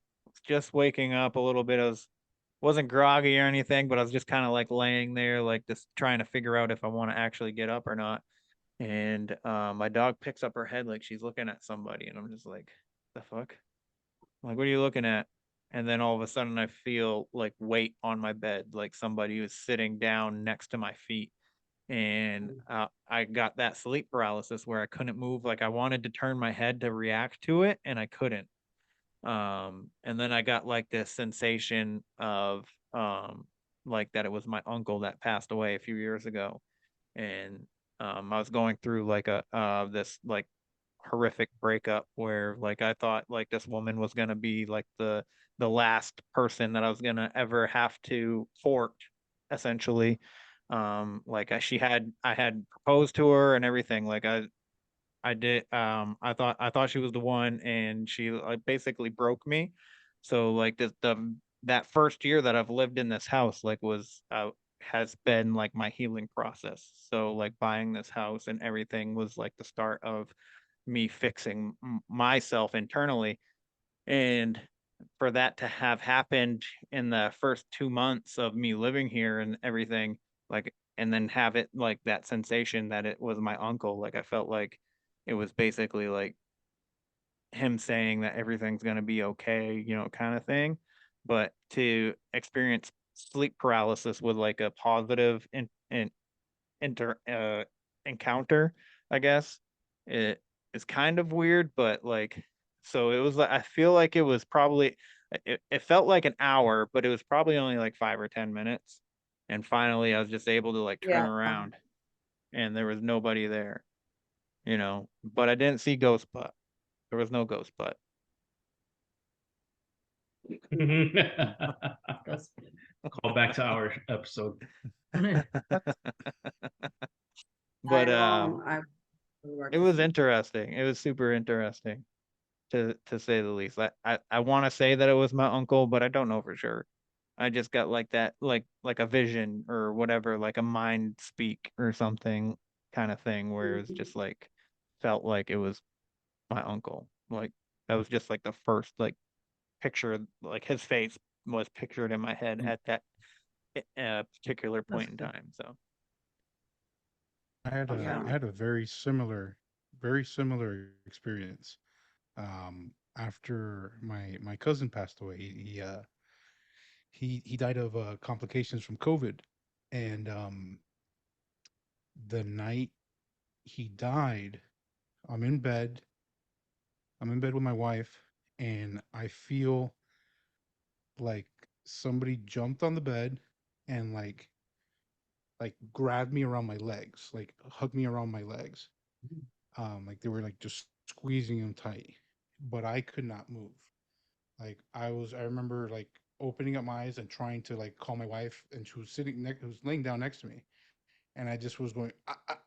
Speaker 10: just waking up a little bit. Wasn't groggy or anything, but I was just kind of like laying there, like just trying to figure out if I want to actually get up or not. And my dog picks up her head like she's looking at somebody, and I'm just like, the fuck? like, what are you looking at? And then all of a sudden I feel like weight on my bed, like somebody was sitting down next to my feet. And I got that sleep paralysis where I couldn't move. Like I wanted to turn my head to react to it and I couldn't. And then I got like this sensation of like that it was my uncle that passed away a few years ago. And I was going through like a this like horrific breakup where like I thought like this woman was gonna be like the last person that I was gonna ever have to court, essentially. Like I had proposed to her and everything. Like I did I thought she was the one, and she like basically broke me. So like the that first year that I've lived in this house like was has been like my healing process. So like buying this house and everything was like the start of me fixing myself internally. And for that to have happened in the first 2 months of me living here and everything, like, and then have it like that sensation that it was my uncle, like I felt like it was basically like him saying that everything's going to be okay, you know, kind of thing. But to experience sleep paralysis with like a positive inter encounter, I guess. It is kind of weird, but like so it was like I feel like it was probably it felt like an hour, but it was probably only like 5 or 10 minutes. And finally I was just able to like turn
Speaker 15: Yeah.
Speaker 10: around and there was nobody there, you know. But I didn't see ghost butt. There was no ghost butt.
Speaker 12: Call back to our episode.
Speaker 10: But
Speaker 15: I
Speaker 10: it was interesting. It was super interesting to say the least. I want to say that it was my uncle, but I don't know for sure. I just got like that, like a vision or whatever, like a mind speak or something kind of thing, where it was just like felt like it was my uncle. Like that was just like the first like picture, like his face was pictured in my head at that particular point in time. So
Speaker 11: I had a very similar experience. After my cousin passed away, he died of complications from COVID, and the night he died, I'm in bed. I'm in bed with my wife, and I feel like somebody jumped on the bed and like grabbed me around my legs, like hugged me around my legs. Like they were like just squeezing them tight, but I could not move. Like I remember like opening up my eyes and trying to like call my wife, and she was was laying down next to me, and I just was going, ah,"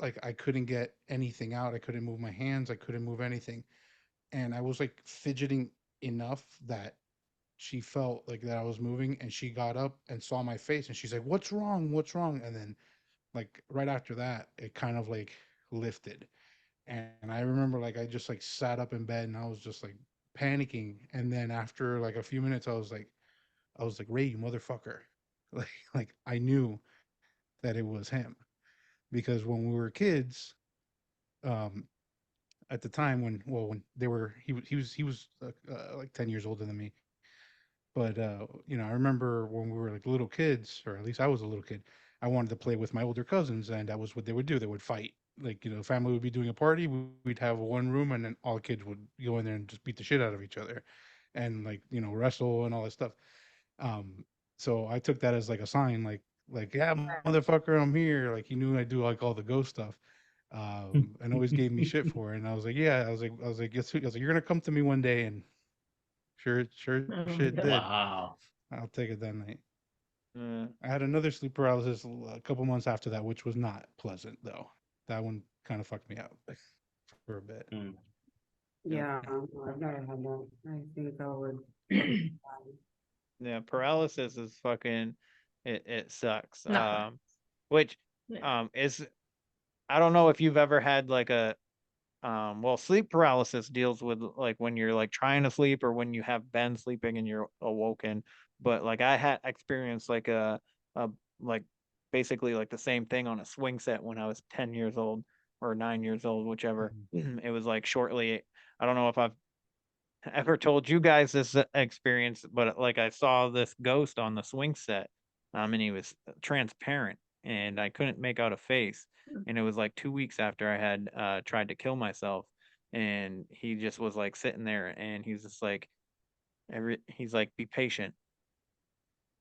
Speaker 11: like I couldn't get anything out. I couldn't move my hands. I couldn't move anything, and I was like fidgeting enough that she felt like that I was moving, and she got up and saw my face, and she's like, "What's wrong? What's wrong?" And then like right after that, it kind of like lifted. And I remember like I just like sat up in bed and I was just like panicking. And then after like a few minutes, I was like, Ray, you motherfucker. Like I knew that it was him. Because when we were kids, um, at the time when they were he was like 10 years older than me. But you know, I remember when we were like little kids, or at least I was a little kid, I wanted to play with my older cousins, and that was what they would do. They would fight. Like, you know, the family would be doing a party, we'd have one room, and then all the kids would go in there and just beat the shit out of each other, and like, you know, wrestle and all that stuff. Um, so I took that as like a sign, like yeah, motherfucker, I'm here. Like he knew I do like all the ghost stuff. And always gave me shit for it. And I was like, yeah, I was like, yes, I was like, you're gonna come to me one day, and sure shit did.
Speaker 12: Wow.
Speaker 11: I'll take it that night.
Speaker 10: Mm.
Speaker 11: I had another sleep paralysis a couple months after that, which was not pleasant though. That one kind of fucked me up for a bit.
Speaker 15: Yeah, I've never had that. I think I would.
Speaker 10: Yeah, paralysis is fucking it sucks.
Speaker 13: No.
Speaker 10: Which is I don't know if you've ever had like a well, sleep paralysis deals with like when you're like trying to sleep or when you have been sleeping and you're awoken. But like I had experienced like a like basically like the same thing on a swing set when I was 10 years old or 9 years old, whichever. It was like shortly, I don't know if I've ever told you guys this experience, but like I saw this ghost on the swing set, and he was transparent, and I couldn't make out a face, and it was like 2 weeks after I had tried to kill myself, and he just was like sitting there, and he's just like he's like, be patient,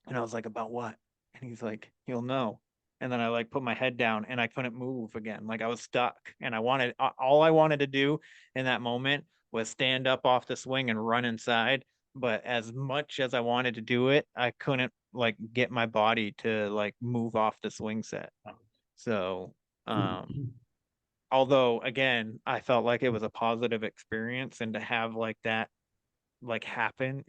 Speaker 10: and I was like, about what? And he's like, you'll know. And then I like put my head down and I couldn't move again. Like I was stuck. And all I wanted to do in that moment was stand up off the swing and run inside. But as much as I wanted to do it, I couldn't like get my body to like move off the swing set. So, although again, I felt like it was a positive experience, and to have like that like happen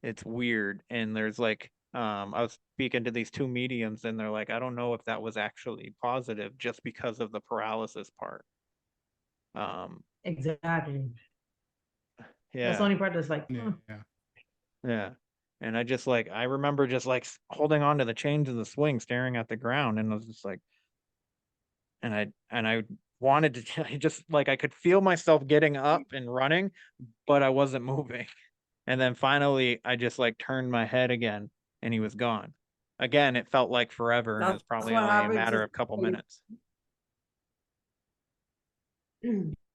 Speaker 10: it's weird. And there's like I was speaking to these two mediums, and they're like, I don't know if that was actually positive just because of the paralysis part.
Speaker 13: Exactly.
Speaker 10: Yeah.
Speaker 13: That's the only part that's like,
Speaker 10: Yeah. And I remember just like holding on to the chains of the swing, staring at the ground, and I was just like, and I wanted to I just like I could feel myself getting up and running, but I wasn't moving. And then finally I just like turned my head again, and he was gone. Again, it felt like forever, and it was probably
Speaker 15: what
Speaker 10: only a
Speaker 15: happens
Speaker 10: matter
Speaker 15: is-
Speaker 10: of a couple minutes.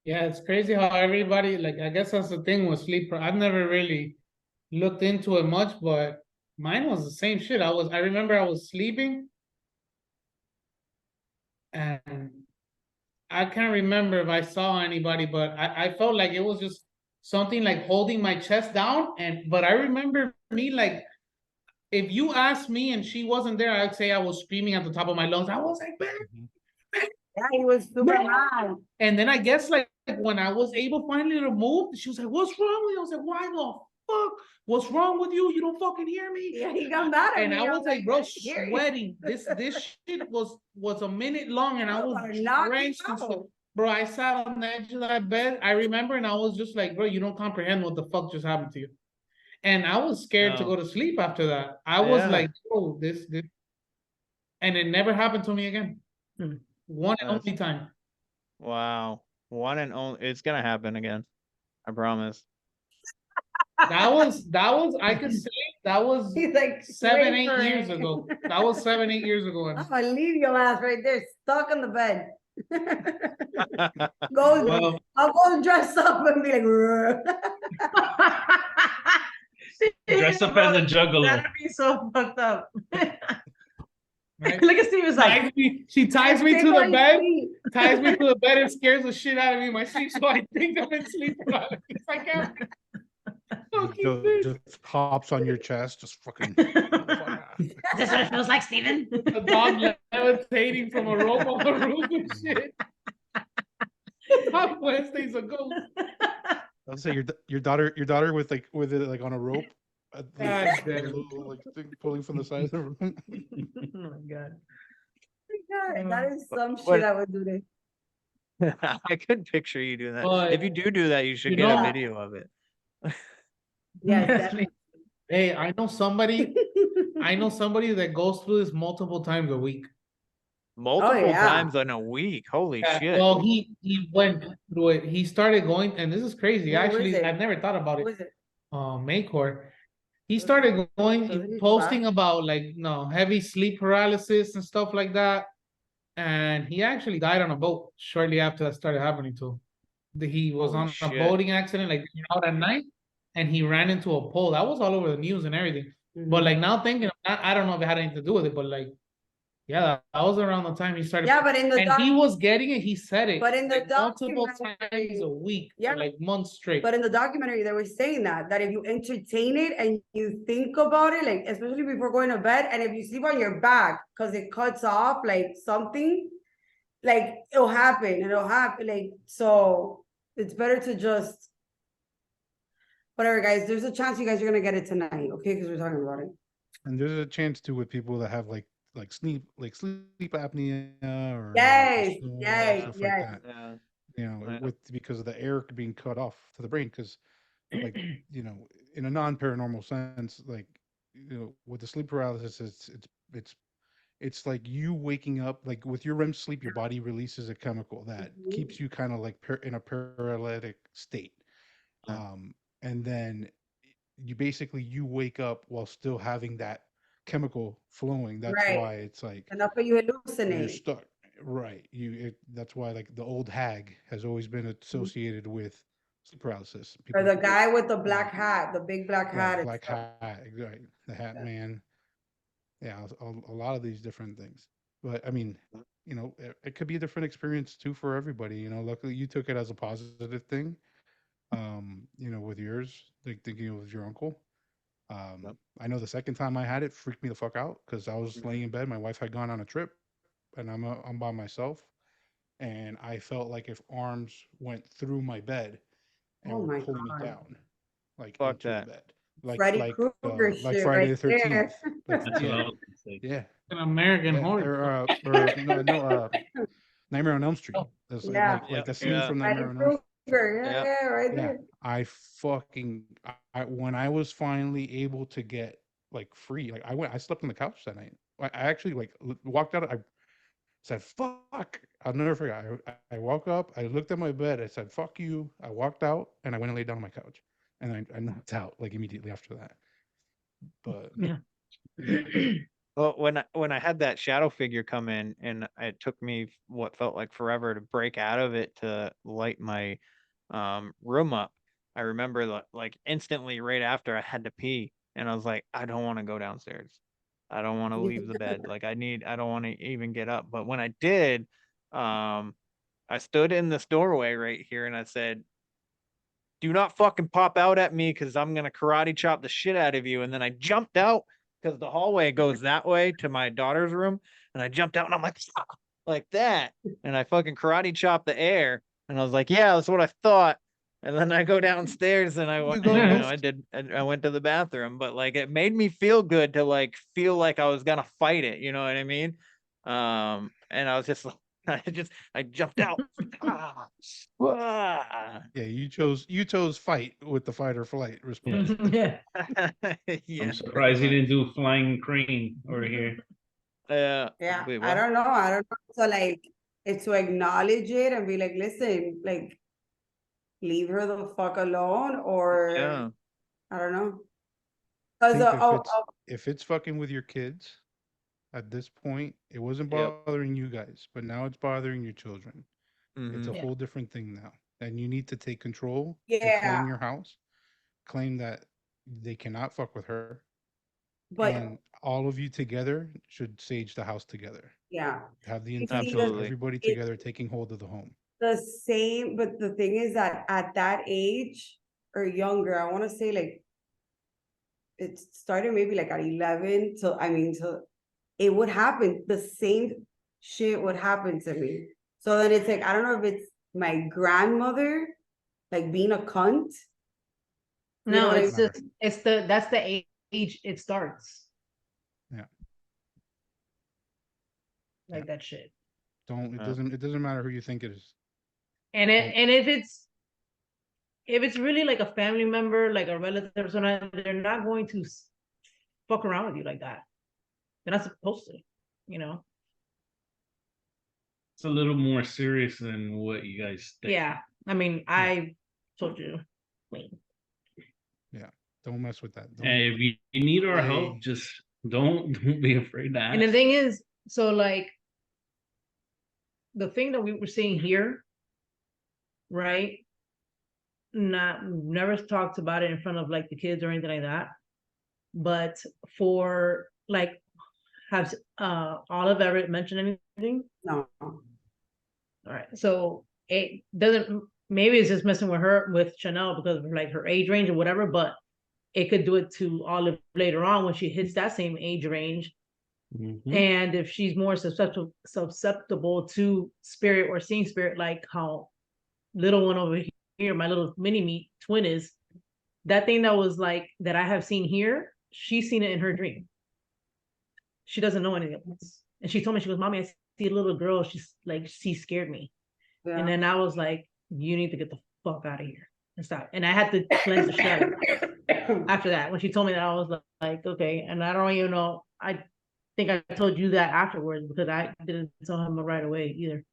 Speaker 14: Yeah, it's crazy how everybody, like, I guess that's the thing with sleep. I've never really looked into it much, but mine was the same shit. I remember I was sleeping, and I can't remember if I saw anybody, but I felt like it was just something like holding my chest down. But I remember me like, if you asked me and she wasn't there, I'd say I was screaming at the top of my lungs. I was like, man.
Speaker 15: Yeah, he was super mad.
Speaker 14: And then I guess like when I was able finally to move, she was like, what's wrong with you? I was like, why the fuck? What's wrong with you? You don't fucking hear me?
Speaker 15: Yeah, he got mad at
Speaker 14: And
Speaker 15: me.
Speaker 14: I was like, bro,
Speaker 15: hear you.
Speaker 14: sweating. This shit was a minute long, and I was
Speaker 15: knock you
Speaker 14: drenched in
Speaker 15: out.
Speaker 14: sweat. Bro, I sat on the edge of that bed. I remember, and I was just like, bro, you don't comprehend what the fuck just happened to you. And I was scared to
Speaker 10: No.
Speaker 14: go to sleep after that. I was
Speaker 10: Yeah.
Speaker 14: like, oh, this, and it never happened to me again. One and
Speaker 10: That's-
Speaker 14: only time.
Speaker 10: Wow. One and only. It's gonna happen again. I promise.
Speaker 14: That was I could say that was
Speaker 15: He's like
Speaker 14: 7, 8
Speaker 15: whimpering.
Speaker 14: years ago. That was 7, 8 years ago.
Speaker 15: I'm gonna leave your ass right there, stuck in the bed. Go,
Speaker 14: Well,
Speaker 15: I'll go and dress up and be like, "Rrr."
Speaker 12: Dress up as a juggler.
Speaker 13: That'd be so fucked up.
Speaker 14: right?
Speaker 13: Look at Steve is like,
Speaker 14: She ties me to
Speaker 15: Stay
Speaker 14: the
Speaker 15: on
Speaker 14: bed,
Speaker 15: sleep.
Speaker 14: ties me to the bed, and scares the shit out of me in my sleep. So I think I'm in sleep paralysis. I can't.
Speaker 11: Just hops on your chest, just fucking.
Speaker 13: is this what it feels like, Steven?
Speaker 14: A dog levitating from a rope on the roof and shit. Wednesday's a ghost.
Speaker 11: I'll say your daughter with it like on a rope,
Speaker 14: God
Speaker 11: like,
Speaker 14: damn.
Speaker 11: a little, like thing pulling from the side of the room.
Speaker 13: Oh my god.
Speaker 15: God, that is some
Speaker 10: What-
Speaker 15: shit I would do this.
Speaker 10: I could picture you doing that.
Speaker 14: But,
Speaker 10: If you do that, you should
Speaker 14: you
Speaker 10: get
Speaker 14: know-
Speaker 10: a video of it.
Speaker 15: Yes, definitely.
Speaker 14: Hey, I know somebody that goes through this multiple times a week.
Speaker 10: Multiple
Speaker 15: yeah.
Speaker 10: times in a week. Holy
Speaker 14: Yeah,
Speaker 10: shit.
Speaker 14: well, he went through it. He started going, and this is crazy.
Speaker 15: Who is
Speaker 14: Actually,
Speaker 15: it?
Speaker 14: I've never thought about
Speaker 15: Who
Speaker 14: it.
Speaker 15: is it?
Speaker 14: Maycor. He started going, posting about like heavy sleep paralysis and stuff like that. And he actually died on a boat shortly after that started happening to him. He was
Speaker 10: Holy
Speaker 14: on a
Speaker 10: shit.
Speaker 14: boating accident, like out at night, and he ran into a pole. That was all over the news and everything. But like now thinking, I don't know if it had anything to do with it, but like, yeah, that was around the time he started.
Speaker 15: Yeah, but in the
Speaker 14: and he was getting it. He said it.
Speaker 15: But in the
Speaker 14: like, multiple
Speaker 15: documentary-
Speaker 14: times a week,
Speaker 15: Yeah.
Speaker 14: for like months straight.
Speaker 15: But in the documentary, they were saying that if you entertain it and you think about it, like especially before going to bed, and if you sleep on your back because it cuts off like something, like it'll happen. Like so, it's better to just whatever, guys. There's a chance you guys are gonna get it tonight, okay? Because we're talking about it.
Speaker 11: And there's a chance too with people that have like sleep apnea or
Speaker 15: Yes,
Speaker 11: snore,
Speaker 15: yes,
Speaker 11: stuff
Speaker 15: yes.
Speaker 11: like that.
Speaker 10: Yeah.
Speaker 11: You know,
Speaker 10: Yeah.
Speaker 11: because of the air being cut off to the brain. Because like in a non-paranormal sense, like with the sleep paralysis, it's like you waking up, like with your REM sleep, your body releases a chemical that keeps you kind of like in a paralytic state. and then you wake up while still having that chemical flowing. That's
Speaker 15: Right.
Speaker 11: why it's like
Speaker 15: And that's why you
Speaker 11: you're
Speaker 15: hallucinate.
Speaker 11: stuck. Right. That's why like the old hag has always been associated with sleep paralysis.
Speaker 15: Or
Speaker 11: People,
Speaker 15: the guy with the black hat, the big black hat.
Speaker 11: right,
Speaker 15: and
Speaker 11: black
Speaker 15: stuff.
Speaker 11: hat, right, the hat man. Yeah, a lot of these different things. But I mean, it could be a different experience too for everybody. Luckily you took it as a positive thing. With yours, like thinking it was your uncle. I know the second time I had it freaked me the fuck out because I was laying in bed. My wife had gone on a trip, and I'm by myself, and I felt like if arms went through my bed and
Speaker 15: Oh
Speaker 11: were
Speaker 15: my
Speaker 11: pulling me
Speaker 15: God.
Speaker 11: down, like
Speaker 10: Fuck
Speaker 11: into the
Speaker 10: that.
Speaker 11: bed,
Speaker 15: Freddy Krueger
Speaker 11: like
Speaker 15: shit
Speaker 11: Friday
Speaker 15: right
Speaker 11: the 13th.
Speaker 15: there.
Speaker 11: Like
Speaker 12: That's what I
Speaker 11: yeah,
Speaker 12: was gonna say.
Speaker 11: yeah,
Speaker 14: An American
Speaker 11: yeah,
Speaker 14: horror.
Speaker 11: or no, Nightmare on Elm Street. That's
Speaker 15: Yeah.
Speaker 11: like the scene
Speaker 10: Yeah.
Speaker 11: from
Speaker 15: Freddy
Speaker 11: Nightmare on Elm Street.
Speaker 15: Krueger.
Speaker 10: Yeah.
Speaker 15: Yeah, right
Speaker 11: Yeah,
Speaker 15: there.
Speaker 11: I fucking when I was finally able to get like free, like I slept on the couch that night. I actually like walked out. I said, "Fuck!" I'll never forget. I woke up. I looked at my bed. I said, "Fuck you!" I walked out and I went and laid down on my couch, and I knocked out like immediately after that. But
Speaker 13: Yeah.
Speaker 10: Well, when I had that shadow figure come in, and it took me what felt like forever to break out of it to light my room up. I remember like instantly right after I had to pee, and I was like, I don't want to go downstairs. I don't want to leave the bed. Like I don't want to even get up. But when I did, I stood in this doorway right here, and I said, do not fucking pop out at me because I'm gonna karate chop the shit out of you. And then I jumped out because the hallway goes that way to my daughter's room. And I jumped out and I'm like, "Fuck," like that. And I fucking karate chopped the air. And I was like, yeah, that's what I thought. And then I go downstairs and
Speaker 11: you ghost.
Speaker 10: I went to the bathroom, but like it made me feel good to like feel like I was gonna fight it, you know what I mean? And I was just like, I jumped out. Ah, ah.
Speaker 11: Yeah, you chose fight with the fight or flight response.
Speaker 13: Yeah.
Speaker 10: Yeah,
Speaker 12: I'm surprised he didn't do flying crane over here.
Speaker 15: Yeah.
Speaker 10: Wait,
Speaker 15: I
Speaker 10: what?
Speaker 15: don't know. I don't know. So like it's to acknowledge it and be like, listen, like leave her the fuck alone, or
Speaker 10: Yeah.
Speaker 15: I don't know.
Speaker 11: I
Speaker 15: Because
Speaker 11: think if it's fucking with your kids at this point, it wasn't
Speaker 10: Yep.
Speaker 11: bothering you guys, but now it's bothering your children. It's a
Speaker 10: Mhm.
Speaker 15: Yeah.
Speaker 11: whole different thing now. And you need to take control and
Speaker 15: Yeah.
Speaker 11: claim your house. Claim that they cannot fuck with her.
Speaker 15: But
Speaker 11: And all of you together should sage the house together.
Speaker 15: yeah,
Speaker 11: Have the
Speaker 15: you see,
Speaker 11: intention of
Speaker 10: Absolutely.
Speaker 11: everybody
Speaker 15: it's
Speaker 11: together taking hold of the home.
Speaker 15: the same. But the thing is that at that age or younger, I want to say like it started maybe like at 11 till it would happen. The same shit would happen to me. So then it's like I don't know if it's my grandmother like being a cunt. You know
Speaker 13: No,
Speaker 15: what I
Speaker 13: it's
Speaker 15: mean?
Speaker 13: just that's the age it starts.
Speaker 11: Yeah.
Speaker 13: Like that shit.
Speaker 11: It doesn't matter who you think it is.
Speaker 13: And if it's really like a family member, like a relative or something, they're not going to fuck around with you like that. They're not supposed to, you know?
Speaker 12: It's a little more serious than what you guys think.
Speaker 13: Yeah. I mean, I told you. Wait.
Speaker 11: Yeah. Don't mess with that. Don't
Speaker 12: And if you need our
Speaker 11: play-
Speaker 12: help, just don't be afraid to ask.
Speaker 13: And the thing is, so like the thing that we were seeing here, right? Never talked about it in front of like the kids or anything like that. But for like, has Olive ever mentioned anything?
Speaker 15: No.
Speaker 13: All right. So it doesn't, maybe it's just messing with her, with Chanel because of like her age range or whatever, but it could do it to Olive later on when she hits that same age range.
Speaker 12: Mm-hmm.
Speaker 13: And if she's more susceptible to spirit or seeing spirit, like how little one over here, my little mini me twin is, that thing that was like that I have seen here, she's seen it in her dream. She doesn't know anything else. And she told me, she goes, Mommy, I see a little girl. She's like, she scared me.
Speaker 15: Yeah.
Speaker 13: And then I was like, you need to get the fuck out of here and stop. And I had to cleanse the shit after that. When she told me that, I was like, okay. And I don't even know. I think I told you that afterwards because I didn't tell him right away either.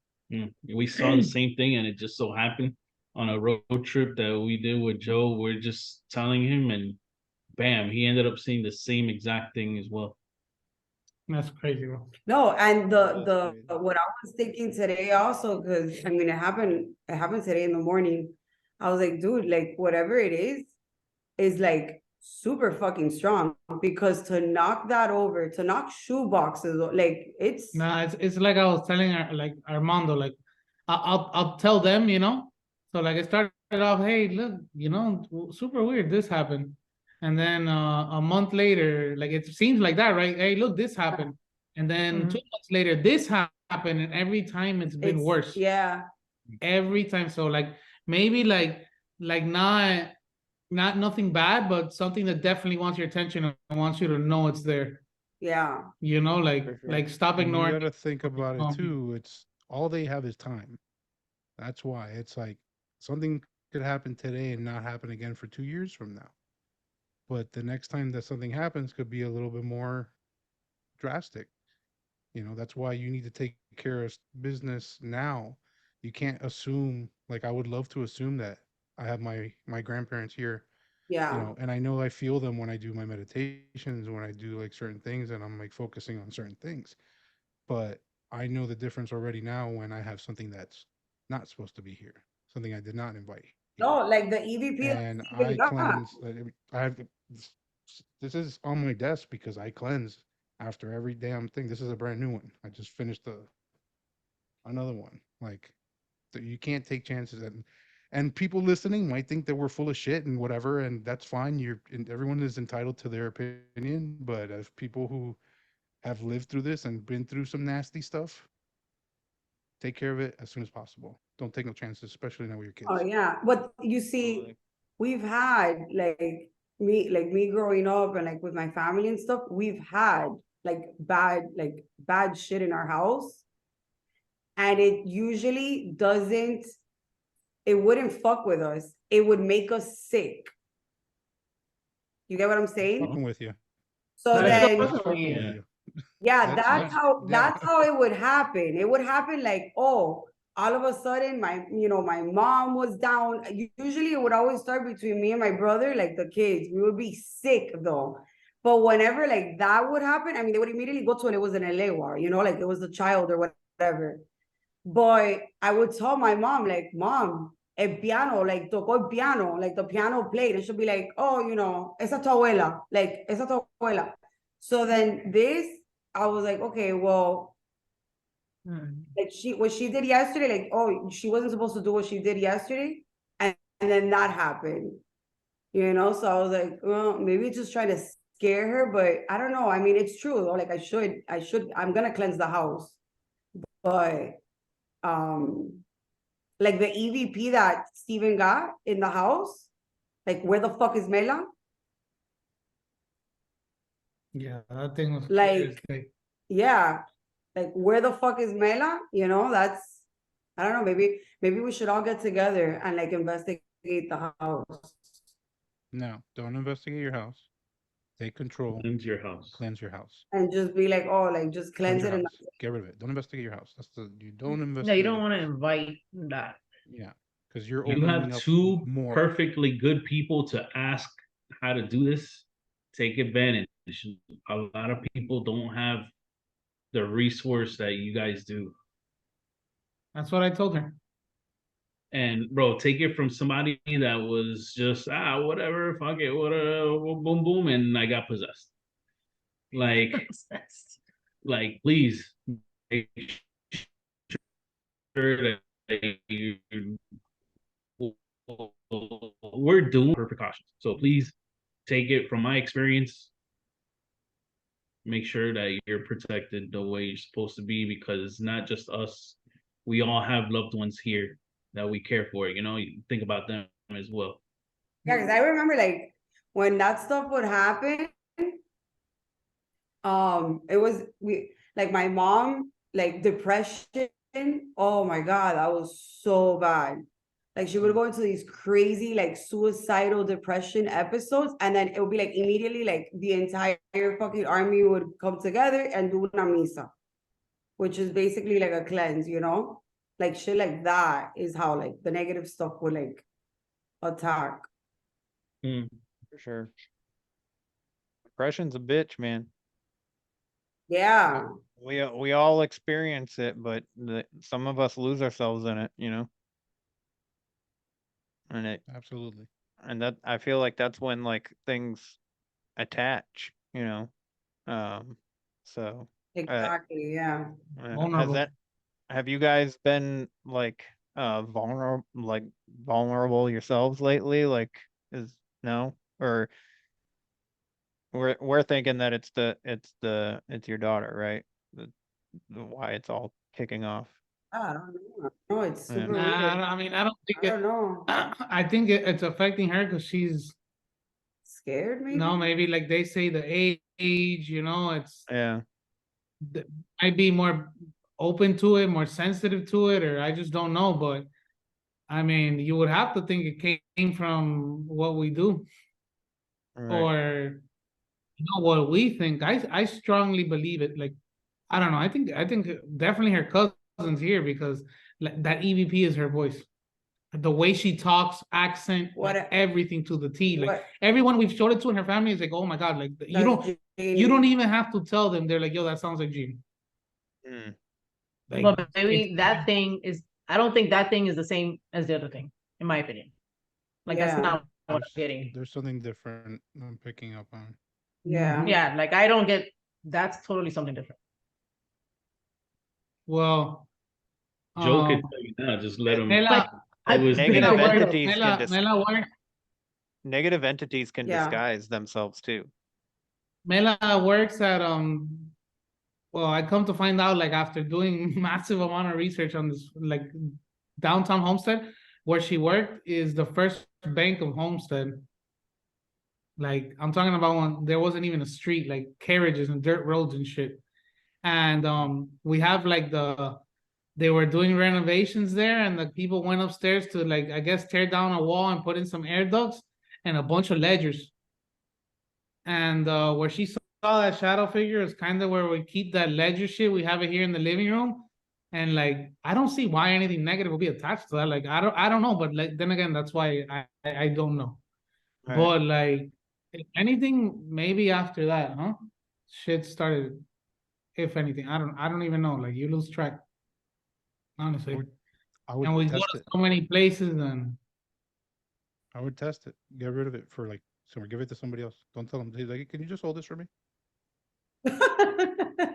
Speaker 12: We saw the same thing, and it just so happened on a road trip that we did with Joe. We're just telling him, and bam, he ended up seeing the same exact thing as well.
Speaker 14: That's crazy, bro.
Speaker 15: No, and the what I was thinking today also, because I mean it happened today in the morning. I was like, dude, like whatever it is like super fucking strong, because to knock that over, to knock shoe boxes, like it's
Speaker 14: Nah, it's like I was telling like Armando, like I'll tell them, you know. So like it started off, hey, look, you know, super weird, this happened. And then a month later, like it seems like that, right? Hey, look, this happened. And then 2 months later, this happened, and every time it's been worse.
Speaker 15: Yeah.
Speaker 14: Every time. So like maybe like not nothing bad, but something that definitely wants your attention and wants you to know it's there.
Speaker 15: Yeah.
Speaker 14: You know, like stop
Speaker 11: And
Speaker 14: ignoring.
Speaker 11: you got to think about it too. It's all they have is time. That's why it's like something could happen today and not happen again for 2 years from now. But the next time that something happens could be a little bit more drastic. You know, that's why you need to take care of business now. You can't assume, like I would love to assume that I have my grandparents here,
Speaker 15: Yeah.
Speaker 11: you know, and I know I feel them when I do my meditations, when I do like certain things and I'm like focusing on certain things. But I know the difference already now when I have something that's not supposed to be here, something I did not invite.
Speaker 15: No, like the EVP
Speaker 11: And I cleanse. I have this is on my desk because I cleanse after every damn thing. This is a brand new one. I just finished another one. Like you can't take chances, and people listening might think that we're full of shit and whatever, and that's fine. And everyone is entitled to their opinion, but as people who have lived through this and been through some nasty stuff, take care of it as soon as possible. Don't take no chances, especially now with your kids.
Speaker 15: Oh yeah, but you see, we've had like me growing up and like with my family and stuff, we've had like bad shit in our house, and it usually doesn't. It wouldn't fuck with us. It would make us sick. You get what I'm saying?
Speaker 11: I'm with you.
Speaker 15: So then, yeah,
Speaker 11: That's
Speaker 15: that's how it would happen. It would happen like, oh, all of a sudden my mom was down. Usually it would always start between me and my brother, like the kids. We would be sick though. But whenever like that would happen, I mean, they would immediately go to it. It was an elewa, like it was a child or whatever. But I would tell my mom, like, Mom, el piano, like, tocó el piano, like, the piano played. And she'll be like, oh, esa tu abuela, like, esa tu abuela. So then I was like, okay, well, like, what she did yesterday, like, oh, she wasn't supposed to do what she did yesterday. And then that happened, So I was like, well, maybe just trying to scare her, but I don't know. I mean, it's true, though. Like, I'm going to cleanse the house. But like the EVP that Steven got in the house, like where the fuck is Mela?
Speaker 14: Yeah, that thing was
Speaker 15: like, yeah, like where the fuck is Mela? That's, I don't know. Maybe we should all get together and like investigate the house.
Speaker 11: No, don't investigate your house. Take control.
Speaker 12: Cleanse your house.
Speaker 11: Cleanse your house.
Speaker 15: And just be like, oh, like just cleanse it and
Speaker 11: get rid of it. Don't investigate your house. You don't investigate.
Speaker 13: No, you don't want to invite that.
Speaker 11: Yeah, because you're
Speaker 12: you have two perfectly good people to ask how to do this. Take advantage. A lot of people don't have the resource that you guys do.
Speaker 14: That's what I told her.
Speaker 12: And bro, take it from somebody that was just whatever, fuck it, whatever, boom boom, and I got possessed. Like, please make sure that we're doing for precautions. So please take it from my experience. Make sure that you're protected the way you're supposed to be, because it's not just us. We all have loved ones here that we care for. You think about them as well.
Speaker 15: Yeah, because I remember like when that stuff would happen, it was like my mom, like depression. Oh my God, that was so bad. Like she would go into these crazy, like suicidal depression episodes, and then it would be like immediately, like the entire fucking army would come together and do una misa, which is basically like a cleanse, like shit like that is how like the negative stuff will like attack.
Speaker 10: For sure. Depression's a bitch, man.
Speaker 15: Yeah.
Speaker 10: We all experience it, but some of us lose ourselves in it, you know. And it
Speaker 11: Absolutely.
Speaker 10: and that I feel like that's when like things attach, you know. So
Speaker 15: Exactly. Yeah.
Speaker 10: has
Speaker 14: Vulnerable.
Speaker 10: that have you guys been like vulnerable yourselves lately? Like is no or we're thinking that it's your daughter, right? Why it's all kicking off.
Speaker 15: I don't know. No, it's
Speaker 10: Yeah.
Speaker 15: super
Speaker 14: Nah,
Speaker 15: weird.
Speaker 14: I mean, I don't think
Speaker 15: I don't know.
Speaker 14: I think it's affecting her because she's
Speaker 15: Scared, maybe?
Speaker 14: no, maybe like they say the age, you know, it's
Speaker 10: Yeah.
Speaker 14: might be more open to it, more sensitive to it, or I just don't know. But I mean, you would have to think it came from what we do,
Speaker 10: Right.
Speaker 14: or you know what we think. I strongly believe it. Like I don't know. I think definitely her cousin's here because like, that EVP is her voice. The way she talks, accent, like everything to the T. Like everyone we've showed it to in her family is like, oh my god, like you don't even have to tell them. They're like, yo, that sounds like Gene. Like,
Speaker 13: But maybe that thing is. I don't think that thing is the same as the other thing, in my opinion. Like that's not what I'm getting.
Speaker 11: There's something different I'm picking up on.
Speaker 15: Yeah.
Speaker 13: Yeah, like I don't get. That's totally something different.
Speaker 14: Well,
Speaker 12: Joe can tell you now. Just let him.
Speaker 14: Mela,
Speaker 10: Negative entities can disguise themselves too.
Speaker 14: Mela works at well, I come to find out like after doing massive amount of research on this like downtown Homestead, where she worked is the first bank of Homestead. Like I'm talking about when there wasn't even a street, like carriages and dirt roads and shit. And we have like they were doing renovations there, and the people went upstairs to like I guess tear down a wall and put in some air ducts and a bunch of ledgers. And where she saw that shadow figure is kind of where we keep that ledger shit. We have it here in the living room, and like I don't see why anything negative will be attached to that. Like I don't know, but like then again, that's why I don't know.
Speaker 10: Right.
Speaker 14: But like if anything, maybe after that, huh? Shit started. If anything, I don't even know. Like you lose track, honestly.
Speaker 11: I would
Speaker 14: and we go
Speaker 11: test
Speaker 14: to
Speaker 11: it.
Speaker 14: so many places, and
Speaker 11: I would test it. Get rid of it for like somewhere. Give it to somebody else. Don't tell them. Like, can you just hold this for me?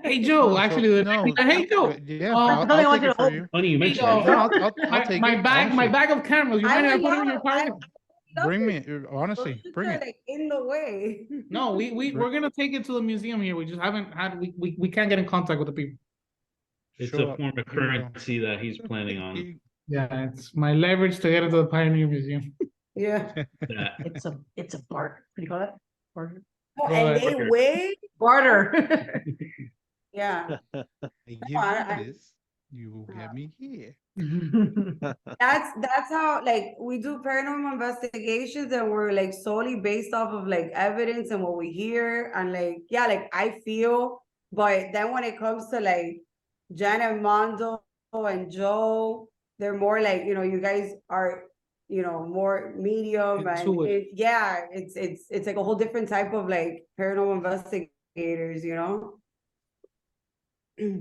Speaker 14: Hey Joe,
Speaker 11: No,
Speaker 14: actually,
Speaker 11: no.
Speaker 14: hey Joe.
Speaker 11: Yeah, I'll take it for you.
Speaker 12: Funny you mentioned
Speaker 14: Joe,
Speaker 12: that.
Speaker 11: I'll take
Speaker 14: my
Speaker 11: it.
Speaker 14: bag,
Speaker 11: honestly.
Speaker 14: my bag of cameras. You mind if I put it in your pocket?
Speaker 11: Bring me, honestly, bring it.
Speaker 15: Like in the way.
Speaker 14: No, we're gonna take it to the museum here. We just haven't had we can't get in contact with the people.
Speaker 12: It's
Speaker 11: Show
Speaker 12: a
Speaker 11: up.
Speaker 12: form of
Speaker 11: Here you go.
Speaker 12: currency that he's planning on.
Speaker 14: Yeah, it's my leverage to get into the Pioneer Museum.
Speaker 15: Yeah.
Speaker 13: It's a barter. What do you call that? Barter.
Speaker 15: Oh, and they weigh
Speaker 13: barter.
Speaker 15: Yeah.
Speaker 11: I give you this, you will get me here.
Speaker 15: That's how like we do paranormal investigations, and we're like solely based off of like evidence and what we hear, and like yeah, like I feel, but then when it comes to like Janet, Mondo and Joe, they're more like, you know, you guys are, you know, more medium and it's like a whole different type of like paranormal investigators, you know.
Speaker 10: They're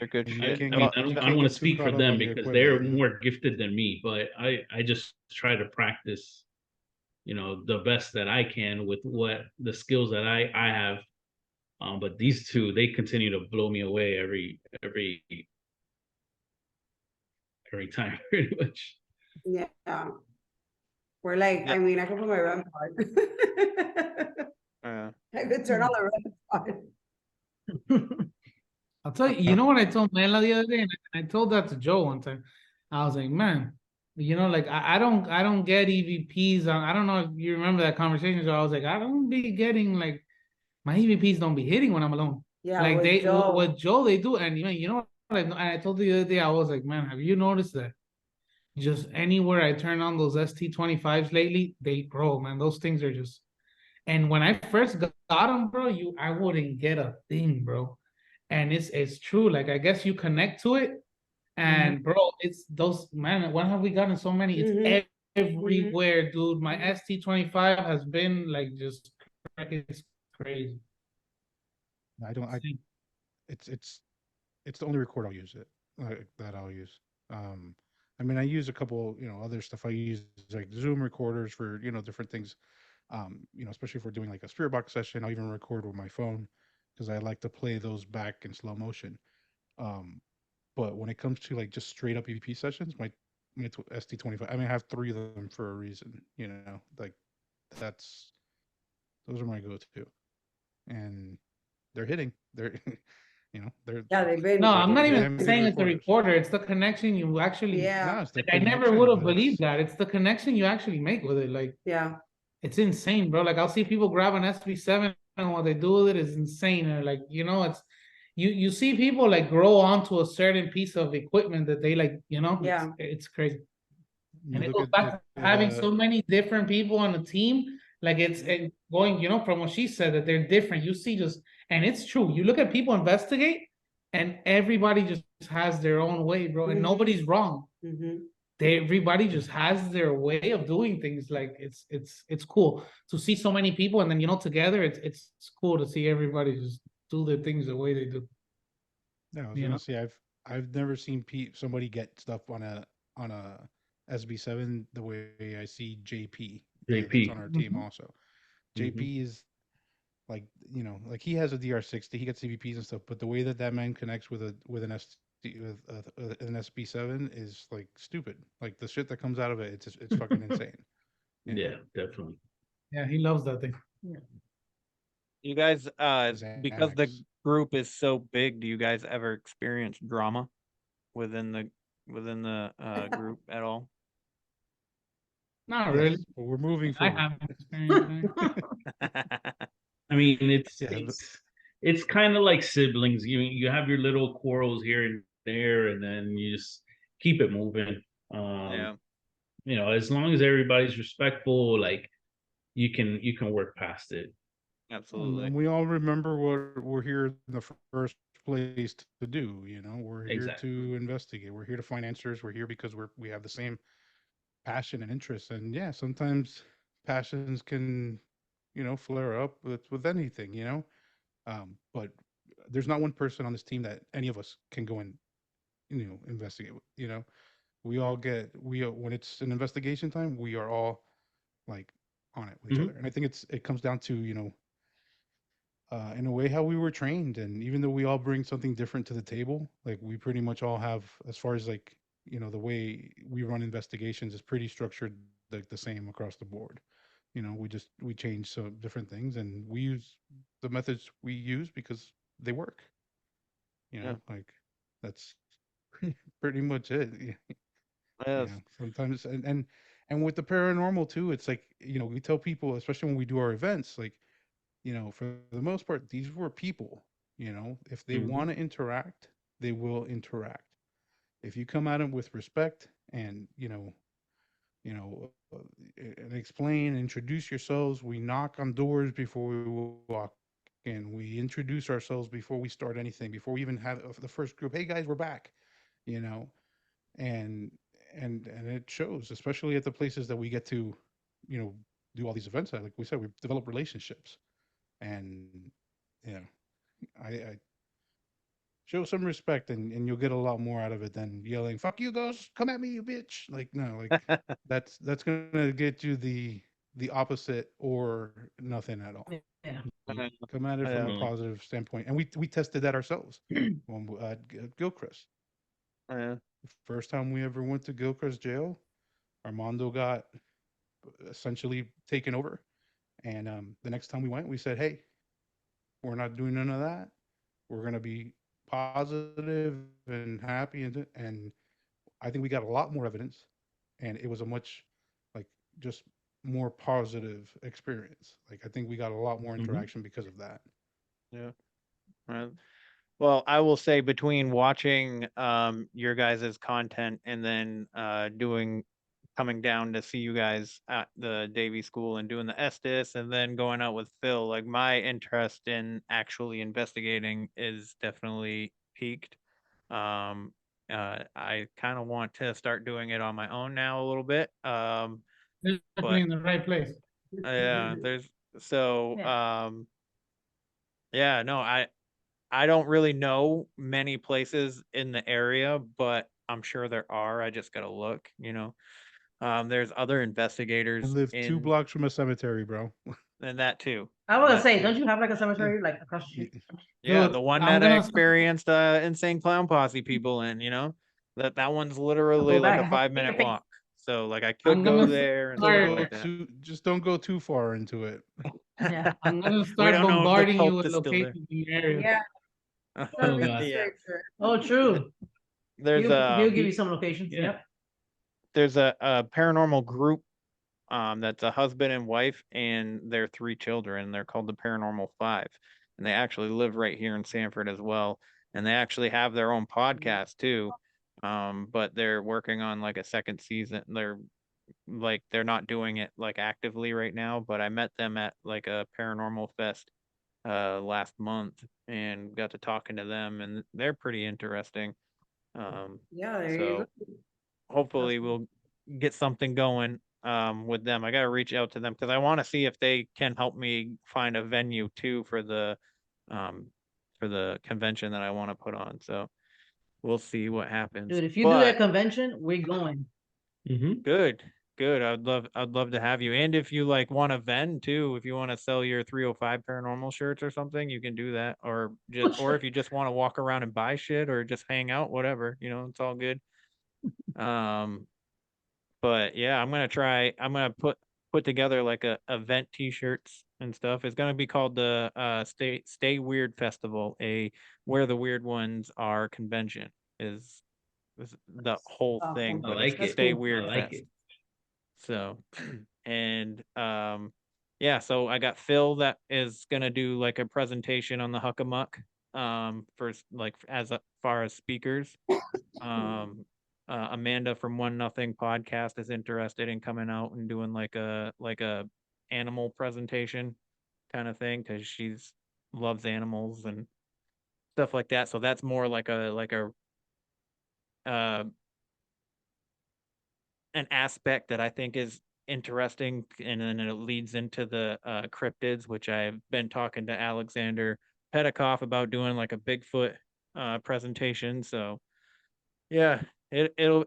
Speaker 10: good
Speaker 12: I
Speaker 10: shit.
Speaker 12: mean, I don't want to speak for them because they're more gifted than me, but I just try to practice, you know, the best that I can with what the skills that I have. But these two, they continue to blow me away every time, pretty much.
Speaker 15: Yeah. We're like, I mean, I can put my REM card. I could turn on the REM card.
Speaker 14: I'll tell you, you know what I told Mela the other day, and I told that to Joe one time. I was like, man, you know, like I don't get EVPs. I don't know if you remember that conversation. So I was like, I don't be getting like my EVPs don't be hitting when I'm alone.
Speaker 15: Yeah,
Speaker 14: like
Speaker 15: with Joe.
Speaker 14: with Joe they do, and you know what I told you the other day. I was like, man, have you noticed that? Just anywhere I turn on those ST25s lately, they grow, man. Those things are just. And when I first got them, bro, I wouldn't get a thing, bro. And it's true. Like I guess you connect to it, And bro, it's those man. When have we gotten so many? It's everywhere, dude. My ST25 has been like just it's crazy.
Speaker 11: I don't. It's the only record I'll use that I'll use. I mean, I use a couple, other stuff. I use like Zoom recorders for different things. Especially if we're doing like a spirit box session, I'll even record with my phone because I like to play those back in slow motion. Um, but when it comes to like just straight up EVP sessions, my ST25, I mean, I have three of them for a reason. Like that's those are my go-to, and they're hitting. They're they're
Speaker 15: Yeah, they've been.
Speaker 14: No, I'm not even
Speaker 11: damn good
Speaker 14: saying it's the
Speaker 11: recorders.
Speaker 14: recorder. It's the connection you actually.
Speaker 15: Yeah.
Speaker 11: No, it's the
Speaker 14: Like I never would
Speaker 11: connection.
Speaker 14: have believed that. It's the connection you actually make with it. Like
Speaker 15: Yeah.
Speaker 14: it's insane, bro. Like I'll see people grab an SB7 and what they do with it is insane. Or like, it's you see people like grow onto a certain piece of equipment that they like,
Speaker 15: Yeah.
Speaker 14: it's crazy. And it
Speaker 11: Look
Speaker 14: goes
Speaker 11: at
Speaker 14: back to having so many different people on the team. Like it's and going, from what she said that they're different. You see and it's true. You look at people investigate and everybody just has their own way, bro. And nobody's wrong. Everybody just has their way of doing things. Like it's cool to see so many people and then together it's cool to see everybody just do their things the way they do.
Speaker 11: Yeah, I was gonna say I've never seen somebody get stuff on a SB7 the way I see JP. That's on our team also. JP is like like he has a DR60, he gets CVPs and stuff, but the way that man connects with an an SB7 is like stupid. Like the shit that comes out of it, it's fucking insane.
Speaker 12: Yeah, definitely.
Speaker 14: Yeah, he loves that thing.
Speaker 10: You guys,
Speaker 11: His
Speaker 10: because the
Speaker 11: annex.
Speaker 10: group is so big, do you guys ever experience drama within the group at all?
Speaker 14: Not
Speaker 11: Yes,
Speaker 14: really.
Speaker 11: but we're moving
Speaker 14: I
Speaker 11: forward.
Speaker 14: haven't experienced
Speaker 12: I mean, it's
Speaker 11: Yeah,
Speaker 12: it's kind of like siblings. You have your little quarrels here and there, and then you just keep it moving.
Speaker 10: Yeah,
Speaker 12: As long as everybody's respectful, like you can work past it.
Speaker 10: absolutely.
Speaker 11: and we all remember what we're here in the first place to do. We're here
Speaker 12: Exactly.
Speaker 11: to investigate. We're here to find answers. We're here because we have the same passion and interest. And yeah, sometimes passions can, flare up with anything. But there's not one person on this team that any of us can go and investigate. We all when it's an investigation time, we are all like on it with each other. And I think it comes down to in a way how we were trained, and even though we all bring something different to the table, like we pretty much all have, as far as like the way we run investigations is pretty structured, like the same across the board. We change some different things, and we use the methods we use because they work.
Speaker 10: Yeah.
Speaker 11: Like that's pretty much it.
Speaker 10: Yes.
Speaker 11: Sometimes and with the paranormal too, it's like we tell people, especially when we do our events, like for the most part, these were people. If they want to interact, they will interact. If you come at them with respect and and explain, introduce yourselves. We knock on doors before we walk in. We introduce ourselves before we start anything. Before we even have the first group. Hey guys, we're back. You know, and and it shows, especially at the places that we get to, do all these events at. Like we said, we've developed relationships, and you know, I show some respect, and you'll get a lot more out of it than yelling "fuck you, ghost, come at me, you bitch." Like no, like that's gonna get you the opposite or nothing at all.
Speaker 14: Yeah.
Speaker 11: Come at it from a positive standpoint, and we tested that ourselves when at Gilchrist.
Speaker 10: Yeah.
Speaker 11: The first time we ever went to Gilchrist jail, Armando got essentially taken over, and the next time we went, we said, "Hey, we're not doing none of that. We're gonna be positive and happy," and I think we got a lot more evidence, and it was a much like just more positive experience. Like I think we got a lot more interaction because of that.
Speaker 10: Yeah. Right. Well, I will say between watching your guys' content and then coming down to see you guys at the Davy School and doing the Estes and then going out with Phil, like my interest in actually investigating is definitely peaked. I kind of want to start doing it on my own now a little bit.
Speaker 14: Definitely
Speaker 10: But
Speaker 14: in the right place.
Speaker 10: yeah, there's so
Speaker 14: Yeah.
Speaker 10: yeah, no, I don't really know many places in the area, but I'm sure there are. I just gotta look, you know. There's other
Speaker 11: I
Speaker 10: investigators
Speaker 11: live 2
Speaker 10: in
Speaker 11: blocks from a cemetery, bro.
Speaker 10: and that too.
Speaker 13: I was gonna
Speaker 10: That
Speaker 13: say,
Speaker 10: too.
Speaker 13: don't you have like a cemetery like across the street?
Speaker 10: Yeah,
Speaker 14: Dude,
Speaker 10: the one
Speaker 14: I'm
Speaker 10: that I
Speaker 14: gonna
Speaker 10: experienced Insane Clown Posse people in, you know? That one's literally
Speaker 13: Go
Speaker 10: like a
Speaker 13: back.
Speaker 10: 5-minute walk. So like I
Speaker 14: I'm
Speaker 10: could
Speaker 14: gonna
Speaker 10: go there and
Speaker 11: Don't
Speaker 10: stuff
Speaker 14: start.
Speaker 11: go
Speaker 10: like that.
Speaker 11: too just don't go too far into it.
Speaker 13: Yeah.
Speaker 14: I'm gonna
Speaker 10: We
Speaker 14: start
Speaker 10: don't know if the
Speaker 14: bombarding you
Speaker 10: cult
Speaker 14: with
Speaker 10: is still there.
Speaker 14: locations in your area.
Speaker 15: Yeah.
Speaker 12: Oh god.
Speaker 10: Yeah.
Speaker 13: Oh, true.
Speaker 10: There's
Speaker 13: He'll give you some locations.
Speaker 12: Yeah.
Speaker 13: Yep.
Speaker 10: there's a paranormal group that's a husband and wife and their 3 children. They're called the Paranormal 5. And they actually live right here in Sanford as well. And they actually have their own podcast too. But they're working on like a second season. They're not doing it like actively right now, but I met them at like a paranormal fest last month and got to talking to them, and they're pretty interesting.
Speaker 15: Yeah, there you
Speaker 10: So
Speaker 15: go.
Speaker 10: hopefully we'll get something going with them. I got to reach out to them because I want to see if they can help me find a venue too um for the convention that I want to put on. So we'll see what happens.
Speaker 13: Dude, if you do
Speaker 10: But
Speaker 13: that convention, we're going.
Speaker 10: good. Good. I'd love to have you. And if you like want to vend too, if you want to sell your 305 paranormal shirts or something, you can do that. Or if you just want to walk around and buy shit or just hang out, whatever, you know, it's all good. Um but yeah, I'm gonna put together like a event t-shirts and stuff. It's gonna be called the Stay Weird Festival, a Where the Weird Ones Are convention is the whole thing,
Speaker 12: I
Speaker 10: but it's
Speaker 12: like
Speaker 10: the
Speaker 12: it.
Speaker 10: Stay
Speaker 12: I
Speaker 10: Weird
Speaker 12: like
Speaker 10: Fest.
Speaker 12: it.
Speaker 10: So, and yeah, so I got Phil that is gonna do like a presentation on the Huckamuck, as far as speakers. Um, Amanda from One Nothing podcast is interested in coming out and doing like a animal presentation kind of thing because she's loves animals and stuff like that. So that's more like a uh an aspect that I think is interesting, and then it leads into the cryptids, which I've been talking to Alexander Petikoff about doing like a Bigfoot presentation. So yeah, it'll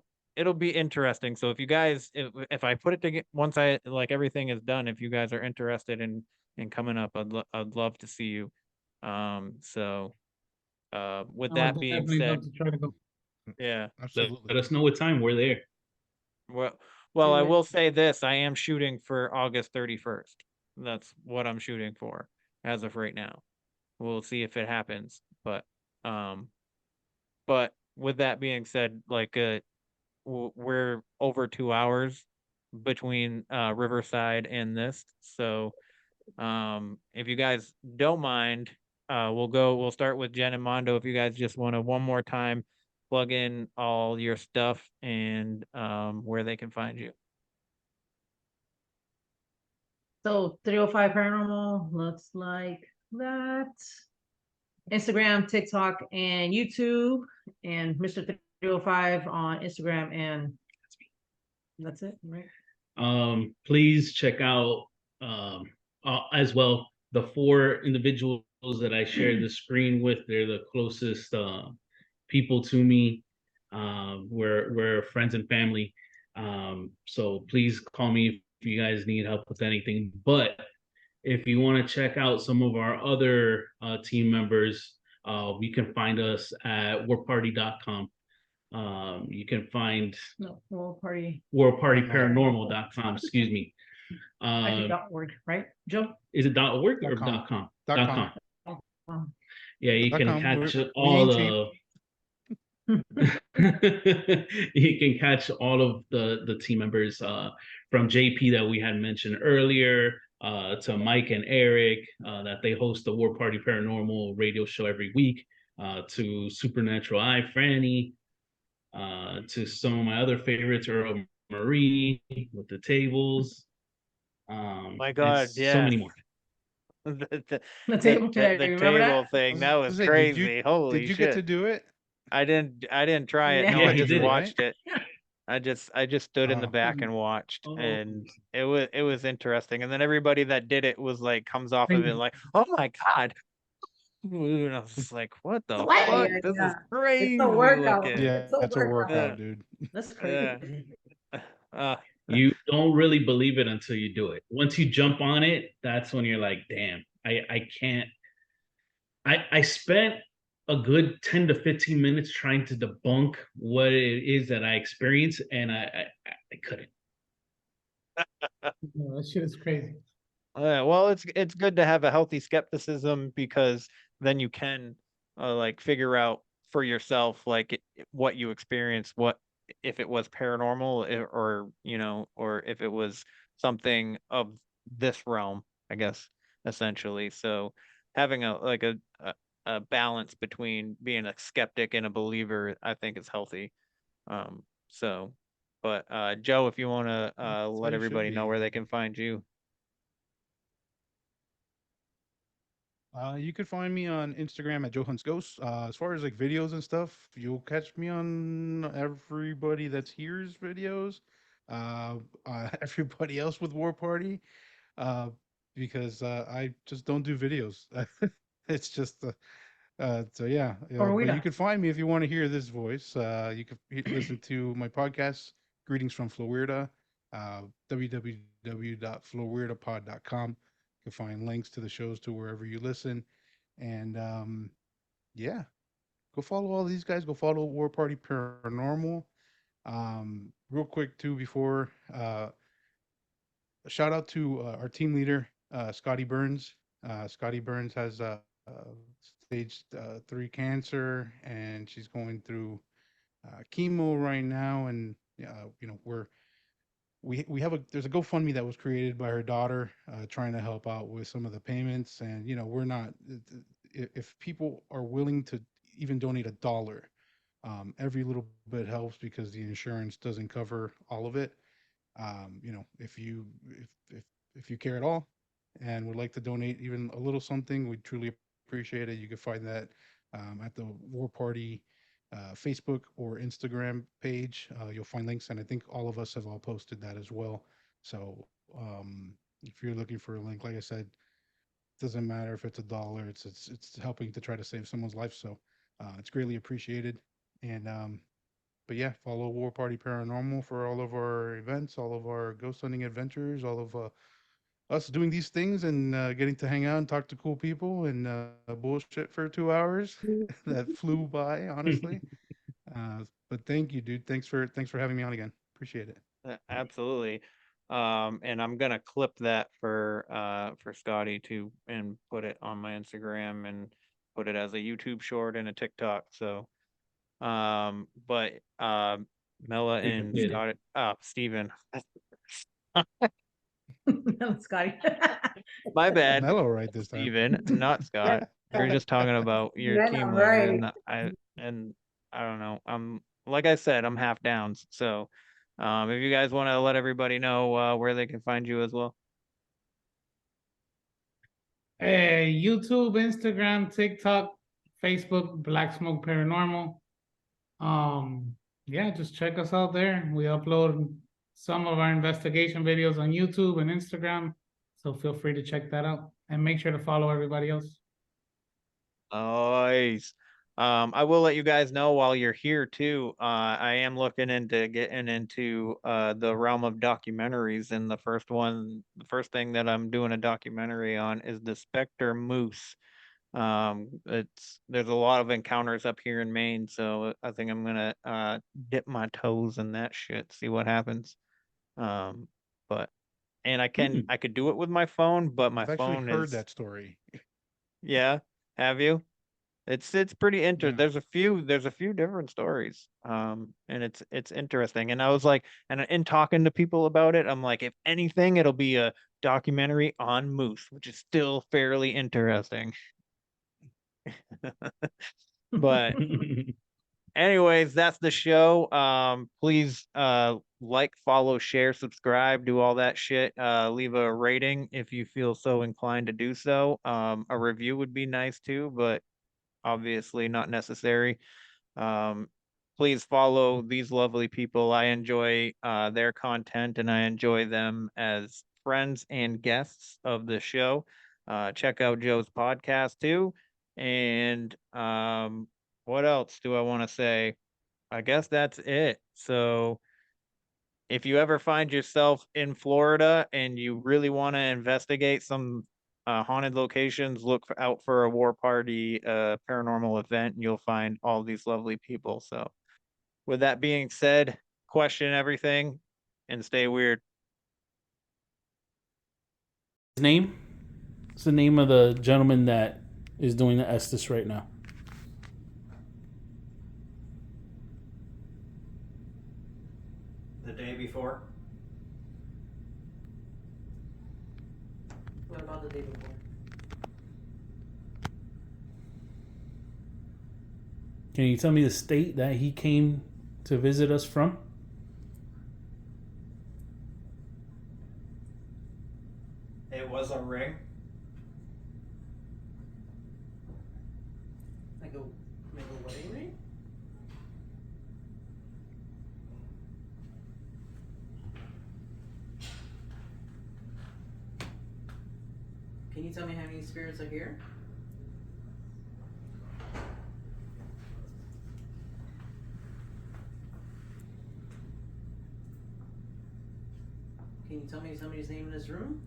Speaker 10: be interesting. So if you guys, if I put it together once I like everything is done, if you guys are interested in coming up, I'd love to see you. So with
Speaker 14: I would
Speaker 10: that being
Speaker 14: definitely love
Speaker 10: said,
Speaker 14: to try to go.
Speaker 10: yeah.
Speaker 12: Let us know what time we're there.
Speaker 10: Well, I
Speaker 13: Do it.
Speaker 10: will say this: I am shooting for August 31st. That's what I'm shooting for as of right now. We'll see if it happens, um, but with that being said, like we're over 2 hours between Riverside and this, so if you guys don't mind, we'll start with Jen and Mondo. If you guys just want to one more time plug in all your stuff and where they can find you.
Speaker 13: So 305 Paranormal looks like that. Instagram, TikTok, and YouTube, and Mr. 305 on Instagram, and that's it, right?
Speaker 12: Please check out as well the 4 individuals that I shared the screen with. They're the closest people to me. We're friends and family. So please call me if you guys need help with anything. But if you want to check out some of our other team members, you can find us at warparty.com. You can find
Speaker 13: No, War Party.
Speaker 12: warpartyparanormal.com, excuse me.
Speaker 13: Actually, .org, right, Joe?
Speaker 12: Is it .org or
Speaker 11: .com.
Speaker 12: .com?
Speaker 11: .com.
Speaker 13: Oh.
Speaker 12: Yeah, you can
Speaker 11: .com.
Speaker 12: catch
Speaker 11: We
Speaker 12: all
Speaker 11: ain't cheap.
Speaker 12: you can catch all of the team members from JP that we had mentioned earlier, to Mike and Eric, that they host the War Party Paranormal radio show every week, to Supernatural Eye Franny, to some of my other favorites, Earl Marie with the tables.
Speaker 10: My
Speaker 12: And
Speaker 10: God,
Speaker 12: so many
Speaker 10: yes.
Speaker 12: more.
Speaker 10: The
Speaker 13: The table,
Speaker 10: the
Speaker 13: remember
Speaker 10: table
Speaker 13: that?
Speaker 10: thing, that was
Speaker 11: Say,
Speaker 10: crazy. Holy
Speaker 11: did you get to
Speaker 10: shit.
Speaker 11: do it?
Speaker 10: I didn't try it.
Speaker 13: Yeah.
Speaker 10: No,
Speaker 12: Yeah,
Speaker 10: I
Speaker 12: he
Speaker 10: just
Speaker 12: did it.
Speaker 10: watched it. I just stood in the back and watched,
Speaker 12: Oh.
Speaker 10: and it was interesting. And then everybody that did it was like comes off of it like, oh my god. And I was just like, what the
Speaker 15: Yeah,
Speaker 10: fuck?
Speaker 15: yeah,
Speaker 10: This is
Speaker 15: yeah. It's a
Speaker 10: crazy
Speaker 15: workout.
Speaker 10: looking.
Speaker 11: Yeah,
Speaker 15: It's a
Speaker 11: that's a
Speaker 15: workout.
Speaker 11: workout, dude.
Speaker 15: That's
Speaker 10: Yeah.
Speaker 15: crazy.
Speaker 10: Uh,
Speaker 12: You don't really believe it until you do it. Once you jump on it, that's when you're like, damn, I can't. I spent a good 10 to 15 minutes trying to debunk what it is that I experience, and I couldn't.
Speaker 14: No, that shit is crazy.
Speaker 10: well, it's good to have a healthy skepticism because then you can like figure out for yourself like what you experienced, what if it was paranormal or or if it was something of this realm, I guess essentially. So having a balance between being a skeptic and a believer, I think is healthy. So, but Joe, if you want to
Speaker 11: That's how
Speaker 10: let
Speaker 11: you should
Speaker 10: everybody know
Speaker 11: be.
Speaker 10: where they can find you.
Speaker 11: You could find me on Instagram at Joe Hunts Ghosts. As far as like videos and stuff, you'll catch me on everybody that's here's videos. Everybody else with War Party, uh, because I just don't do videos. It's just so yeah.
Speaker 14: Or we
Speaker 11: But you
Speaker 14: are.
Speaker 11: could find me if you want to hear this voice. You could listen to my podcast, Greetings from Florida, www.florirdapod.com. You can find links to the shows to wherever you listen. And yeah, go follow all these guys. Go follow War Party Paranormal. Real quick too, before a shout out to our team leader, Scotty Burns. Scotty Burns has stage 3 cancer, and she's going through chemo right now. And we have there's a GoFundMe that was created by her daughter, trying to help out with some of the payments. And we're not if people are willing to even donate $1, every little bit helps because the insurance doesn't cover all of it. If you if you care at all and would like to donate even a little something, we truly appreciate it. You can find that at the War Party Facebook or Instagram page. You'll find links, and I think all of us have all posted that as well. So if you're looking for a link, like I said, doesn't matter if it's $1. It's helping to try to save someone's life. So it's greatly appreciated. And but yeah, follow War Party Paranormal for all of our events, all of our ghost hunting adventures, all of us doing these things and getting to hang out and talk to cool people and bullshit for 2 hours. That flew by, honestly. But thank you, dude. Thanks for having me on again. Appreciate it.
Speaker 10: Absolutely. And I'm gonna clip that for Scotty too and put it on my Instagram and put it as a YouTube short and a TikTok. So but Mela
Speaker 12: Stephen
Speaker 10: and
Speaker 12: did it.
Speaker 10: Scott Steven.
Speaker 13: Scotty.
Speaker 10: My bad.
Speaker 11: Mellow right this time.
Speaker 10: Steven, not Scott. You're just talking about your
Speaker 15: Yeah,
Speaker 10: team leader
Speaker 15: right.
Speaker 10: and I don't know. I'm like I said, I'm half downs. So if you guys want to let everybody know where they can find you as well.
Speaker 14: YouTube, Instagram, TikTok, Facebook, Blacksmoke Paranormal. Yeah, just check us out there. We upload some of our investigation videos on YouTube and Instagram, so feel free to check that out and make sure to follow everybody else.
Speaker 10: Nice. I will let you guys know while you're here too. I am looking into getting into the realm of documentaries, and the first thing that I'm doing a documentary on is the Spectre Moose. There's a lot of encounters up here in Maine, so I think I'm gonna dip my toes in that shit, see what happens. But and I could do it with my phone, but my
Speaker 11: I've actually
Speaker 10: phone
Speaker 11: heard
Speaker 10: is
Speaker 11: that story.
Speaker 10: yeah. Have you? It's pretty
Speaker 11: Yeah.
Speaker 10: there's a few different stories. And it's interesting. And I was like, and in talking to people about it, I'm like, if anything, it'll be a documentary on moose, which is still fairly interesting. But anyways, that's the show. Please like, follow, share, subscribe, do all that shit. Leave a rating if you feel so inclined to do so. A review would be nice too, but obviously not necessary. Please follow these lovely people. I enjoy their content and I enjoy them as friends and guests of the show. Check out Joe's podcast too. And what else do I want to say? I guess that's it. So if you ever find yourself in Florida and you really want to investigate some haunted locations, look out for a War Party paranormal event, and you'll find all these lovely people. So with that being said, question everything and stay weird.
Speaker 12: His name? What's the name of the gentleman that is doing the Estes right now?
Speaker 8: The day before.
Speaker 13: What about the day before?
Speaker 12: Can you tell me the state that he came to visit us from?
Speaker 8: It was a ring.
Speaker 13: Like a wedding ring? Can you tell me how many spirits are here? Can you tell me somebody's name in this room?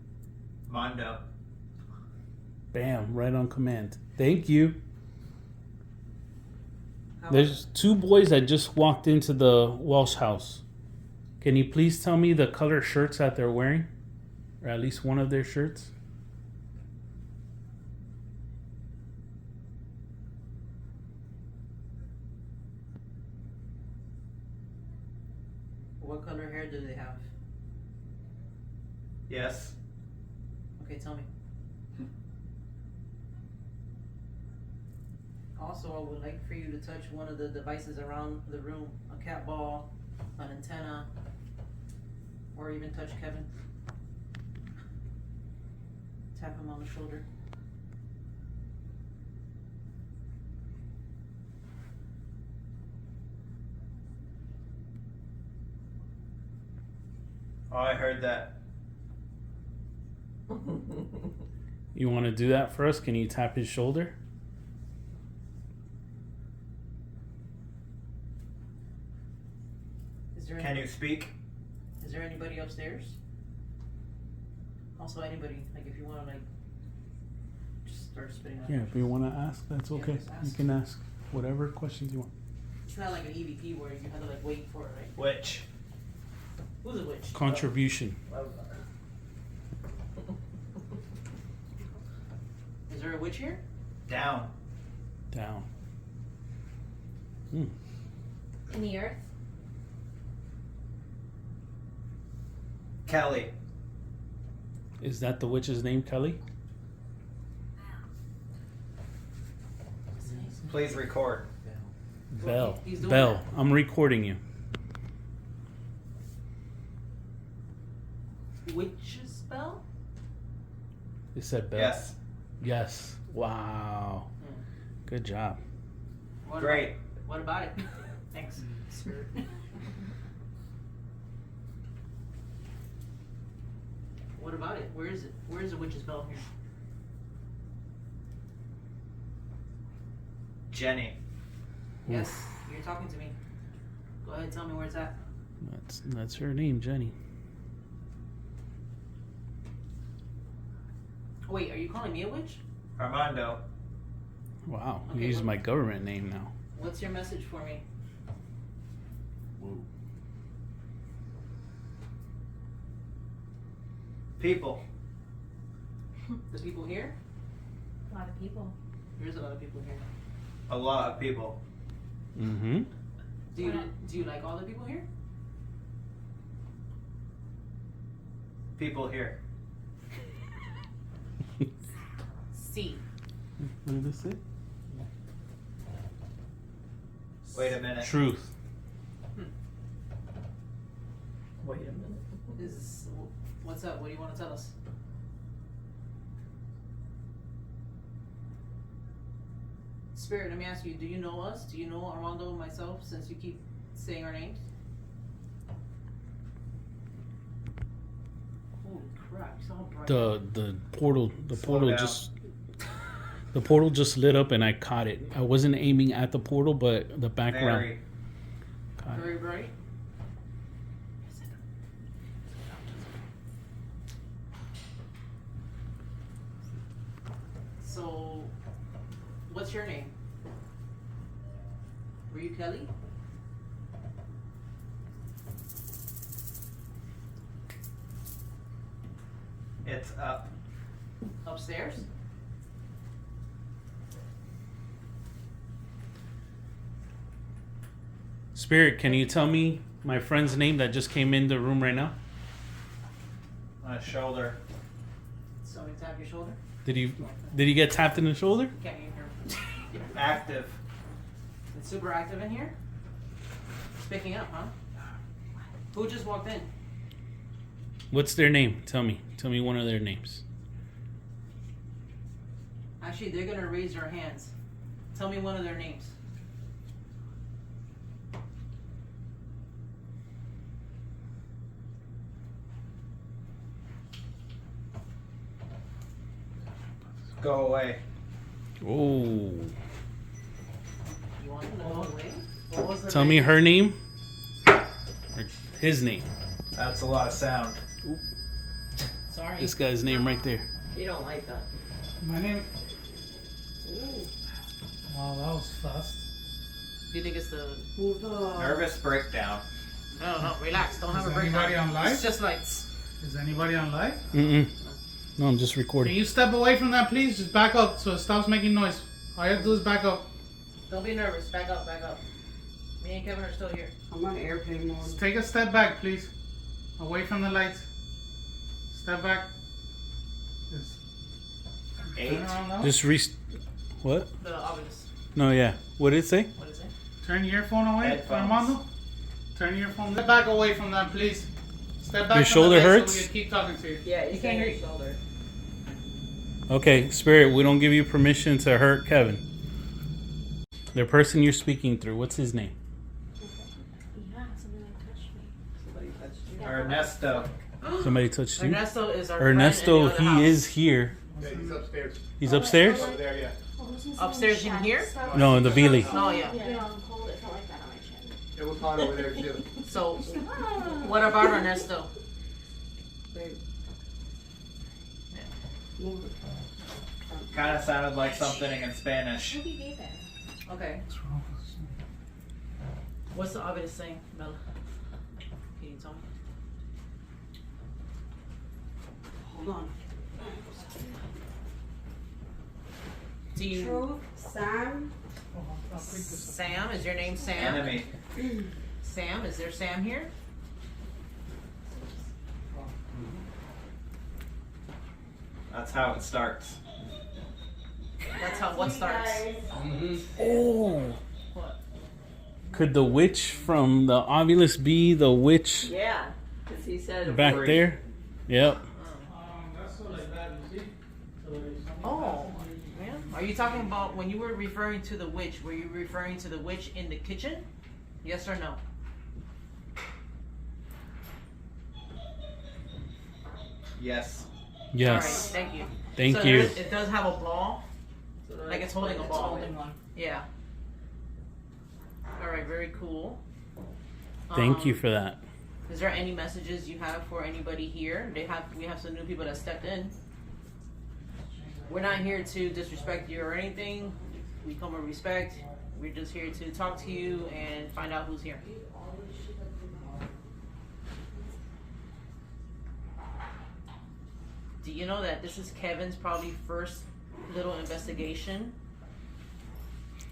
Speaker 8: Mondo.
Speaker 12: Bam, right on command. Thank you. There's two boys that just walked into the Welsh house. Can you please tell me the color shirts that they're wearing? Or at least one of their shirts?
Speaker 13: What color hair do they have?
Speaker 8: Yes.
Speaker 13: Okay, tell me. Also, I would like for you to touch one of the devices around the room. A cat ball, an antenna, or even touch Kevin. Tap him on the shoulder.
Speaker 8: Oh, I heard that.
Speaker 12: You want to do that for us? Can you tap his shoulder?
Speaker 8: Can you speak?
Speaker 13: Is there anybody upstairs? Also, anybody, like if you want to, like, just start spitting out.
Speaker 12: Yeah, if you want to ask, that's okay.
Speaker 13: just ask.
Speaker 12: You can ask whatever questions you want.
Speaker 13: It's not like an EVP where you have to like wait for it, right?
Speaker 8: Which?
Speaker 13: Who's a witch?
Speaker 12: Contribution.
Speaker 13: Is there a witch here?
Speaker 8: Down.
Speaker 12: Down.
Speaker 1: In the earth?
Speaker 8: Kelly.
Speaker 12: Is that the witch's name, Kelly?
Speaker 8: Please record.
Speaker 12: Bell.
Speaker 13: He's doing
Speaker 12: Bell.
Speaker 13: that.
Speaker 12: I'm recording you.
Speaker 13: Witch's spell?
Speaker 12: It said Bell.
Speaker 8: Yes.
Speaker 12: Yes. Wow. Good job.
Speaker 13: What
Speaker 8: Great.
Speaker 13: What about it? Thanks, sir. What about it? Where is it? Where is the witch's bell here?
Speaker 8: Jenny.
Speaker 13: Yes, you're talking to me. Go ahead, tell me where it's at.
Speaker 12: That's her name, Jenny.
Speaker 13: Wait, are you calling me a witch?
Speaker 8: Armando.
Speaker 12: Wow.
Speaker 13: Okay,
Speaker 12: You use
Speaker 13: what-
Speaker 12: my government name now.
Speaker 13: What's your message for me?
Speaker 12: Whoa.
Speaker 8: People.
Speaker 13: The people here?
Speaker 1: A lot of people.
Speaker 13: There's a lot of people here.
Speaker 8: A lot of people.
Speaker 12: Mm-hmm.
Speaker 13: Do you like all the people here?
Speaker 8: People here.
Speaker 13: C.
Speaker 12: What did it say?
Speaker 8: Wait a minute.
Speaker 12: Truth.
Speaker 13: Wait a minute. What's up? What do you want to tell us? Spirit, let me ask you, do you know us? Do you know Armando and myself since you keep saying our names? Holy crap, you saw how bright.
Speaker 12: The portal
Speaker 3: down.
Speaker 12: the portal just lit up and I caught it. I wasn't aiming at the portal, but the background.
Speaker 3: Very.
Speaker 12: Caught it.
Speaker 13: Very bright. So, what's your name? Were you Kelly?
Speaker 3: It's up.
Speaker 13: Upstairs?
Speaker 12: Spirit, can you tell me my friend's name that just came in the room right now?
Speaker 3: On his shoulder.
Speaker 13: Somebody tap your shoulder?
Speaker 12: Did he get tapped in the shoulder?
Speaker 13: Can't hear.
Speaker 3: Active.
Speaker 13: It's super active in here? It's picking up, huh? Who just walked in?
Speaker 12: What's their name? Tell me one of their names.
Speaker 13: Actually, they're gonna raise their hands. Tell me one of their names.
Speaker 3: Go away.
Speaker 12: Oh.
Speaker 13: You want them to go away? What was their
Speaker 12: Tell me
Speaker 13: name?
Speaker 12: her name. Or his name.
Speaker 3: That's a lot of sound.
Speaker 13: Sorry.
Speaker 12: This guy's name right there.
Speaker 13: You don't like that.
Speaker 14: My name.
Speaker 13: Ooh.
Speaker 14: Wow, that was fast.
Speaker 13: Do you think it's the...
Speaker 3: Nervous breakdown.
Speaker 13: No, relax. Don't have
Speaker 14: Is
Speaker 13: a breakdown.
Speaker 14: anybody on live?
Speaker 13: It's just lights.
Speaker 14: Is anybody on live?
Speaker 12: No, I'm just recording.
Speaker 14: Can you step away from that, please? Just back up so it stops making noise. All you have to do is back up.
Speaker 13: Don't be nervous. Back up, back up. Me and Kevin are still here.
Speaker 15: I'm on airplane mode.
Speaker 14: Just take a step back, please. Away from the lights. Step back. Just turn around now.
Speaker 12: Just what?
Speaker 13: The obvious.
Speaker 12: No, yeah. What did it say?
Speaker 13: What is it?
Speaker 14: Turn your phone away,
Speaker 3: Headphones.
Speaker 14: Armando. Turn your phone. Step back away from that, please. Step back.
Speaker 12: Your
Speaker 14: from
Speaker 12: shoulder
Speaker 14: the light
Speaker 12: hurts?
Speaker 14: So we can keep talking to you.
Speaker 13: Yeah, you can't hear your shoulder.
Speaker 12: Okay, Spirit, we don't give you permission to hurt Kevin. The person you're speaking through, what's his name?
Speaker 3: Ernesto.
Speaker 12: Somebody touched you?
Speaker 13: Ernesto is our
Speaker 12: Ernesto,
Speaker 13: friend in the other
Speaker 12: he
Speaker 13: house.
Speaker 12: is here.
Speaker 7: Yeah, he's upstairs.
Speaker 12: He's upstairs?
Speaker 7: Over there, yeah.
Speaker 13: Upstairs in here?
Speaker 12: No, in the Vili.
Speaker 13: Oh, yeah.
Speaker 7: It was hot over there, too.
Speaker 13: So, what about Ernesto?
Speaker 3: Kind of sounded like something in Spanish.
Speaker 13: Okay. What's the obvious saying, Mel? Can you tell me? Hold on. Do you...
Speaker 15: Truth, Sam.
Speaker 13: Sam? Is your name Sam?
Speaker 3: Enemy.
Speaker 13: Sam? Is there Sam here?
Speaker 3: That's how it starts.
Speaker 13: That's how what starts.
Speaker 12: Oh.
Speaker 13: What?
Speaker 12: Could the witch from the Ovilus be the witch
Speaker 21: Yeah, because he said
Speaker 12: back there? Yep.
Speaker 13: Oh, man. Are you talking about when you were referring to the witch? Were you referring to the witch in the kitchen? Yes or no?
Speaker 3: Yes.
Speaker 12: Yes.
Speaker 13: All right, thank you.
Speaker 12: Thank
Speaker 13: So
Speaker 12: you.
Speaker 13: It does have a ball. Like it's holding a ball.
Speaker 21: holding one.
Speaker 13: Yeah. All right, very cool.
Speaker 12: Thank you for that.
Speaker 13: Is there any messages you have for anybody here? We have some new people that stepped in. We're not here to disrespect you or anything. We come with respect. We're just here to talk to you and find out who's here. Do you know that this is Kevin's probably first little investigation?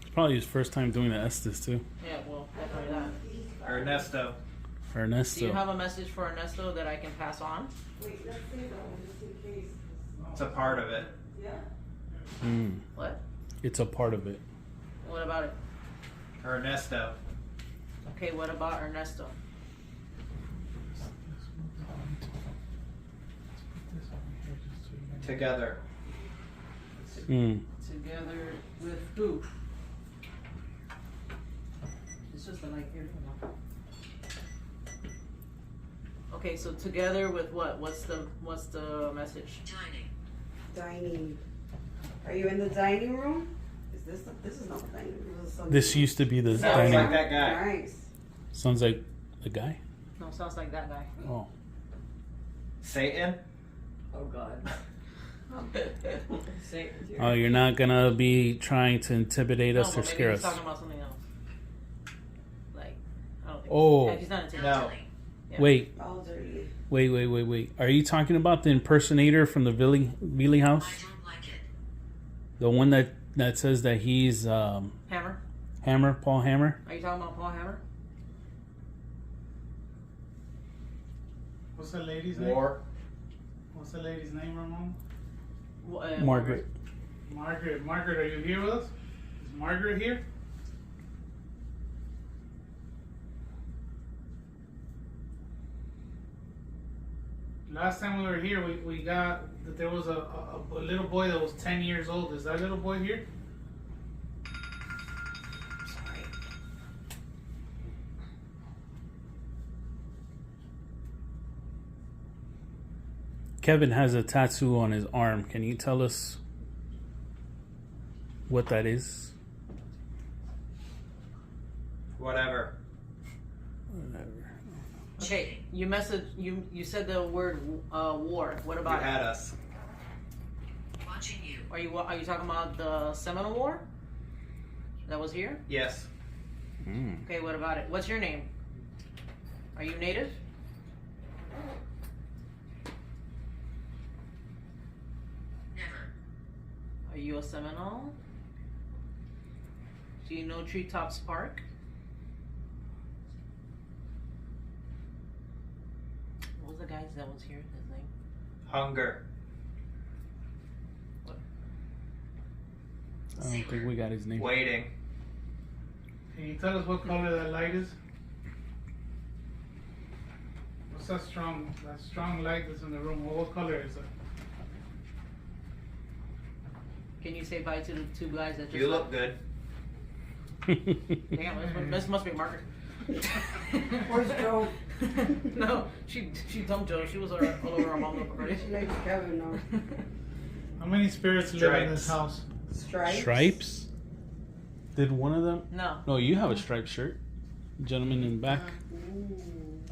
Speaker 12: It's probably his first time doing the Estes too.
Speaker 13: Yeah, well, definitely that.
Speaker 3: Ernesto.
Speaker 12: Ernesto.
Speaker 13: Do you have a message for Ernesto that I can pass on?
Speaker 3: It's a part of it.
Speaker 13: What?
Speaker 12: It's a part of it.
Speaker 13: What about it?
Speaker 3: Ernesto.
Speaker 13: Okay, what about Ernesto?
Speaker 3: Together.
Speaker 12: Mm.
Speaker 13: Together with who? It's just a light here. Okay, so together with what? What's the message?
Speaker 15: Dining. Are you in the dining room? This is not the dining room. This is something.
Speaker 5: This used to be the
Speaker 10: Sounds
Speaker 5: dining.
Speaker 10: like that guy.
Speaker 15: Nice.
Speaker 5: Sounds like the guy.
Speaker 13: No, sounds like that guy.
Speaker 5: Oh.
Speaker 10: Satan?
Speaker 21: Oh God. Satan's here.
Speaker 5: Oh, you're not gonna be trying to intimidate us or
Speaker 13: maybe
Speaker 5: scare
Speaker 13: he's
Speaker 5: us.
Speaker 13: talking about something else. Like, I don't think.
Speaker 5: Oh.
Speaker 13: Yeah, he's not intimidating.
Speaker 10: No.
Speaker 13: Yeah.
Speaker 5: Wait.
Speaker 15: All dirty.
Speaker 5: Wait. Are you talking about the impersonator from the Billy house? The one that says that he's
Speaker 13: Hammer.
Speaker 5: Paul Hammer?
Speaker 13: Are you talking about Paul Hammer?
Speaker 14: What's the lady's name?
Speaker 10: War.
Speaker 14: What's the lady's name, Ramon?
Speaker 5: Margaret.
Speaker 14: Margaret, are you here with us? Is Margaret here? Last time we were here, we got that there was a little boy that was 10 years old. Is that little boy here?
Speaker 13: Sorry.
Speaker 5: Kevin has a tattoo on his arm. Can you tell us what that is?
Speaker 10: Whatever.
Speaker 13: Okay, you said the word war. What about
Speaker 10: You had us.
Speaker 13: Watching you. Are you talking about the Seminole War? That was here?
Speaker 10: Yes.
Speaker 13: Okay, what about it? What's your name? Are you native? Never. Are you a Seminole? Do you know Treetops Park? What was the guy that was here? His name?
Speaker 10: Hunger.
Speaker 5: I don't think we got his name.
Speaker 10: Waiting.
Speaker 14: Can you tell us what color that light is? What's that strong light that's in the room? What color is it?
Speaker 13: Can you say bye to the two guys that just
Speaker 10: You look good.
Speaker 13: Damn, this must be Margaret.
Speaker 15: Where's Joe?
Speaker 13: No, she dumped Joe. She was all over our mom already.
Speaker 15: She likes Kevin now.
Speaker 14: How many spirits live in this house?
Speaker 5: Stripes? Did one of them?
Speaker 13: No.
Speaker 5: No, you have a striped shirt. Gentleman in the back.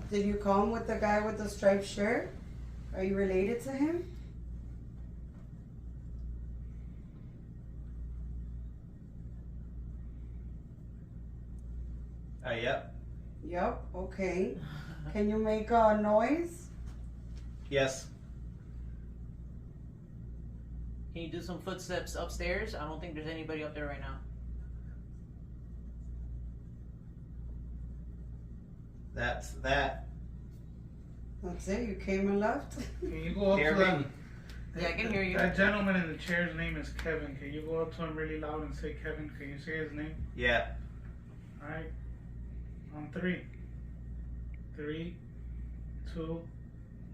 Speaker 15: Did you come with the guy with the striped shirt? Are you related to him?
Speaker 10: Yep.
Speaker 15: Yep, okay. Can you make a noise?
Speaker 10: Yes.
Speaker 13: Can you do some footsteps upstairs? I don't think there's anybody up there right now.
Speaker 10: That's that.
Speaker 15: That's it, you came and left?
Speaker 14: Can you go up
Speaker 10: Hear
Speaker 14: to
Speaker 10: me?
Speaker 14: them?
Speaker 13: Yeah, I can hear you.
Speaker 14: That gentleman in the chair's name is Kevin. Can you go up to him really loud and say Kevin? Can you say his name?
Speaker 10: Yeah.
Speaker 14: Alright. On 3. 3, 2,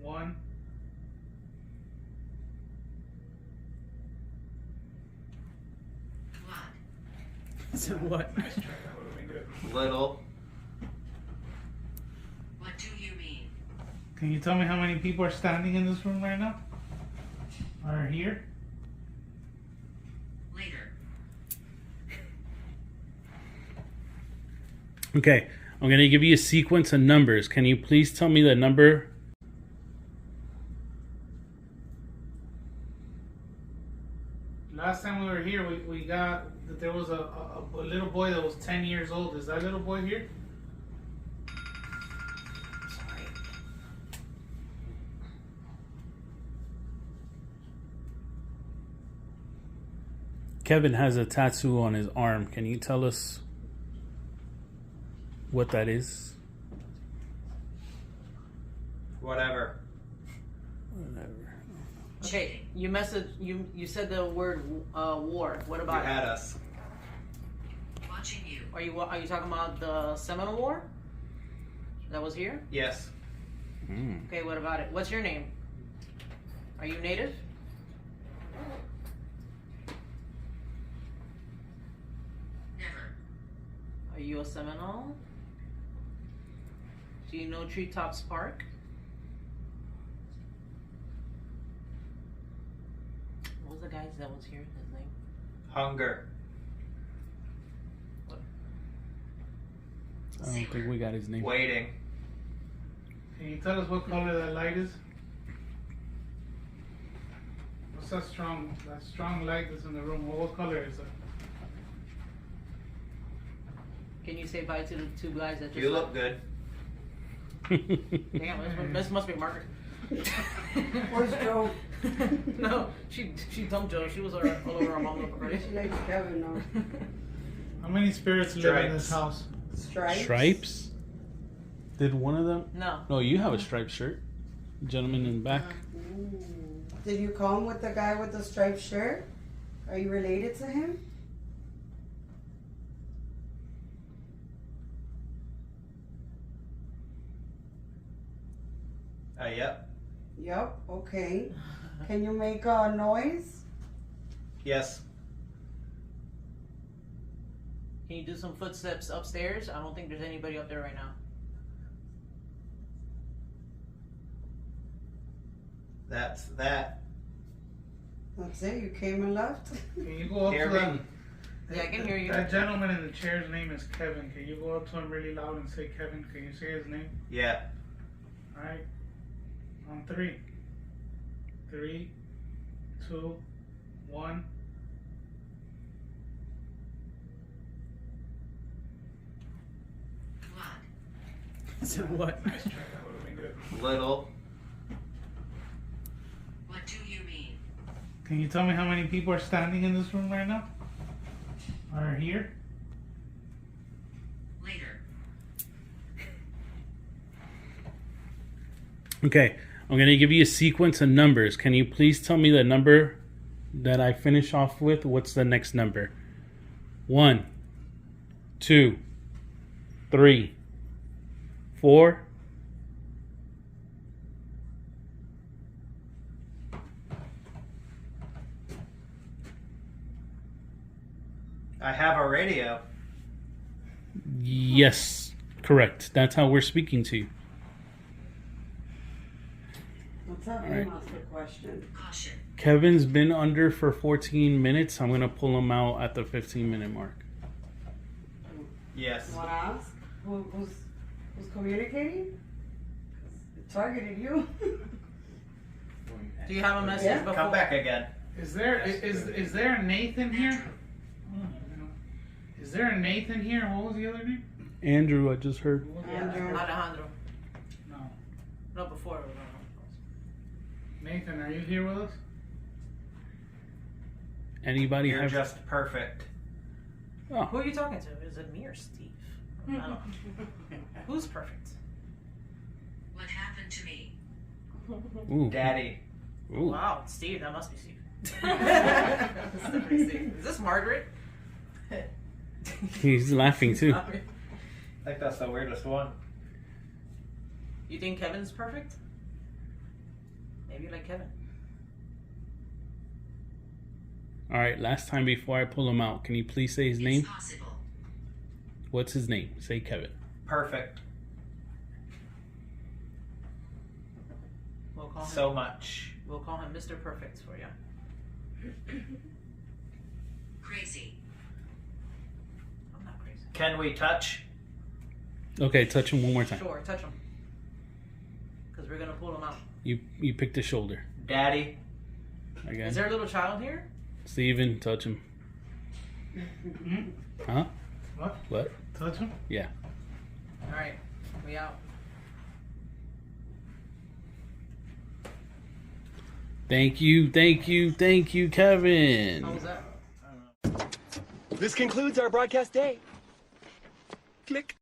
Speaker 14: 1.
Speaker 13: So what?
Speaker 10: Little.
Speaker 16: What do you mean?
Speaker 14: Can you tell me how many people are standing in this room right now? Are here?
Speaker 16: Later.
Speaker 5: Okay, I'm going to give you a sequence of numbers. Can you please tell me the number?
Speaker 14: Last time we were here, we got that there was a little boy that was 10 years old. Is that little boy here?
Speaker 13: Sorry.
Speaker 5: Kevin has a tattoo on his arm. Can you tell us what that is?
Speaker 10: Whatever.
Speaker 13: Okay, you said the word war. What about
Speaker 10: You had us.
Speaker 16: Watching you.
Speaker 13: Are you talking about the Seminole War? That was here?
Speaker 10: Yes.
Speaker 13: Okay, what about it? What's your name? Are you native?
Speaker 16: Never.
Speaker 13: Are you a Seminole? Do you know Treetops Park? What was the guy that was here? His name?
Speaker 8: Hunger.
Speaker 12: I don't think we got his name.
Speaker 8: Waiting.
Speaker 14: Can you tell us what color that light is? What's that strong light that's in the room? What color is that?
Speaker 13: Can you say bye to the two guys that just
Speaker 8: You look good.
Speaker 13: Damn, this must be Margaret.
Speaker 15: Where's Joe?
Speaker 13: No, she dumped Joe. She was all over our mom already.
Speaker 15: She likes Kevin now.
Speaker 14: How many spirits live in this house?
Speaker 12: Stripes? Did one of them?
Speaker 13: No.
Speaker 12: No, you have a striped shirt. Gentleman in the back.
Speaker 15: Did you come with the guy with the striped shirt? Are you related to him?
Speaker 8: Yep.
Speaker 15: Yep, okay. Can you make a noise?
Speaker 8: Yes.
Speaker 13: Can you do some footsteps upstairs? I don't think there's anybody up there right now.
Speaker 8: That's that.
Speaker 15: That's it, you came and left?
Speaker 14: Can you go up
Speaker 8: Hear
Speaker 14: to
Speaker 8: me?
Speaker 14: them?
Speaker 13: Yeah, I can hear you.
Speaker 14: That gentleman in the chair's name is Kevin. Can you go up to him really loud and say Kevin? Can you say his name?
Speaker 8: Yeah.
Speaker 14: Alright. On 3. 3, 2, 1.
Speaker 13: So what?
Speaker 8: Little.
Speaker 16: What do you mean?
Speaker 14: Can you tell me how many people are standing in this room right now? Are here?
Speaker 16: Later.
Speaker 12: Okay, I'm going to give you a sequence of numbers. Can you please tell me the number that I finish off with? What's the next number? 1, 2, 3, 4.
Speaker 8: I have a radio.
Speaker 12: Yes, correct. That's how we're speaking to you.
Speaker 15: What's up?
Speaker 12: All right.
Speaker 15: Ask a question.
Speaker 16: Caution.
Speaker 12: Kevin's been under for 14 minutes. I'm going to pull him out at the 15-minute mark.
Speaker 8: Yes.
Speaker 15: You want to ask? Who's communicating? It targeted you.
Speaker 13: Do you have a message
Speaker 15: Yeah.
Speaker 13: before?
Speaker 8: Come back again.
Speaker 14: Is there a Nathan here? Is there a Nathan here? What was the other name?
Speaker 12: Andrew, I just heard.
Speaker 13: Alejandro.
Speaker 14: No.
Speaker 13: No, before.
Speaker 14: Nathan, are you here with us?
Speaker 12: Anybody
Speaker 8: You're
Speaker 12: have...
Speaker 8: just perfect.
Speaker 12: Oh.
Speaker 13: Who are you talking to? Is it me or Steve? I don't know. Who's perfect?
Speaker 16: What happened to me?
Speaker 12: Ooh.
Speaker 8: Daddy.
Speaker 12: Ooh.
Speaker 13: Wow, Steve. That must be Steve. That's definitely Steve. Is this Margaret?
Speaker 12: He's laughing too.
Speaker 8: I think that's the weirdest one.
Speaker 13: You think Kevin's perfect? Maybe you like Kevin.
Speaker 12: All right, last time before I pull him out, can you please say his name?
Speaker 16: Possible.
Speaker 12: What's his name? Say Kevin.
Speaker 8: Perfect.
Speaker 13: We'll call him,
Speaker 8: So much.
Speaker 13: We'll call him Mr. Perfect for you.
Speaker 16: Crazy.
Speaker 13: I'm not crazy.
Speaker 8: Can we touch?
Speaker 12: Okay, touch him one more time.
Speaker 13: Sure, touch him. Because we're going to pull him out.
Speaker 12: You picked the shoulder.
Speaker 8: Daddy.
Speaker 12: Again.
Speaker 13: Is there a little child here?
Speaker 12: Steven, touch him. Huh?
Speaker 14: What?
Speaker 12: What?
Speaker 14: Touch him?
Speaker 12: Yeah.
Speaker 13: All right, we out.
Speaker 12: Thank you, Kevin.
Speaker 13: How was that?
Speaker 7: This concludes our broadcast day. Click.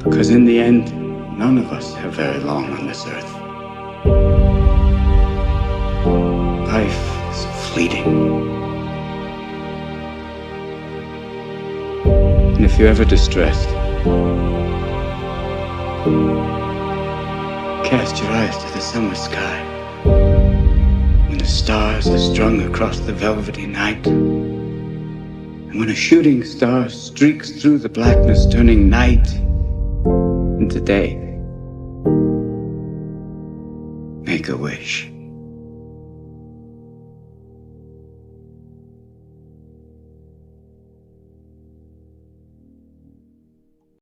Speaker 2: Because in the end, none of us have very long on this earth. Life is fleeting. And if you're ever distressed, cast your eyes to the summer sky. when the stars are strung across the velvety night, and when a shooting star streaks through the blackness, turning night into day. Make a wish.